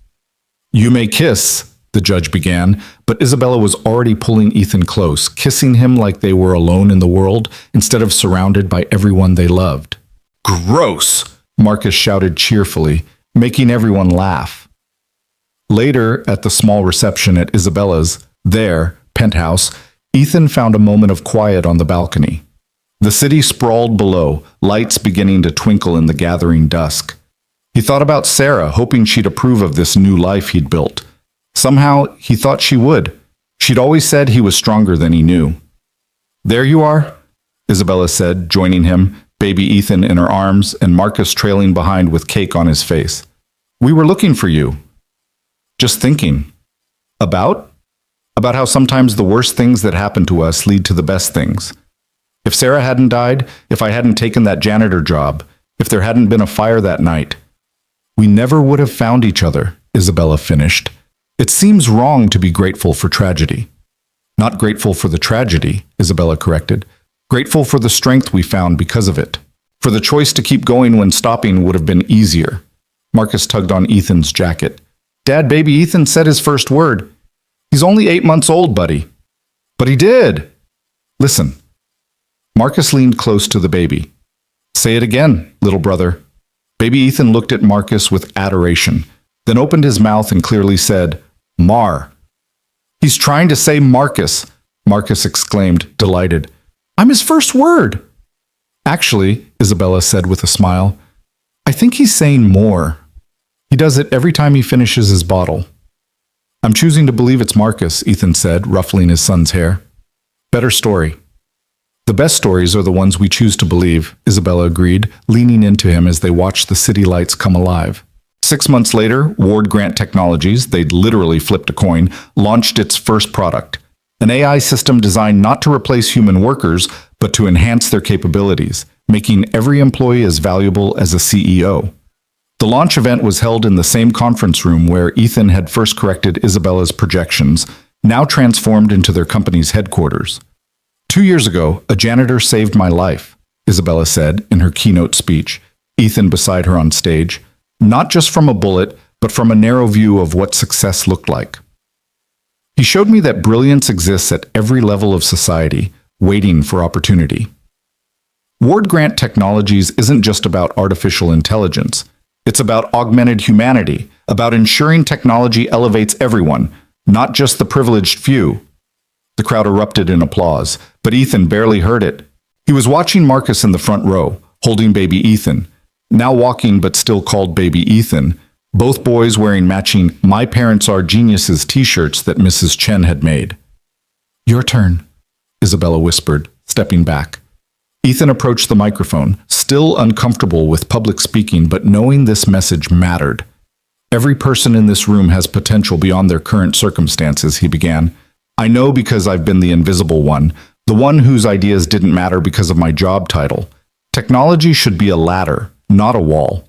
Speaker 1: "You may kiss," the judge began, but Isabella was already pulling Ethan close, kissing him like they were alone in the world instead of surrounded by everyone they loved. "Gross!" Marcus shouted cheerfully, making everyone laugh. Later, at the small reception at Isabella's, penthouse, Ethan found a moment of quiet on the balcony. The city sprawled below, lights beginning to twinkle in the gathering dusk. He thought about Sarah, hoping she'd approve of this new life he'd built. Somehow, he thought she would. She'd always said he was stronger than he knew. "There you are," Isabella said, joining him, baby Ethan in her arms and Marcus trailing behind with cake on his face. "We were looking for you." "Just thinking." About? About how sometimes the worst things that happen to us lead to the best things. If Sarah hadn't died, if I hadn't taken that janitor job, if there hadn't been a fire that night, we never would have found each other, Isabella finished. It seems wrong to be grateful for tragedy. Not grateful for the tragedy, Isabella corrected. Grateful for the strength we found because of it. For the choice to keep going when stopping would have been easier. Marcus tugged on Ethan's jacket. "Dad, baby Ethan said his first word. He's only 8 months old, buddy." "But he did." "Listen." Marcus leaned close to the baby. "Say it again, little brother." Baby Ethan looked at Marcus with adoration, then opened his mouth and clearly said, "Mar." "He's trying to say Marcus," Marcus exclaimed, delighted. "I'm his first word." "Actually," Isabella said with a smile, "I think he's saying more. He does it every time he finishes his bottle." "I'm choosing to believe it's Marcus," Ethan said, ruffling his son's hair. "Better story." "The best stories are the ones we choose to believe," Isabella agreed, leaning into him as they watched the city lights come alive. 6 months later, Ward Grant Technologies, they'd literally flipped a coin, launched its first product. An AI system designed not to replace human workers, but to enhance their capabilities, making every employee as valuable as a CEO. The launch event was held in the same conference room where Ethan had first corrected Isabella's projections, now transformed into their company's headquarters. 2 years ago, a janitor saved my life, Isabella said in her keynote speech, Ethan beside her on stage, not just from a bullet, but from a narrow view of what success looked like. He showed me that brilliance exists at every level of society, waiting for opportunity. Ward Grant Technologies isn't just about artificial intelligence. It's about augmented humanity, about ensuring technology elevates everyone, not just the privileged few. The crowd erupted in applause, but Ethan barely heard it. He was watching Marcus in the front row, holding baby Ethan, now walking but still called baby Ethan, both boys wearing matching "My Parents Are Geniuses" t-shirts that Mrs. Chen had made. "Your turn," Isabella whispered, stepping back. Ethan approached the microphone, still uncomfortable with public speaking, but knowing this message mattered. "Every person in this room has potential beyond their current circumstances," he began. "I know because I've been the invisible one, the one whose ideas didn't matter because of my job title. Technology should be a ladder, not a wall.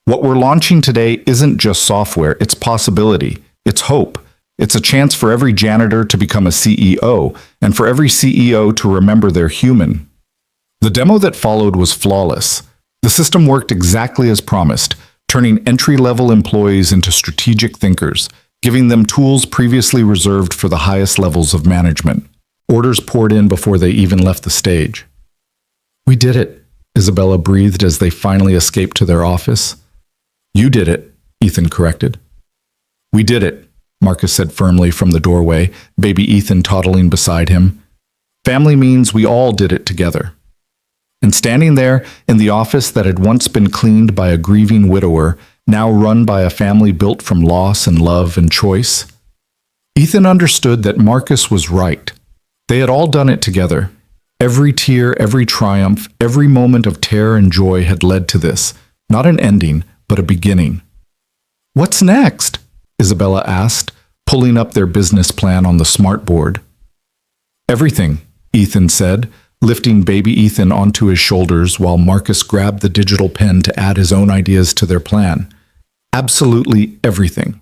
Speaker 1: What we're launching today isn't just software, it's possibility, it's hope. It's a chance for every janitor to become a CEO, and for every CEO to remember they're human." The demo that followed was flawless. The system worked exactly as promised, turning entry-level employees into strategic thinkers, giving them tools previously reserved for the highest levels of management. Orders poured in before they even left the stage. "We did it," Isabella breathed as they finally escaped to their office. "You did it," Ethan corrected. "We did it," Marcus said firmly from the doorway, baby Ethan toddling beside him. "Family means we all did it together." And standing there in the office that had once been cleaned by a grieving widower, now run by a family built from loss and love and choice, Ethan understood that Marcus was right. They had all done it together. Every tear, every triumph, every moment of terror and joy had led to this, not an ending, but a beginning. "What's next?" Isabella asked, pulling up their business plan on the smartboard. "Everything," Ethan said, lifting baby Ethan onto his shoulders while Marcus grabbed the digital pen to add his own ideas to their plan. Absolutely everything.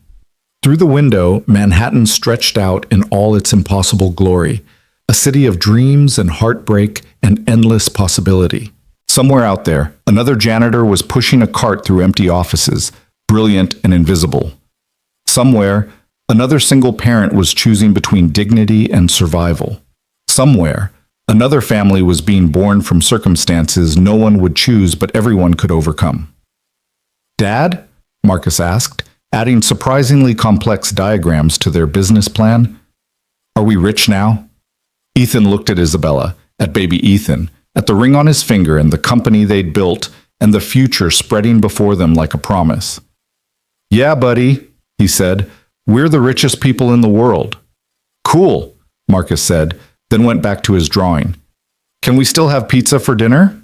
Speaker 1: Through the window, Manhattan stretched out in all its impossible glory, a city of dreams and heartbreak and endless possibility. Somewhere out there, another janitor was pushing a cart through empty offices, brilliant and invisible. Somewhere, another single parent was choosing between dignity and survival. Somewhere, another family was being born from circumstances no one would choose but everyone could overcome. "Dad?" Marcus asked, adding surprisingly complex diagrams to their business plan. "Are we rich now?" Ethan looked at Isabella, at baby Ethan, at the ring on his finger and the company they'd built and the future spreading before them like a promise. "Yeah, buddy," he said, "we're the richest people in the world." "Cool," Marcus said, then went back to his drawing. "Can we still have pizza for dinner?"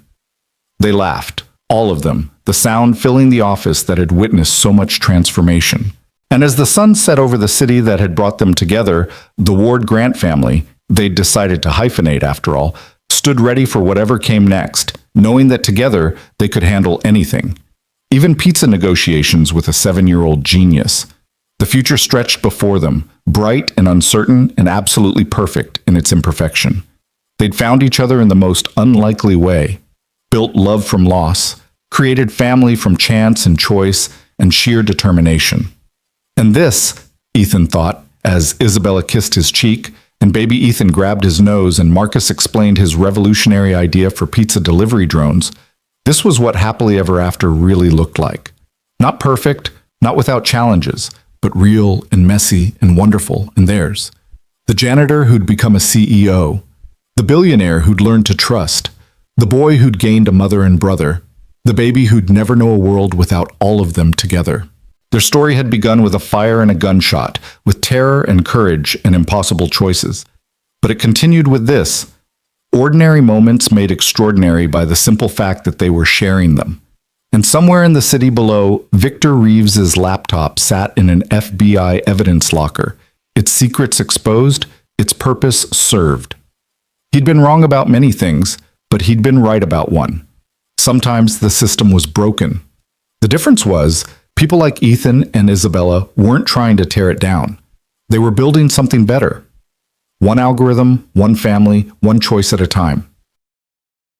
Speaker 1: They laughed, all of them, the sound filling the office that had witnessed so much transformation. And as the sun set over the city that had brought them together, the Ward Grant family, they'd decided to hyphenate after all, stood ready for whatever came next, knowing that together they could handle anything. Even pizza negotiations with a 7-year-old genius. The future stretched before them, bright and uncertain and absolutely perfect in its imperfection. They'd found each other in the most unlikely way, built love from loss, created family from chance and choice and sheer determination. And this, Ethan thought, as Isabella kissed his cheek, and baby Ethan grabbed his nose and Marcus explained his revolutionary idea for pizza delivery drones, this was what happily ever after really looked like. Not perfect, not without challenges, but real and messy and wonderful and theirs. The janitor who'd become a CEO, the billionaire who'd learned to trust, the boy who'd gained a mother and brother, the baby who'd never know a world without all of them together. Their story had begun with a fire and a gunshot, with terror and courage and impossible choices. But it continued with this: ordinary moments made extraordinary by the simple fact that they were sharing them. And somewhere in the city below, Victor Reeves's laptop sat in an FBI evidence locker, its secrets exposed, its purpose served. He'd been wrong about many things, but he'd been right about one. Sometimes the system was broken. The difference was, people like Ethan and Isabella weren't trying to tear it down. They were building something better. One algorithm, one family, one choice at a time.